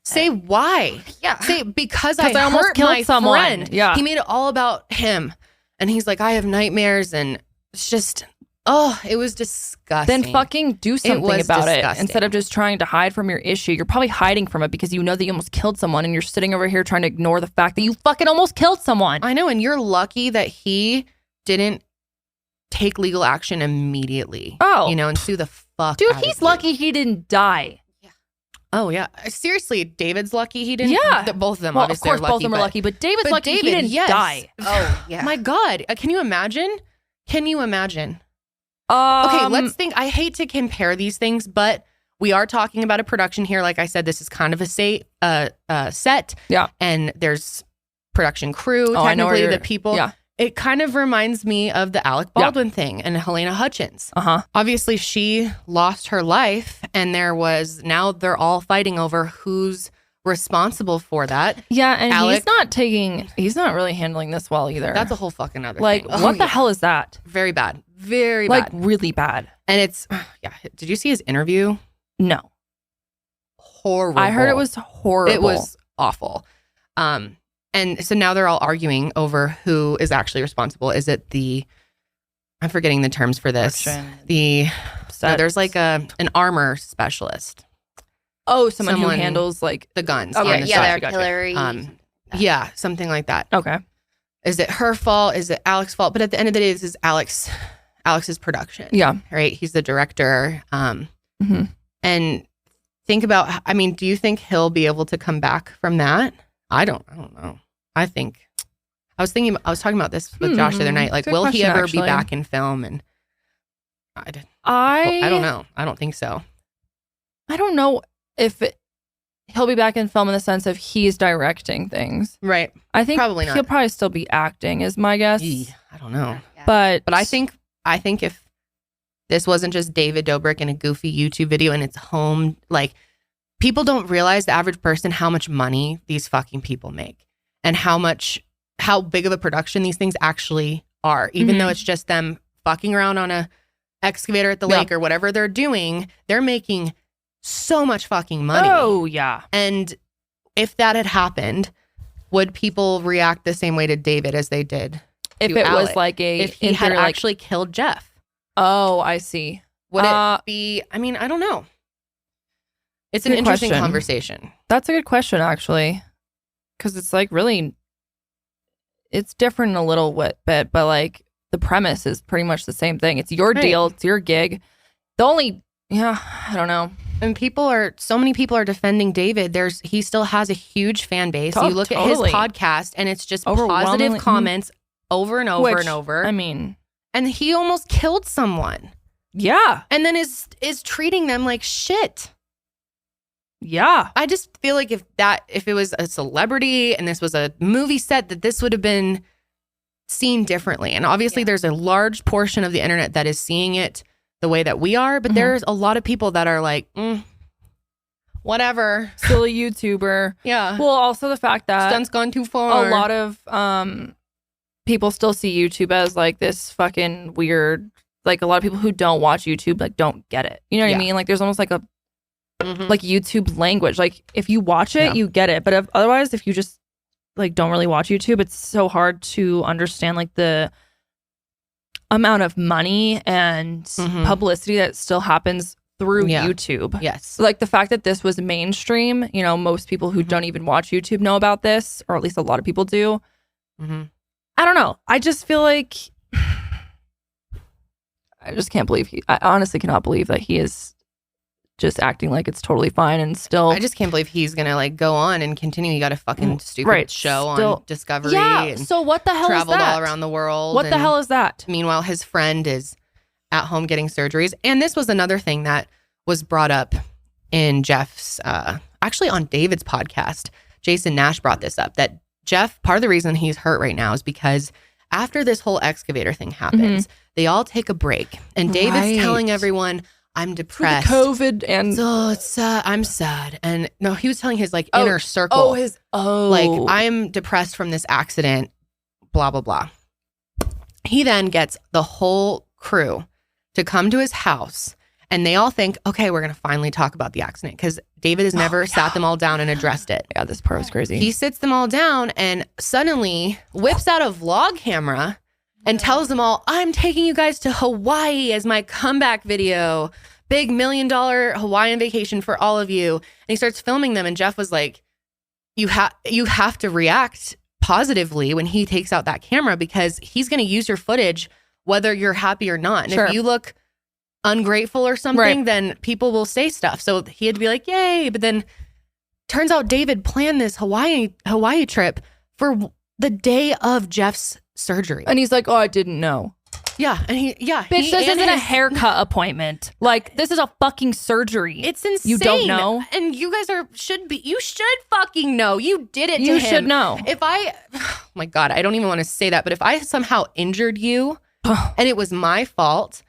Speaker 1: Say why?
Speaker 4: Yeah.
Speaker 1: Say because I
Speaker 2: almost
Speaker 1: hurt
Speaker 2: killed
Speaker 1: my
Speaker 2: someone.
Speaker 1: friend.
Speaker 2: Yeah.
Speaker 1: He made it all about him. And he's like, I have nightmares, and it's just Oh, it was disgusting.
Speaker 2: Then fucking do something about it
Speaker 1: disgusting.
Speaker 2: instead of just trying to hide from your issue. You're probably hiding from it because you know that you almost killed someone and you're sitting over here trying to ignore the fact that you fucking almost killed someone.
Speaker 1: I know, and you're lucky that he didn't take legal action immediately.
Speaker 2: Oh.
Speaker 1: You know, and sue the fuck
Speaker 2: Dude,
Speaker 1: out of
Speaker 2: he's
Speaker 1: you.
Speaker 2: lucky he didn't die.
Speaker 1: Oh, yeah. Seriously, David's lucky he didn't.
Speaker 2: Yeah.
Speaker 1: Both of them,
Speaker 2: Well,
Speaker 1: obviously,
Speaker 2: of course,
Speaker 1: are lucky.
Speaker 2: both of them are lucky, but David's
Speaker 1: but
Speaker 2: lucky he
Speaker 1: David,
Speaker 2: didn't
Speaker 1: yes.
Speaker 2: die.
Speaker 4: Oh, yeah.
Speaker 1: My God. Can you imagine? Can you imagine? Okay, let's think. I hate to compare these things, but we are talking about a production here. Like I said, this is kind of a set.
Speaker 2: Yeah.
Speaker 1: And there's production crew,
Speaker 2: I know where
Speaker 1: technically,
Speaker 2: you're-
Speaker 1: the people.
Speaker 2: yeah.
Speaker 1: It kind of reminds me of the Alec Baldwin thing and Helena Hutchins.
Speaker 2: Uh-huh.
Speaker 1: Obviously, she lost her life, and now they're all fighting over who's responsible for that.
Speaker 2: Yeah, and
Speaker 1: Alec-
Speaker 2: he's not really handling this well either.
Speaker 1: That's a whole fucking other
Speaker 2: like,
Speaker 1: thing.
Speaker 2: what the hell is that?
Speaker 1: Very bad. Very
Speaker 2: Like,
Speaker 1: bad.
Speaker 2: really bad.
Speaker 1: And it's, yeah. Did you see his interview?
Speaker 2: No.
Speaker 1: Horrible.
Speaker 2: I heard it was horrible.
Speaker 1: It was awful. And so now they're all arguing over who is actually responsible. Is it I'm forgetting the terms for this. No, there's like an armor specialist.
Speaker 2: Oh, someone who handles like
Speaker 1: the guns.
Speaker 2: Okay,
Speaker 1: and the
Speaker 4: yeah,
Speaker 1: stuff.
Speaker 4: the artillery.
Speaker 1: Yeah, something like that.
Speaker 2: Okay.
Speaker 1: Is it her fault? Is it Alex's fault? But at the end of the day, this is Alex's production.
Speaker 2: Yeah.
Speaker 1: Right? He's the director.
Speaker 2: Mm-hmm.
Speaker 1: And think about, I mean, do you think he'll be able to come back from that? I don't know. I was talking about this with Josh the other night. Like,
Speaker 2: Good
Speaker 1: will he
Speaker 2: question,
Speaker 1: ever
Speaker 2: actually.
Speaker 1: be back in film? And I don't know. I don't think so.
Speaker 2: I don't know if he'll be back in film in the sense of he's directing things.
Speaker 1: Right.
Speaker 2: I think
Speaker 1: Probably not.
Speaker 2: he'll probably still be acting is my guess.
Speaker 1: I don't know.
Speaker 2: But
Speaker 1: I think if this wasn't just David Dobrik in a goofy YouTube video and it's home, like, people don't realize, the average person, how much money these fucking people make and how big of a production these things actually are. Even though it's just them fucking around on a excavator at the lake or whatever they're doing, they're making so much fucking money.
Speaker 2: Oh, yeah.
Speaker 1: And if that had happened, would people react the same way to David as they did
Speaker 2: if
Speaker 1: to
Speaker 2: it was
Speaker 1: Alec?
Speaker 2: like
Speaker 1: if he had actually killed Jeff?
Speaker 2: Oh, I see.
Speaker 1: Would it be? I mean, I don't know. It's an
Speaker 2: Good
Speaker 1: interesting
Speaker 2: question.
Speaker 1: conversation.
Speaker 2: That's a good question, actually, because it's like really, it's different a little bit, but like the premise is pretty much the same thing. It's your deal. It's your gig. The only, I don't know.
Speaker 1: And so many people are defending David. He still has a huge fan base. You look at his podcast and it's just positive comments over and over and over.
Speaker 2: I mean,
Speaker 1: and he almost killed someone.
Speaker 2: Yeah.
Speaker 1: And then is treating them like shit.
Speaker 2: Yeah.
Speaker 1: I just feel like if it was a celebrity and this was a movie set, that this would have been seen differently. And obviously there's a large portion of the internet that is seeing it the way that we are, but there's a lot of people that are like, whatever.
Speaker 2: Still a YouTuber.
Speaker 1: Yeah.
Speaker 2: Well, also the fact that
Speaker 1: Stunt's gone too far.
Speaker 2: A lot of people still see YouTube as like this fucking weird, like a lot of people who don't watch YouTube like don't get it. You know what I mean? Like there's almost like a like YouTube language. Like if you watch it, you get it. But otherwise, if you just like don't really watch YouTube, it's so hard to understand like the amount of money and publicity that still happens through YouTube.
Speaker 1: Yes.
Speaker 2: Like the fact that this was mainstream, you know, most people who don't even watch YouTube know about this, or at least a lot of people do. I don't know. I just feel like I just can't believe I honestly cannot believe that he is just acting like it's totally fine and still.
Speaker 1: I just can't believe he's gonna like go on and continue. He got a fucking stupid show on Discovery.
Speaker 2: Yeah.
Speaker 1: And
Speaker 2: so what the hell
Speaker 1: traveled
Speaker 2: is that?
Speaker 1: all around the world.
Speaker 2: What the hell is that?
Speaker 1: Meanwhile, his friend is at home getting surgeries. And this was another thing that was brought up in Jeff's, actually on David's podcast. Jason Nash brought this up, that Jeff, part of the reason he's hurt right now is because after this whole excavator thing happens, they all take a break. And David's telling everyone, I'm depressed.
Speaker 2: COVID and
Speaker 1: it's sad. I'm sad. And no, he was telling his like inner circle. Like, I'm depressed from this accident, blah, blah, blah. He then gets the whole crew to come to his house and they all think, okay, we're going to finally talk about the accident, because David has never sat them all down and addressed it.
Speaker 2: Yeah, this part was crazy.
Speaker 1: He sits them all down and suddenly whips out a vlog camera and tells them all, I'm taking you guys to Hawaii as my comeback video. Big $1 million Hawaiian vacation for all of you. And he starts filming them. And Jeff was like, you have to react positively when he takes out that camera, because he's going to use your footage whether you're happy or not. And if you look ungrateful or something, then people will say stuff. So he had to be like, yay. But then turns out David planned this Hawaii trip for the day of Jeff's surgery.
Speaker 2: And he's like, oh, I didn't know.
Speaker 1: Yeah. And
Speaker 2: bitch, this isn't a haircut appointment. Like, this is a fucking surgery.
Speaker 1: It's insane.
Speaker 2: You don't know?
Speaker 1: And you guys you should fucking know. You did it to him.
Speaker 2: You should know.
Speaker 1: Oh my God, I don't even want to say that, but if I somehow injured you and it was my fault,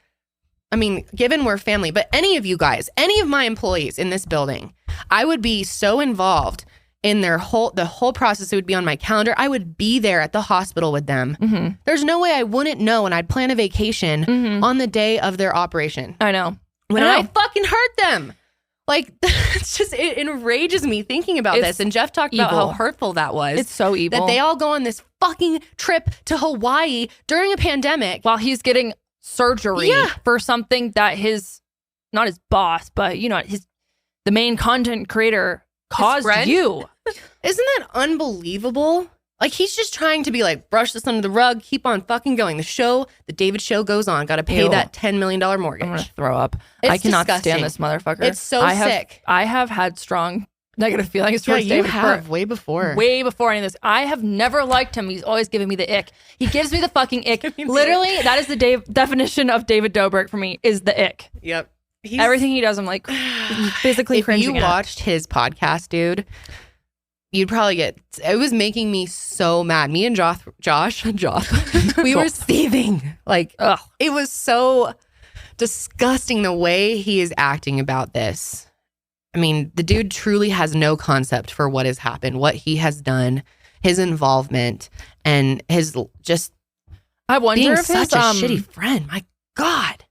Speaker 1: I mean, given we're family, but any of you guys, any of my employees in this building, I would be so involved in the whole process. It would be on my calendar. I would be there at the hospital with them.
Speaker 2: Mm-hmm.
Speaker 1: There's no way I wouldn't know, and I'd plan a vacation on the day of their operation.
Speaker 2: I know.
Speaker 1: When I fucking hurt them. Like, it enrages me thinking about this. And Jeff talked about how hurtful that was.
Speaker 2: It's so evil.
Speaker 1: That they all go on this fucking trip to Hawaii during a pandemic.
Speaker 2: While he's getting surgery for something that not his boss, but, the main content creator caused you.
Speaker 1: Isn't that unbelievable? Like, he's just trying to be like, brush this under the rug, keep on fucking going. The David show goes on. Got to pay that $10 million mortgage.
Speaker 2: I'm going to throw up.
Speaker 1: It's
Speaker 2: I cannot
Speaker 1: disgusting.
Speaker 2: stand this motherfucker.
Speaker 1: It's so sick.
Speaker 2: I have had strong negative feelings towards David.
Speaker 1: You have, way before
Speaker 2: any of this. I have never liked him. He's always giving me the ick. He gives me the fucking ick. Literally, that is the definition of David Dobrik for me, is the ick.
Speaker 1: Yep.
Speaker 2: Everything he does, I'm like, physically cringing.
Speaker 1: If you watched his podcast, dude, you'd probably it was making me so mad. Me and Josh, we were seething. Like, it was so disgusting the way he is acting about this. I mean, the dude truly has no concept for what has happened, what he has done, his involvement, and his just being
Speaker 2: if
Speaker 1: such a shitty friend. My God.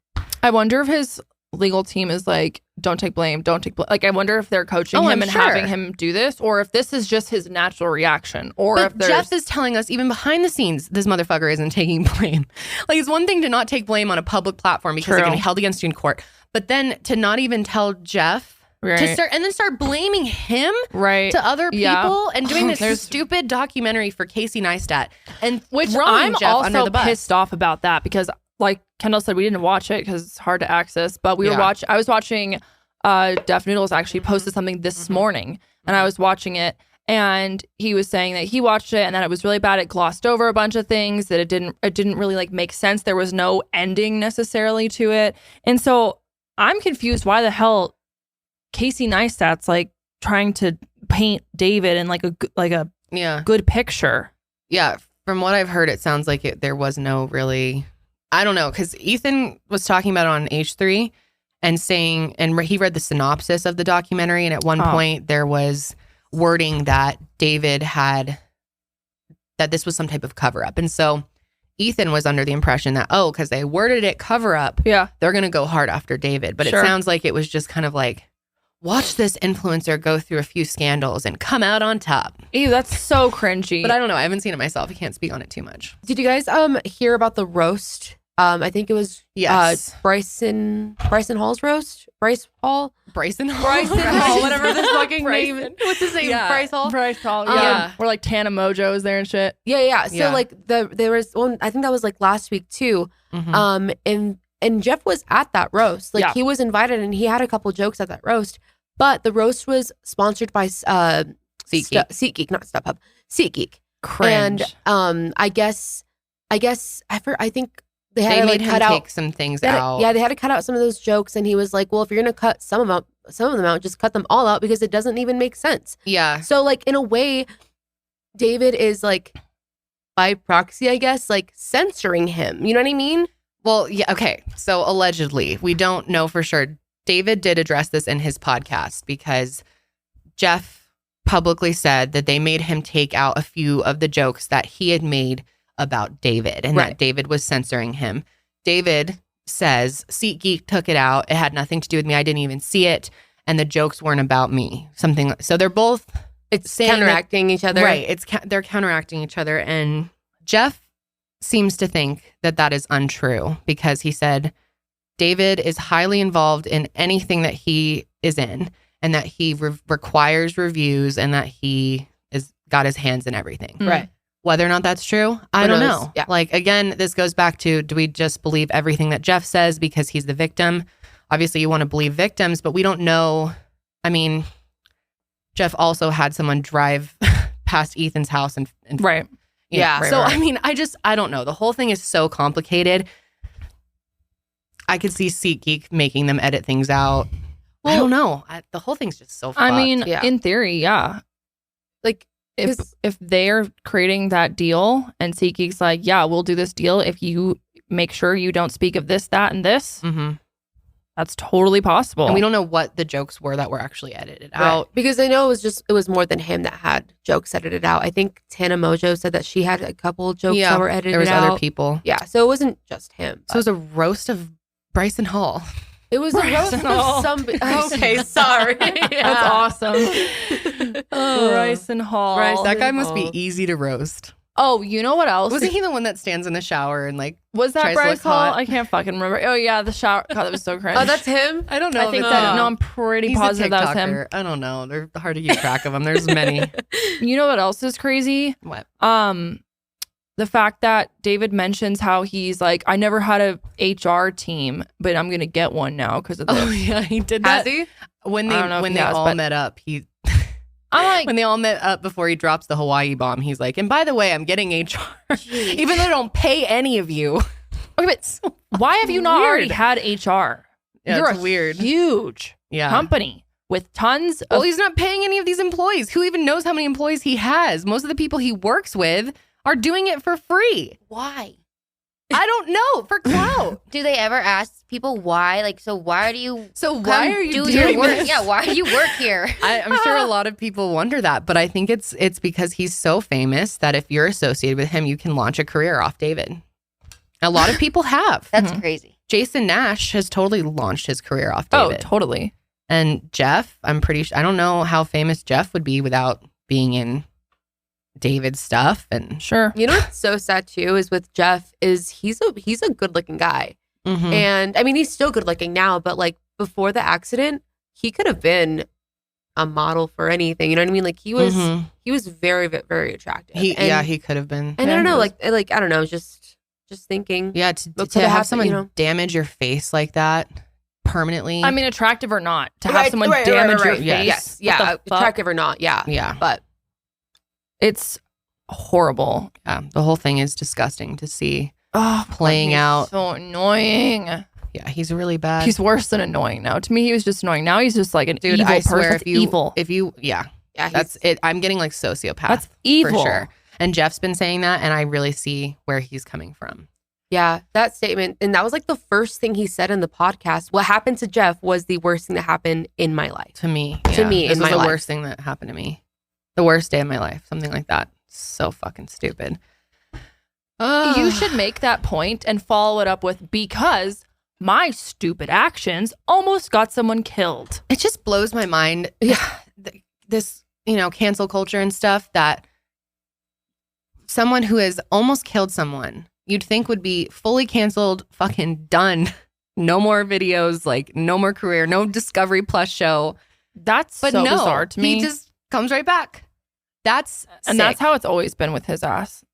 Speaker 2: I wonder if his legal team is like, don't take blame. Like, I wonder if they're coaching him and having him do this, or if this is just his natural reaction, or if
Speaker 1: Jeff is telling us even behind the scenes, this motherfucker isn't taking blame. Like, it's one thing to not take blame on a public platform because they're going to be held against you in court, but then to not even tell Jeff to start blaming him to other people and doing this stupid documentary for Casey Neistat, and
Speaker 2: which
Speaker 1: throwing
Speaker 2: I'm
Speaker 1: Jeff
Speaker 2: also
Speaker 1: under the bus.
Speaker 2: pissed off about that, because like Kendall said, we didn't watch it because it's hard to access, but I was watching Def Noodles actually posted something this morning, and I was watching it, and he was saying that he watched it and that it was really bad. It glossed over a bunch of things, that it didn't really like make sense. There was no ending necessarily to it. And so I'm confused why the hell Casey Neistat's like trying to paint David in like a good picture.
Speaker 1: Yeah, from what I've heard, it sounds like there was no really, I don't know, because Ethan was talking about it on H3 and saying, and he read the synopsis of the documentary, and at one point there was wording that David had, that this was some type of cover up. And so Ethan was under the impression that, because they worded it cover up, they're going to go hard after David. But it sounds like it was just kind of like, watch this influencer go through a few scandals and come out on top.
Speaker 2: Ew, that's so cringy.
Speaker 1: But I don't know. I haven't seen it myself. I can't speak on it too much.
Speaker 3: Did you guys hear about the roast? I think it was Bryson Hall's roast.
Speaker 1: Bryson Hall,
Speaker 2: whatever this fucking name is.
Speaker 1: What's his name?
Speaker 2: Bryce Hall. Yeah. Where like Tana Mojo is there and shit.
Speaker 3: Yeah. So like there was one, I think that was like last week too. And Jeff was at that roast. Like he was invited and he had a couple jokes at that roast. But the roast was sponsored by SeatGeek, not StubHub. SeatGeek.
Speaker 2: Cringe.
Speaker 3: And I think they had to
Speaker 1: made
Speaker 3: like
Speaker 1: him
Speaker 3: cut
Speaker 1: take
Speaker 3: out
Speaker 1: some things out.
Speaker 3: Yeah, they had to cut out some of those jokes, and he was like, "Well, if you're gonna cut some of them out, just cut them all out because it doesn't even make sense."
Speaker 1: Yeah.
Speaker 3: So like in a way, David is like by proxy, I guess, like censoring him. You know what I mean?
Speaker 1: Well, yeah. Okay. So allegedly, we don't know for sure. David did address this in his podcast because Jeff publicly said that they made him take out a few of the jokes that he had made about David, and that David was censoring him. David says, SeatGeek took it out. It had nothing to do with me. I didn't even see it. And the jokes weren't about me. So they're both...
Speaker 3: It's counteracting each other.
Speaker 1: Right. They're counteracting each other. And Jeff seems to think that that is untrue because he said David is highly involved in anything that he is in and that he requires reviews and that he is got his hands in everything.
Speaker 3: Right.
Speaker 1: Whether or not that's true, I don't know.
Speaker 3: Yeah.
Speaker 1: Like, again, this goes back to, do we just believe everything that Jeff says because he's the victim? Obviously, you want to believe victims, but we don't know. I mean, Jeff also had someone drive past Ethan's house and
Speaker 2: right.
Speaker 3: Yeah.
Speaker 1: Right, so, I mean, I don't know. The whole thing is so complicated. I could see SeatGeek making them edit things out. Well, I don't know. The whole thing's just so fucked.
Speaker 2: I mean, in theory, yeah.
Speaker 3: Like,
Speaker 2: if they're creating that deal and SeatGeek's like, yeah, we'll do this deal if you make sure you don't speak of this, that, and this, that's totally possible.
Speaker 1: And we don't know what the jokes were that were actually edited out.
Speaker 3: Because I know it was more than him that had jokes edited out. I think Tana Mojo said that she had a couple jokes that were edited out.
Speaker 1: There was other people.
Speaker 3: Yeah, so it wasn't just him.
Speaker 1: So it was a roast of Bryson Hall.
Speaker 3: It was a roast of somebody. Okay, sorry.
Speaker 2: That's awesome. Bryson Hall.
Speaker 1: That guy must be easy to roast.
Speaker 2: Oh, you know what else?
Speaker 1: Wasn't he the one that stands in the shower and like
Speaker 2: was that
Speaker 1: tries
Speaker 2: Bryce
Speaker 1: to look hot?
Speaker 2: Hall? I can't fucking remember. Oh yeah, the shower. God, that was so cringe.
Speaker 3: Oh, that's him?
Speaker 1: I don't know.
Speaker 2: I think that. No, I'm pretty
Speaker 1: He's
Speaker 2: positive that was him.
Speaker 1: TikToker. I don't know. They're hard to keep track of them. There's many.
Speaker 2: You know what else is crazy?
Speaker 1: What?
Speaker 2: The fact that David mentions how he's like, I never had a HR team, but I'm gonna get one now because of this.
Speaker 1: Oh yeah, he did that.
Speaker 3: Has he?
Speaker 1: When they all met up,
Speaker 2: I'm like,
Speaker 1: when they all met up before he drops the Hawaii bomb, he's like, and by the way, I'm getting HR, even though I don't pay any of you.
Speaker 2: Okay, but why have you not already had HR?
Speaker 1: Yeah,
Speaker 2: You're
Speaker 1: it's weird.
Speaker 2: Huge company with tons of.
Speaker 1: Well, he's not paying any of these employees. Who even knows how many employees he has? Most of the people he works with are doing it for free.
Speaker 4: Why?
Speaker 1: I don't know. For clout.
Speaker 4: Do they ever ask people why? Like, so why do you?
Speaker 1: So why are you
Speaker 4: do
Speaker 1: doing
Speaker 4: your work?
Speaker 1: this?
Speaker 4: Yeah, why do you work here?
Speaker 1: I'm sure a lot of people wonder that, but I think it's because he's so famous that if you're associated with him, you can launch a career off David. A lot of people have.
Speaker 4: That's crazy.
Speaker 1: Jason Nash has totally launched his career off David.
Speaker 2: Oh, totally.
Speaker 1: And Jeff, I'm pretty sure. I don't know how famous Jeff would be without being in David's stuff. And
Speaker 2: sure.
Speaker 3: You know what's so sad too is with Jeff is he's a good looking guy. And I mean he's still good looking now, but like before the accident, he could have been a model for anything. You know what I mean? Like he was very, very attractive.
Speaker 1: He could have been.
Speaker 3: And I don't know, like I don't know, just thinking.
Speaker 1: Yeah, to have someone damage your face like that permanently.
Speaker 2: I mean, attractive or not, to have someone damage your face.
Speaker 3: Yes. Yeah, attractive or not. Yeah.
Speaker 1: Yeah.
Speaker 3: But
Speaker 2: it's horrible.
Speaker 1: Yeah, the whole thing is disgusting to see playing
Speaker 2: he's
Speaker 1: out.
Speaker 2: So annoying.
Speaker 1: Yeah, he's really bad.
Speaker 2: He's worse than annoying now. To me, he was just annoying. Now he's just like an evil
Speaker 1: I
Speaker 2: person.
Speaker 1: swear,
Speaker 2: Evil.
Speaker 1: Yeah, that's it. I'm getting like sociopath.
Speaker 2: That's evil.
Speaker 1: For sure. And Jeff's been saying that, and I really see where he's coming from.
Speaker 3: Yeah, that statement. And that was like the first thing he said in the podcast. What happened to Jeff was the worst thing that happened in my life.
Speaker 1: To me.
Speaker 3: This
Speaker 1: was
Speaker 3: the
Speaker 1: life. Worst thing that happened to me. The worst day of my life. Something like that. So fucking stupid.
Speaker 2: You should make that point and follow it up with, because my stupid actions almost got someone killed.
Speaker 1: It just blows my mind. This, cancel culture and stuff, that someone who has almost killed someone you'd think would be fully canceled, fucking done. No more videos, like no more career, no Discovery Plus show.
Speaker 2: That's so bizarre to me.
Speaker 1: He just comes right back. That's
Speaker 2: how it's always been with his ass.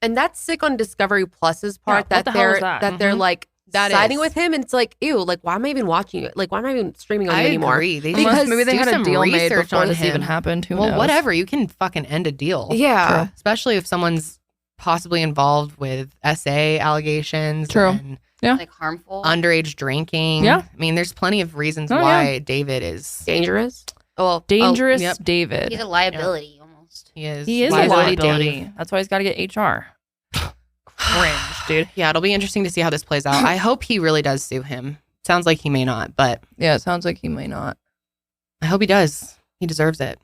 Speaker 3: And that's sick on Discovery Plus's part,
Speaker 2: that
Speaker 3: they're like siding with him, and it's like, ew, like why am I even watching it? Like why am I even streaming on it anymore?
Speaker 1: Agree.
Speaker 2: Because maybe they had a deal made before this even happened. Who knows?
Speaker 1: Whatever. You can fucking end a deal.
Speaker 3: Yeah.
Speaker 1: True. Especially if someone's possibly involved with SA allegations.
Speaker 2: True.
Speaker 1: And
Speaker 4: like harmful
Speaker 1: underage drinking.
Speaker 2: Yeah.
Speaker 1: I mean, there's plenty of reasons why David is
Speaker 3: dangerous.
Speaker 2: Dangerous David.
Speaker 4: He's a liability almost.
Speaker 1: He is.
Speaker 2: He is a liability. That's why he's got to get HR. Cringe, dude.
Speaker 1: Yeah, it'll be interesting to see how this plays out. I hope he really does sue him. Sounds like he may not, but
Speaker 2: yeah, it sounds like he may not.
Speaker 1: I hope he does. He deserves it.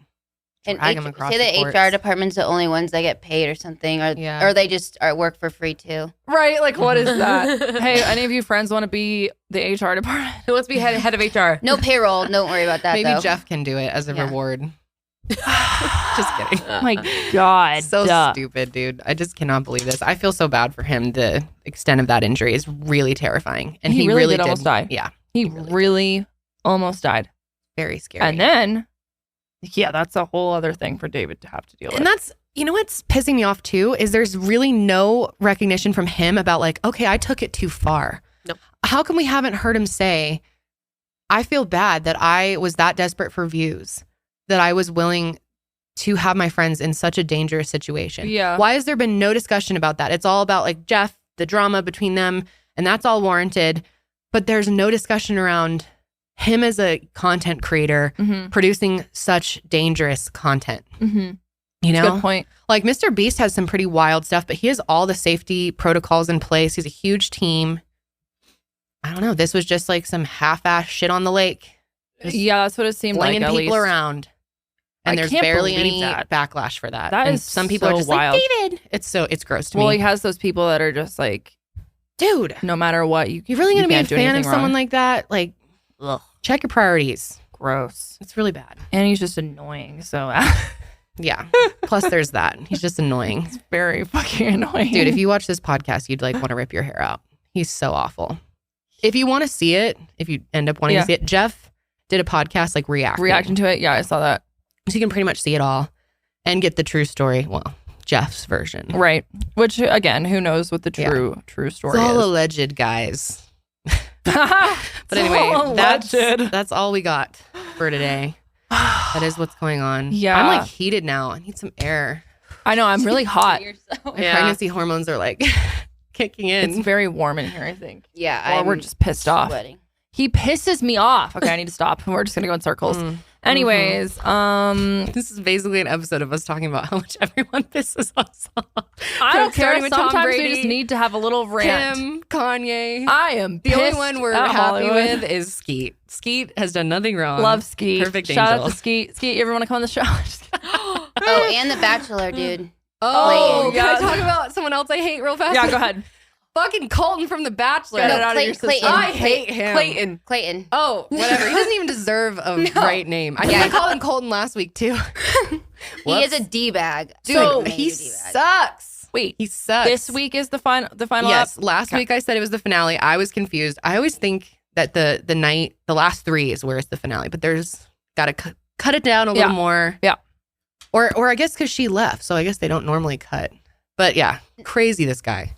Speaker 4: And
Speaker 1: Drag him across
Speaker 4: say
Speaker 1: the
Speaker 4: the
Speaker 1: courts.
Speaker 4: HR department's the only ones that get paid or something, or they just work for free too.
Speaker 2: Right? Like, what is that? Hey, any of you friends want to be the HR department?
Speaker 3: Who wants to be head of HR?
Speaker 4: No payroll. Don't worry about that.
Speaker 1: Maybe
Speaker 4: though.
Speaker 1: Jeff can do it as a reward. Just kidding.
Speaker 2: Oh my God.
Speaker 1: So stupid, dude. I just cannot believe this. I feel so bad for him. The extent of that injury is really terrifying. And he really did
Speaker 2: almost die.
Speaker 1: Yeah.
Speaker 2: He really almost died.
Speaker 1: Very scary.
Speaker 2: And then, yeah, that's a whole other thing for David to have to deal with.
Speaker 1: And that's, you know what's pissing me off too, is there's really no recognition from him about like, okay, I took it too far.
Speaker 3: Nope.
Speaker 1: How come we haven't heard him say, I feel bad that I was that desperate for views, that I was willing to have my friends in such a dangerous situation?
Speaker 2: Yeah.
Speaker 1: Why has there been no discussion about that? It's all about like Jeff, the drama between them, and that's all warranted. But there's no discussion around him as a content creator producing such dangerous content. You know,
Speaker 2: good point.
Speaker 1: Like Mr. Beast has some pretty wild stuff, but he has all the safety protocols in place. He's a huge team. I don't know. This was just like some half-ass shit on the lake.
Speaker 2: Yeah, that's what it seemed like.
Speaker 1: Flinging
Speaker 2: At
Speaker 1: people
Speaker 2: least.
Speaker 1: around, and
Speaker 2: I
Speaker 1: there's
Speaker 2: can't
Speaker 1: barely
Speaker 2: believe
Speaker 1: any
Speaker 2: that.
Speaker 1: backlash for that.
Speaker 2: That
Speaker 1: and
Speaker 2: is
Speaker 1: some people
Speaker 2: so
Speaker 1: are just
Speaker 2: wild.
Speaker 1: like, David. It's gross to
Speaker 2: Well,
Speaker 1: me.
Speaker 2: he has those people that are just like,
Speaker 1: dude,
Speaker 2: no matter what, you
Speaker 1: really gonna be a
Speaker 2: can't do
Speaker 1: fan of
Speaker 2: anything
Speaker 1: someone
Speaker 2: wrong.
Speaker 1: like that? Like, ugh. Check your priorities.
Speaker 2: Gross.
Speaker 1: It's really bad.
Speaker 2: And he's just annoying. So
Speaker 1: yeah. Plus, there's that. He's just annoying.
Speaker 2: It's very fucking annoying,
Speaker 1: Dude, if you watch this podcast, you'd like want to rip your hair out. He's so awful. If you want to see it, if you end up wanting to see it, Jeff did a podcast like reacting
Speaker 2: to it. Yeah, I saw that.
Speaker 1: So you can pretty much see it all and get the true story. Well, Jeff's version.
Speaker 2: Right. Which, again, who knows what the true story
Speaker 1: It's all
Speaker 2: is.
Speaker 1: alleged, guys. But anyway, that's all we got for today. That is what's going on.
Speaker 2: Yeah.
Speaker 1: I'm like heated now. I need some air.
Speaker 2: I know. I'm really hot.
Speaker 1: My pregnancy hormones are like kicking in.
Speaker 2: It's very warm in here, I think.
Speaker 4: Yeah.
Speaker 2: Or we're just pissed off.
Speaker 4: Sweating.
Speaker 2: He pisses me off. Okay, I need to stop. We're just going to go in circles. Anyways,
Speaker 1: this is basically an episode of us talking about how much everyone pisses us off.
Speaker 2: I don't
Speaker 1: Starting
Speaker 2: care.
Speaker 1: with Tom
Speaker 2: Sometimes
Speaker 1: Brady,
Speaker 2: we just need to have a little rant.
Speaker 1: Kim, Kanye.
Speaker 2: I am
Speaker 1: The only
Speaker 2: pissed
Speaker 1: one we're
Speaker 2: at
Speaker 1: happy
Speaker 2: Hollywood.
Speaker 1: with is Skeet. Skeet has done nothing wrong.
Speaker 2: Love Skeet.
Speaker 1: Perfect
Speaker 2: Shout
Speaker 1: angel.
Speaker 2: out to Skeet. Skeet, you ever want to come on the show?
Speaker 4: Oh, and The Bachelor, dude.
Speaker 1: Oh,
Speaker 4: Clayton.
Speaker 1: can I talk about someone else I hate real fast?
Speaker 2: Yeah, go ahead.
Speaker 1: Fucking Colton from The Bachelor.
Speaker 4: No,
Speaker 1: Get it out of your
Speaker 4: Clayton.
Speaker 1: system. I hate him.
Speaker 4: Clayton.
Speaker 1: Oh, whatever. He doesn't even deserve a right name. I think I called him Colton last week too.
Speaker 4: He is a D-bag.
Speaker 1: Dude,
Speaker 4: So
Speaker 1: he sucks.
Speaker 2: Wait,
Speaker 1: he sucks.
Speaker 2: This week is the final.
Speaker 1: Yes,
Speaker 2: up?
Speaker 1: last week I said it was the finale. I was confused. I always think that the last three is where it's the finale, but there's got to cut it down a little more.
Speaker 2: Yeah.
Speaker 1: Or I guess because she left, so I guess they don't normally cut. But yeah, crazy this guy.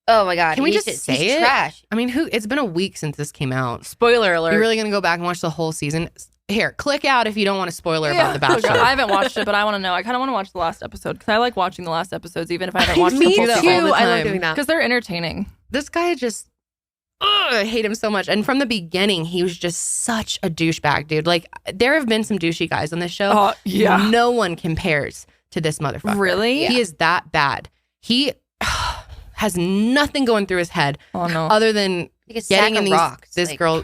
Speaker 4: Oh my God.
Speaker 1: Can we
Speaker 4: He's
Speaker 1: just say
Speaker 4: he's
Speaker 1: it?
Speaker 4: Trash.
Speaker 1: I mean, it's been a week since this came out.
Speaker 2: Spoiler alert.
Speaker 1: You're really gonna go back and watch the whole season? Here, click out if you don't want a spoiler about The Bachelor.
Speaker 2: I haven't watched it, but I want to know. I kind of want to watch the last episode because I like watching the last episodes, even if I haven't watched
Speaker 1: Me
Speaker 2: the full
Speaker 1: too.
Speaker 2: season.
Speaker 1: All the
Speaker 3: I love
Speaker 1: time.
Speaker 3: doing that.
Speaker 2: Because they're entertaining.
Speaker 1: This guy just, I hate him so much. And from the beginning, he was just such a douchebag, dude. Like, there have been some douchey guys on this show.
Speaker 2: Yeah.
Speaker 1: No one compares to this motherfucker.
Speaker 2: Really?
Speaker 1: He is that bad. He has nothing going through his head other than
Speaker 4: Like a
Speaker 1: getting
Speaker 4: sack
Speaker 1: in
Speaker 4: of rocks.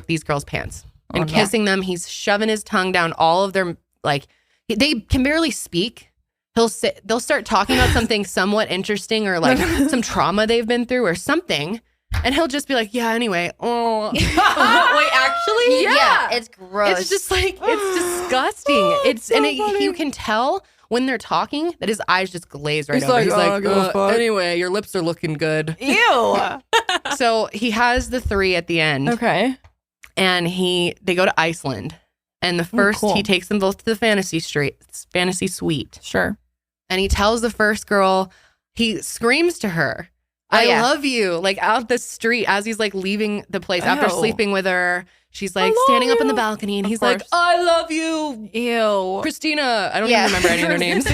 Speaker 1: these girls' pants and
Speaker 2: no.
Speaker 1: kissing them. He's shoving his tongue down all of their, like, they can barely speak. They'll start talking about something somewhat interesting or like some trauma they've been through or something. And he'll just be like, yeah, anyway. Oh, wait, actually?
Speaker 4: Yeah, it's gross.
Speaker 1: It's just like, it's disgusting. You can tell when they're talking that his eyes just glaze right
Speaker 2: He's
Speaker 1: over.
Speaker 2: like,
Speaker 1: He's
Speaker 2: "Oh, I don't give a fuck."
Speaker 1: anyway, your lips are looking good.
Speaker 2: Ew.
Speaker 1: So he has the 3 at the end.
Speaker 2: Okay.
Speaker 1: And they go to Iceland. And the first,
Speaker 2: cool.
Speaker 1: he takes them both to the fantasy suite.
Speaker 2: Sure.
Speaker 1: And he tells the first girl, he screams to her, I love you, like out the street as he's like leaving the place after
Speaker 2: Ew.
Speaker 1: sleeping with her. She's like standing up in the balcony and he's like, I love you.
Speaker 2: Ew.
Speaker 1: Christina. I don't even remember any of their names.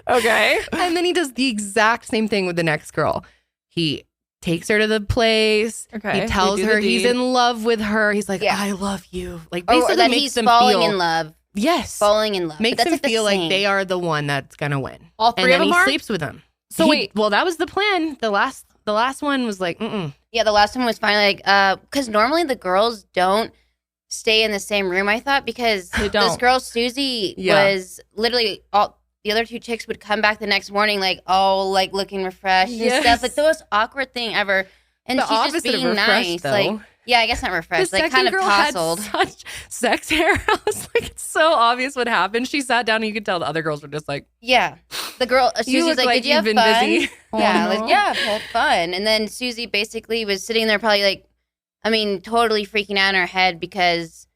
Speaker 2: Okay.
Speaker 1: And then he does the exact same thing with the next girl. He takes her to the place.
Speaker 2: Okay.
Speaker 1: He tells
Speaker 2: They do
Speaker 1: her
Speaker 2: the
Speaker 1: he's
Speaker 2: deed.
Speaker 1: in love with her. He's like,
Speaker 4: Yeah.
Speaker 1: I love you. Like
Speaker 4: Or
Speaker 1: basically
Speaker 4: that
Speaker 1: makes
Speaker 4: he's
Speaker 1: them
Speaker 4: falling
Speaker 1: feel
Speaker 4: in love.
Speaker 1: Yes.
Speaker 4: Falling in love.
Speaker 1: Makes
Speaker 4: But
Speaker 1: them
Speaker 4: that's like the
Speaker 1: feel like
Speaker 4: same.
Speaker 1: they are the one that's gonna win.
Speaker 3: All 3
Speaker 1: and
Speaker 3: of
Speaker 1: then
Speaker 3: them
Speaker 1: he
Speaker 3: are?
Speaker 1: sleeps with them.
Speaker 2: So wait.
Speaker 1: Well, that was the plan. The last one was like,
Speaker 4: Yeah, the last one was finally like, because normally the girls don't stay in the same room, I thought, because
Speaker 2: They don't.
Speaker 4: this girl, Susie,
Speaker 1: Yeah.
Speaker 4: was literally the other 2 chicks would come back the next morning, like, all like looking refreshed and
Speaker 1: Yes.
Speaker 4: stuff. Like the most awkward thing ever. And
Speaker 1: the
Speaker 4: she's just
Speaker 1: opposite of
Speaker 4: being
Speaker 1: refreshed,
Speaker 4: nice.
Speaker 1: though.
Speaker 4: Like, Yeah, I guess not refreshed.
Speaker 1: The
Speaker 4: Like kind of
Speaker 1: second girl had
Speaker 4: tousled.
Speaker 1: such sex hair. I was like, it's so obvious what happened. She sat down and you could tell the other girls were just like,
Speaker 4: Yeah. The girl, Susie's
Speaker 1: look
Speaker 4: like,
Speaker 1: like
Speaker 4: did you have
Speaker 1: you've
Speaker 4: fun?
Speaker 1: been busy.
Speaker 4: Yeah,
Speaker 2: Oh, no.
Speaker 4: like, yeah, had fun. And then Susie basically was sitting there probably like, I mean, totally freaking out in her head because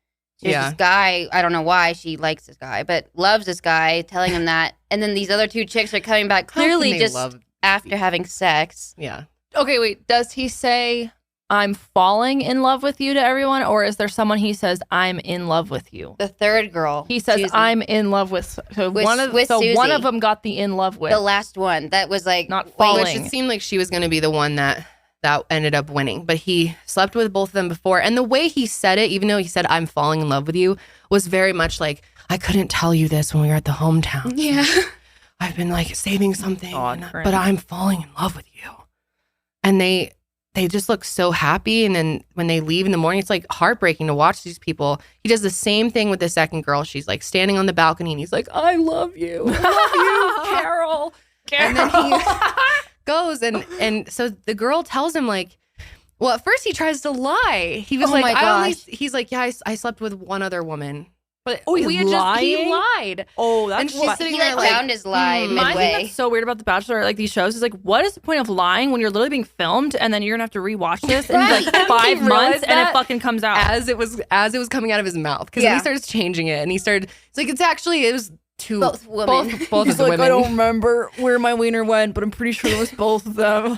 Speaker 4: there's this guy, I don't know why she likes this guy, but loves this guy, telling him that. And then these other 2 chicks are coming back clearly
Speaker 1: they
Speaker 4: just
Speaker 1: love
Speaker 4: after having sex.
Speaker 1: yeah.
Speaker 2: Okay, wait. Does he say, I'm falling in love with you to everyone? Or is there someone he says, I'm in love with you?
Speaker 4: The third girl.
Speaker 2: He says,
Speaker 4: Susie.
Speaker 2: I'm in love with. So
Speaker 4: With-
Speaker 2: one of
Speaker 4: with Susie.
Speaker 2: one of them got the in love with.
Speaker 4: The last one. That was like,
Speaker 2: Not
Speaker 4: wait,
Speaker 2: falling.
Speaker 1: Which it seemed like she was going to be the one that ended up winning. But he slept with both of them before. And the way he said it, even though he said, I'm falling in love with you, was very much like, I couldn't tell you this when we were at the hometown.
Speaker 4: Yeah.
Speaker 1: I've been like saving something,
Speaker 2: God,
Speaker 1: but I'm falling in love with you. And they just look so happy. And then when they leave in the morning, it's like heartbreaking to watch these people. He does the same thing with the second girl. She's like standing on the balcony and he's like, I love you. I love you, Carol. And then he goes and so the girl tells him like, well, at first he tries to lie. He was
Speaker 4: Oh
Speaker 1: like,
Speaker 4: my
Speaker 1: he's like, yeah, I slept with one other woman. But
Speaker 2: he's
Speaker 1: he
Speaker 2: lying?
Speaker 1: lied.
Speaker 2: Oh, that's
Speaker 1: And she's
Speaker 2: what-
Speaker 1: sitting
Speaker 4: He
Speaker 1: there
Speaker 4: like
Speaker 1: like,
Speaker 4: found his lie
Speaker 2: My thing
Speaker 4: midway.
Speaker 2: that's so weird about The Bachelor, like these shows, is like, what is the point of lying when you're literally being filmed and then you're gonna have to rewatch this in like
Speaker 1: Right.
Speaker 2: 5
Speaker 1: He
Speaker 2: months
Speaker 1: realized
Speaker 2: and it
Speaker 1: that
Speaker 2: fucking comes out?
Speaker 1: as it was coming out of his mouth because
Speaker 4: Yeah.
Speaker 1: he starts changing it and he started. It's like it was two
Speaker 4: Both women.
Speaker 1: both
Speaker 2: He's
Speaker 1: of the
Speaker 2: like,
Speaker 1: women.
Speaker 2: I don't remember where my wiener went, but I'm pretty sure it was both of them.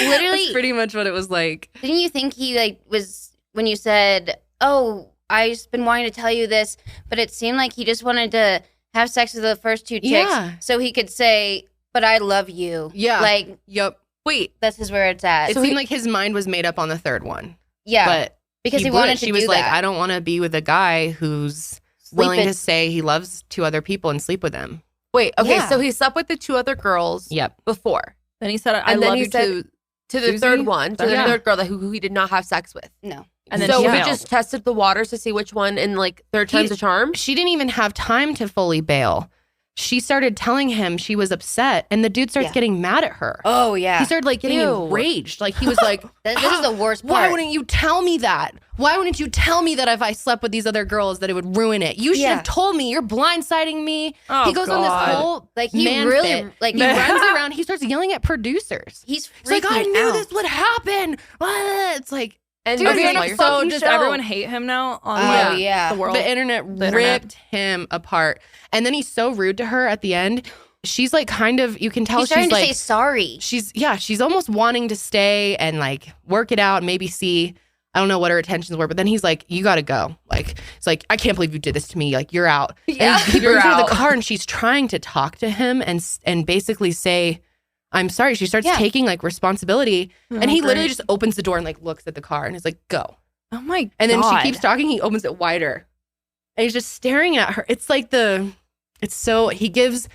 Speaker 4: Literally,
Speaker 1: That's pretty much what it was like.
Speaker 4: didn't you think he like was when you said, "Oh, I've just been wanting to tell you this," but it seemed like he just wanted to have sex with the first 2 chicks
Speaker 1: Yeah.
Speaker 4: so he could say, "But I love you."
Speaker 1: Yeah.
Speaker 4: like
Speaker 1: Yep.
Speaker 2: Wait,
Speaker 4: this is where it's at.
Speaker 1: It seemed like his mind was made up on the third one.
Speaker 4: yeah,
Speaker 1: But
Speaker 4: because he
Speaker 1: blew
Speaker 4: wanted
Speaker 1: it.
Speaker 4: to
Speaker 1: She
Speaker 4: do
Speaker 1: was like,
Speaker 4: that.
Speaker 1: I don't want to be with a guy who's willing
Speaker 4: Sleep
Speaker 1: to say he loves 2 other people and sleep with them.
Speaker 3: Wait, okay,
Speaker 4: Yeah.
Speaker 3: so he slept with the 2 other girls
Speaker 1: Yep.
Speaker 3: before.
Speaker 2: then he said, I
Speaker 3: And then
Speaker 2: love
Speaker 3: he
Speaker 2: you
Speaker 3: said-
Speaker 2: too.
Speaker 3: To the
Speaker 2: Susie?
Speaker 3: third one, to the
Speaker 1: Yeah.
Speaker 3: third girl that who he did not have sex with.
Speaker 4: No.
Speaker 2: And then
Speaker 3: so
Speaker 2: he
Speaker 3: he
Speaker 2: failed.
Speaker 3: just tested the waters to see which one in like third time's a charm.
Speaker 1: She didn't even have time to fully bail. She started telling him she was upset, and the dude starts
Speaker 4: Yeah.
Speaker 1: getting mad at her.
Speaker 4: Oh yeah.
Speaker 1: He started like getting
Speaker 3: Ew.
Speaker 1: enraged. Like he was like,
Speaker 4: This is the worst part.
Speaker 1: Why wouldn't you tell me that? Why wouldn't you tell me that if I slept with these other girls that it would ruin it? You should
Speaker 4: Yeah.
Speaker 1: have told me. You're blindsiding me.
Speaker 2: Oh,
Speaker 1: he goes on
Speaker 2: God.
Speaker 1: this whole
Speaker 4: Like, he
Speaker 1: man
Speaker 4: really,
Speaker 1: fit.
Speaker 4: like-
Speaker 1: he runs around. He starts yelling at producers.
Speaker 4: He's
Speaker 1: It's like, I
Speaker 4: freaking
Speaker 1: knew
Speaker 4: out.
Speaker 1: this would happen. It's like
Speaker 3: And
Speaker 1: Dude,
Speaker 3: okay,
Speaker 1: it's like a
Speaker 2: so
Speaker 1: fucking
Speaker 2: does
Speaker 1: show.
Speaker 2: everyone hate him now on
Speaker 4: Oh,
Speaker 2: like,
Speaker 4: yeah.
Speaker 2: the world?
Speaker 1: the internet
Speaker 2: internet.
Speaker 1: ripped him apart. And then he's so rude to her at the end. She's like kind of, you can tell
Speaker 4: He's trying
Speaker 1: she's
Speaker 4: to
Speaker 1: like,
Speaker 4: say sorry.
Speaker 1: she's almost wanting to stay and like work it out and maybe see, I don't know what her intentions were, but then he's like, you got to go. Like, it's like, I can't believe you did this to me. Like, you're out.
Speaker 4: Yeah.
Speaker 1: And he
Speaker 3: You're
Speaker 1: brings her to
Speaker 3: out.
Speaker 1: the car and she's trying to talk to him and basically say, I'm sorry. She starts
Speaker 4: Yeah.
Speaker 1: taking like responsibility and
Speaker 2: Oh,
Speaker 1: he literally
Speaker 2: great.
Speaker 1: just opens the door and like looks at the car and is like, go.
Speaker 2: Oh my god.
Speaker 1: And then she keeps talking. He opens it wider and he's just staring at her. It's like he gives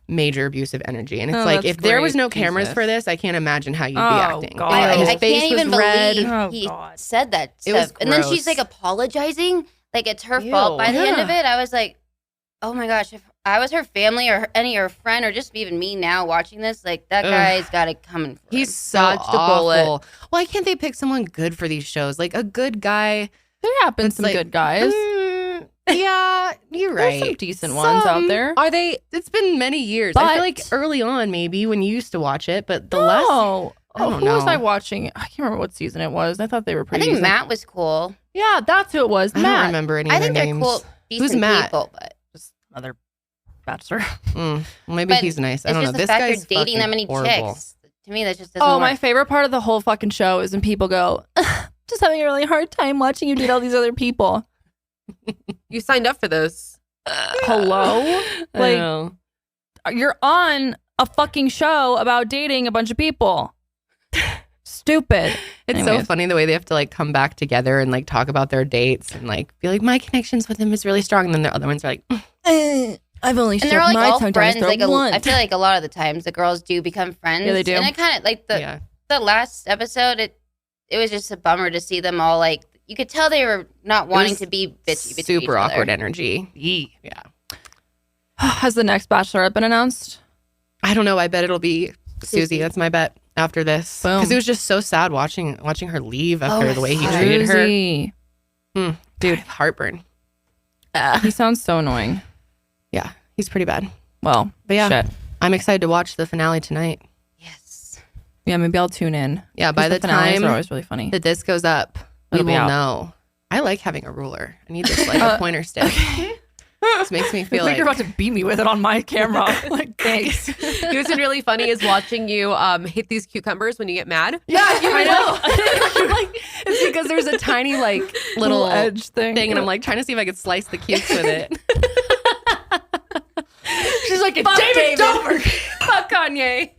Speaker 1: major abusive energy. And it's
Speaker 2: Oh,
Speaker 1: like,
Speaker 2: that's
Speaker 1: if there was
Speaker 2: great.
Speaker 1: no cameras
Speaker 2: Jesus.
Speaker 1: for this, I can't imagine how you'd be
Speaker 2: Oh,
Speaker 1: acting.
Speaker 2: God.
Speaker 1: And his
Speaker 4: I
Speaker 1: face
Speaker 4: can't
Speaker 1: was
Speaker 4: even
Speaker 1: red.
Speaker 4: believe
Speaker 2: Oh,
Speaker 4: he
Speaker 2: God.
Speaker 4: said that
Speaker 1: It was
Speaker 4: stuff. And then
Speaker 1: gross.
Speaker 4: she's like apologizing. Like it's her
Speaker 2: Ew.
Speaker 4: fault by the end of
Speaker 1: Yeah.
Speaker 4: it. I was like, oh my gosh, if I was her family or any her friend or just even me now watching this, like that
Speaker 1: Ugh.
Speaker 4: guy's got it coming for
Speaker 1: He's
Speaker 4: him.
Speaker 1: so
Speaker 3: Dodged a bullet.
Speaker 1: awful. Why can't they pick someone good for these shows? Like a good guy.
Speaker 2: There have been
Speaker 1: It's
Speaker 2: some
Speaker 1: like,
Speaker 2: good guys.
Speaker 1: Yeah, you're
Speaker 2: There's
Speaker 1: right.
Speaker 2: some decent ones out
Speaker 1: Some.
Speaker 2: there.
Speaker 3: Are they?
Speaker 1: It's been many years. I feel like
Speaker 2: But-
Speaker 1: early on, maybe when you used to watch it, but the less.
Speaker 2: Oh,
Speaker 1: I don't
Speaker 2: who was
Speaker 1: know.
Speaker 2: I watching? I can't remember what season it was. I thought they were
Speaker 4: I
Speaker 2: pretty
Speaker 4: think
Speaker 2: decent.
Speaker 4: Matt was cool.
Speaker 2: Yeah, that's who it was.
Speaker 1: I
Speaker 2: Matt.
Speaker 1: don't remember any
Speaker 4: I
Speaker 1: of their
Speaker 4: think they're
Speaker 1: names.
Speaker 4: cool, decent
Speaker 1: Who's Matt?
Speaker 4: people, but
Speaker 2: Just another bachelor.
Speaker 1: Well, maybe
Speaker 4: but
Speaker 1: he's nice. I
Speaker 4: it's
Speaker 1: don't know.
Speaker 4: just the
Speaker 1: This
Speaker 4: fact
Speaker 1: guy's
Speaker 4: you're dating that many
Speaker 1: horrible.
Speaker 4: chicks. To me, that just doesn't
Speaker 2: Oh,
Speaker 4: work.
Speaker 2: my favorite part of the whole fucking show is when people go, just having a really hard time watching you date all these other people.
Speaker 3: You signed up for those.
Speaker 2: Hello?
Speaker 1: I
Speaker 2: Like,
Speaker 1: know.
Speaker 2: you're on a fucking show about dating a bunch of people. Stupid.
Speaker 1: It's so
Speaker 2: Anyways.
Speaker 1: funny the way they have to like come back together and like talk about their dates and like be like, my connections with him is really strong, and then the other ones are like,
Speaker 2: I've only
Speaker 4: and they're like
Speaker 2: my
Speaker 4: all
Speaker 2: tongue down his
Speaker 4: friends.
Speaker 2: throat
Speaker 4: Like
Speaker 2: once.
Speaker 4: I feel like a lot of the times the girls do become friends.
Speaker 2: Yeah, they do.
Speaker 4: And it kind of like the last episode. It was just a bummer to see them all like. You could tell they were not wanting
Speaker 1: was
Speaker 4: to be bitchy between
Speaker 1: super
Speaker 4: each other.
Speaker 1: awkward energy. Yeah.
Speaker 2: Has the next Bachelorette been announced?
Speaker 1: I don't know. I bet it'll be Susie. That's my bet. after this
Speaker 2: Boom.
Speaker 1: because it was just so sad watching her leave after the way he treated her. Dude, heartburn.
Speaker 2: He sounds so annoying.
Speaker 1: Yeah, he's pretty bad.
Speaker 2: Well,
Speaker 1: but yeah,
Speaker 2: shit.
Speaker 1: I'm excited to watch the finale tonight.
Speaker 4: Yes.
Speaker 2: Yeah, maybe I'll tune in.
Speaker 1: Yeah, by the
Speaker 2: finales
Speaker 1: time
Speaker 2: are always really funny.
Speaker 1: that this goes up, we
Speaker 2: It'll be
Speaker 1: will
Speaker 2: out.
Speaker 1: know. I like having a ruler. I need this like a pointer stick. This makes me feel like
Speaker 2: you're about to beat me with it on my camera. Like, thanks.
Speaker 3: What's been really funny is watching you hit these cucumbers when you get mad.
Speaker 1: Yeah, I know. Like, it's because there's a tiny like little
Speaker 2: edge thing,
Speaker 1: and I'm like trying to see if I could slice the cukes with it.
Speaker 2: She's like, it's
Speaker 1: Fuck
Speaker 2: David Dobrik.
Speaker 1: Fuck Kanye.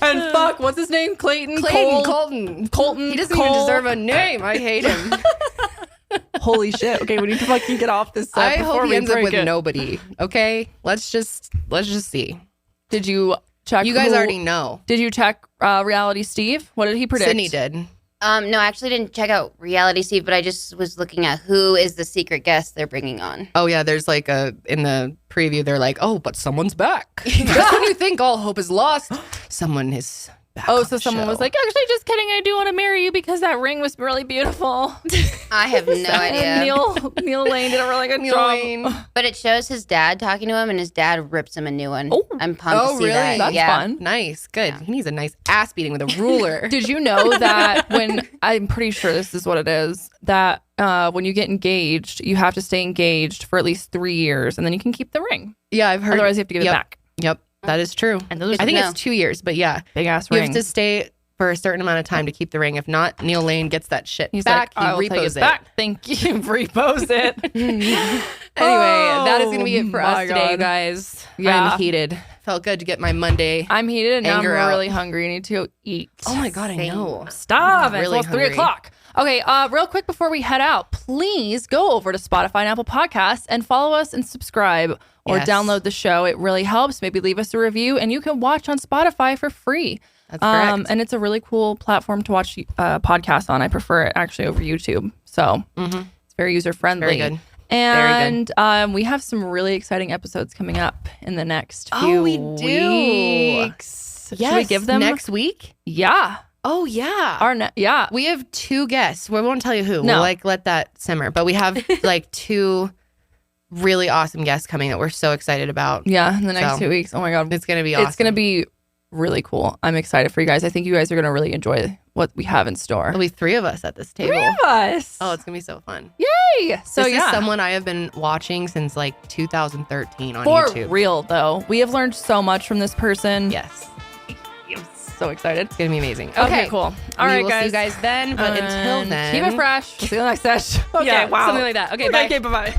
Speaker 2: And fuck, what's his name? Colton.
Speaker 1: He doesn't even deserve a name. I hate him.
Speaker 2: Holy shit. Okay, we need to fucking get off this set
Speaker 1: I
Speaker 2: before
Speaker 1: hope he
Speaker 2: we
Speaker 1: ends up
Speaker 2: break
Speaker 1: with
Speaker 2: it.
Speaker 1: nobody. Okay, let's just see.
Speaker 2: Did you check?
Speaker 1: You guys already know.
Speaker 2: Did you check Reality Steve? What did he predict?
Speaker 1: Sydney did.
Speaker 4: No, I actually didn't check out Reality Steve, but I just was looking at who is the secret guest they're bringing on.
Speaker 1: Oh yeah, there's like in the preview they're like, oh, but someone's back. Just when you think all hope is lost, someone is back.
Speaker 2: Oh,
Speaker 1: on
Speaker 2: so
Speaker 1: the
Speaker 2: someone
Speaker 1: show.
Speaker 2: was like, actually, just kidding. I do want to marry you because that ring was really beautiful.
Speaker 4: I have no
Speaker 2: And
Speaker 4: idea.
Speaker 2: Neil Lane did a really good job.
Speaker 4: But it shows his dad talking to him, and his dad rips him a new one.
Speaker 2: Oh.
Speaker 4: I'm pumped to see
Speaker 1: really?
Speaker 4: that.
Speaker 2: That's
Speaker 4: yeah.
Speaker 2: fun.
Speaker 1: Nice, good. He needs a nice ass beating with a ruler.
Speaker 2: Did you know that when I'm pretty sure this is what it is, that when you get engaged, you have to stay engaged for at least 3 years and then you can keep the ring.
Speaker 1: Yeah, I've heard.
Speaker 2: Otherwise, you have to give it back.
Speaker 1: Yep, that is true.
Speaker 2: And those are
Speaker 1: I think
Speaker 4: no.
Speaker 1: it's 2 years, but yeah,
Speaker 2: big ass
Speaker 1: you
Speaker 2: rings.
Speaker 1: have to stay for a certain amount of time to keep the ring. If not, Neil Lane gets that shit
Speaker 2: He's
Speaker 1: back.
Speaker 2: like, I will
Speaker 1: he
Speaker 2: take
Speaker 1: repos
Speaker 2: it back. Thank you. Repose it.
Speaker 1: Anyway, that is going to be it for us
Speaker 2: my
Speaker 1: today,
Speaker 2: God.
Speaker 1: guys.
Speaker 2: Yeah.
Speaker 1: I'm heated. Felt good to get my Monday.
Speaker 2: I'm heated and now I'm
Speaker 1: Anger out.
Speaker 2: really hungry. I need to go eat.
Speaker 1: Oh my God, I know.
Speaker 2: Stop.
Speaker 1: I'm
Speaker 2: It's
Speaker 1: really
Speaker 2: almost 3
Speaker 1: hungry.
Speaker 2: o'clock. Okay, real quick before we head out, please go over to Spotify and Apple Podcasts and follow us and subscribe or
Speaker 1: Yes.
Speaker 2: download the show. It really helps. Maybe leave us a review and you can watch on Spotify for free.
Speaker 1: That's correct.
Speaker 2: And it's a really cool platform to watch podcasts on. I prefer it actually over YouTube. So it's very user friendly.
Speaker 1: Very good.
Speaker 2: And we have some really exciting episodes coming up in the next few
Speaker 1: we do.
Speaker 2: weeks.
Speaker 1: Yes,
Speaker 2: Should we give them
Speaker 1: next week?
Speaker 2: Yeah.
Speaker 1: Oh yeah.
Speaker 2: Yeah.
Speaker 1: We have 2 guests. We won't tell you who.
Speaker 2: No.
Speaker 1: We'll let that simmer. But we have 2 really awesome guests coming that we're so excited about.
Speaker 2: Yeah, in the next
Speaker 1: So,
Speaker 2: 2 weeks. Oh my God.
Speaker 1: It's gonna be awesome.
Speaker 2: It's going to be really cool. I'm excited for you guys. I think you guys are going to really enjoy what we have in store.
Speaker 1: There'll be 3 of us at this table.
Speaker 2: 3 of us.
Speaker 1: Oh, it's gonna be so fun.
Speaker 2: Yay. So
Speaker 1: This
Speaker 2: yeah.
Speaker 1: is someone I have been watching since 2013 on
Speaker 2: For
Speaker 1: YouTube.
Speaker 2: real though. We have learned so much from this person.
Speaker 1: Yes.
Speaker 2: I'm so excited.
Speaker 1: It's gonna be amazing.
Speaker 2: Okay, cool. All right,
Speaker 1: we'll
Speaker 2: guys.
Speaker 1: see you guys then. But until
Speaker 2: And
Speaker 1: then,
Speaker 2: keep it fresh. See you next session. Okay,
Speaker 1: Yeah,
Speaker 2: wow.
Speaker 1: something like that. Okay, bye.
Speaker 2: Okay, bye-bye.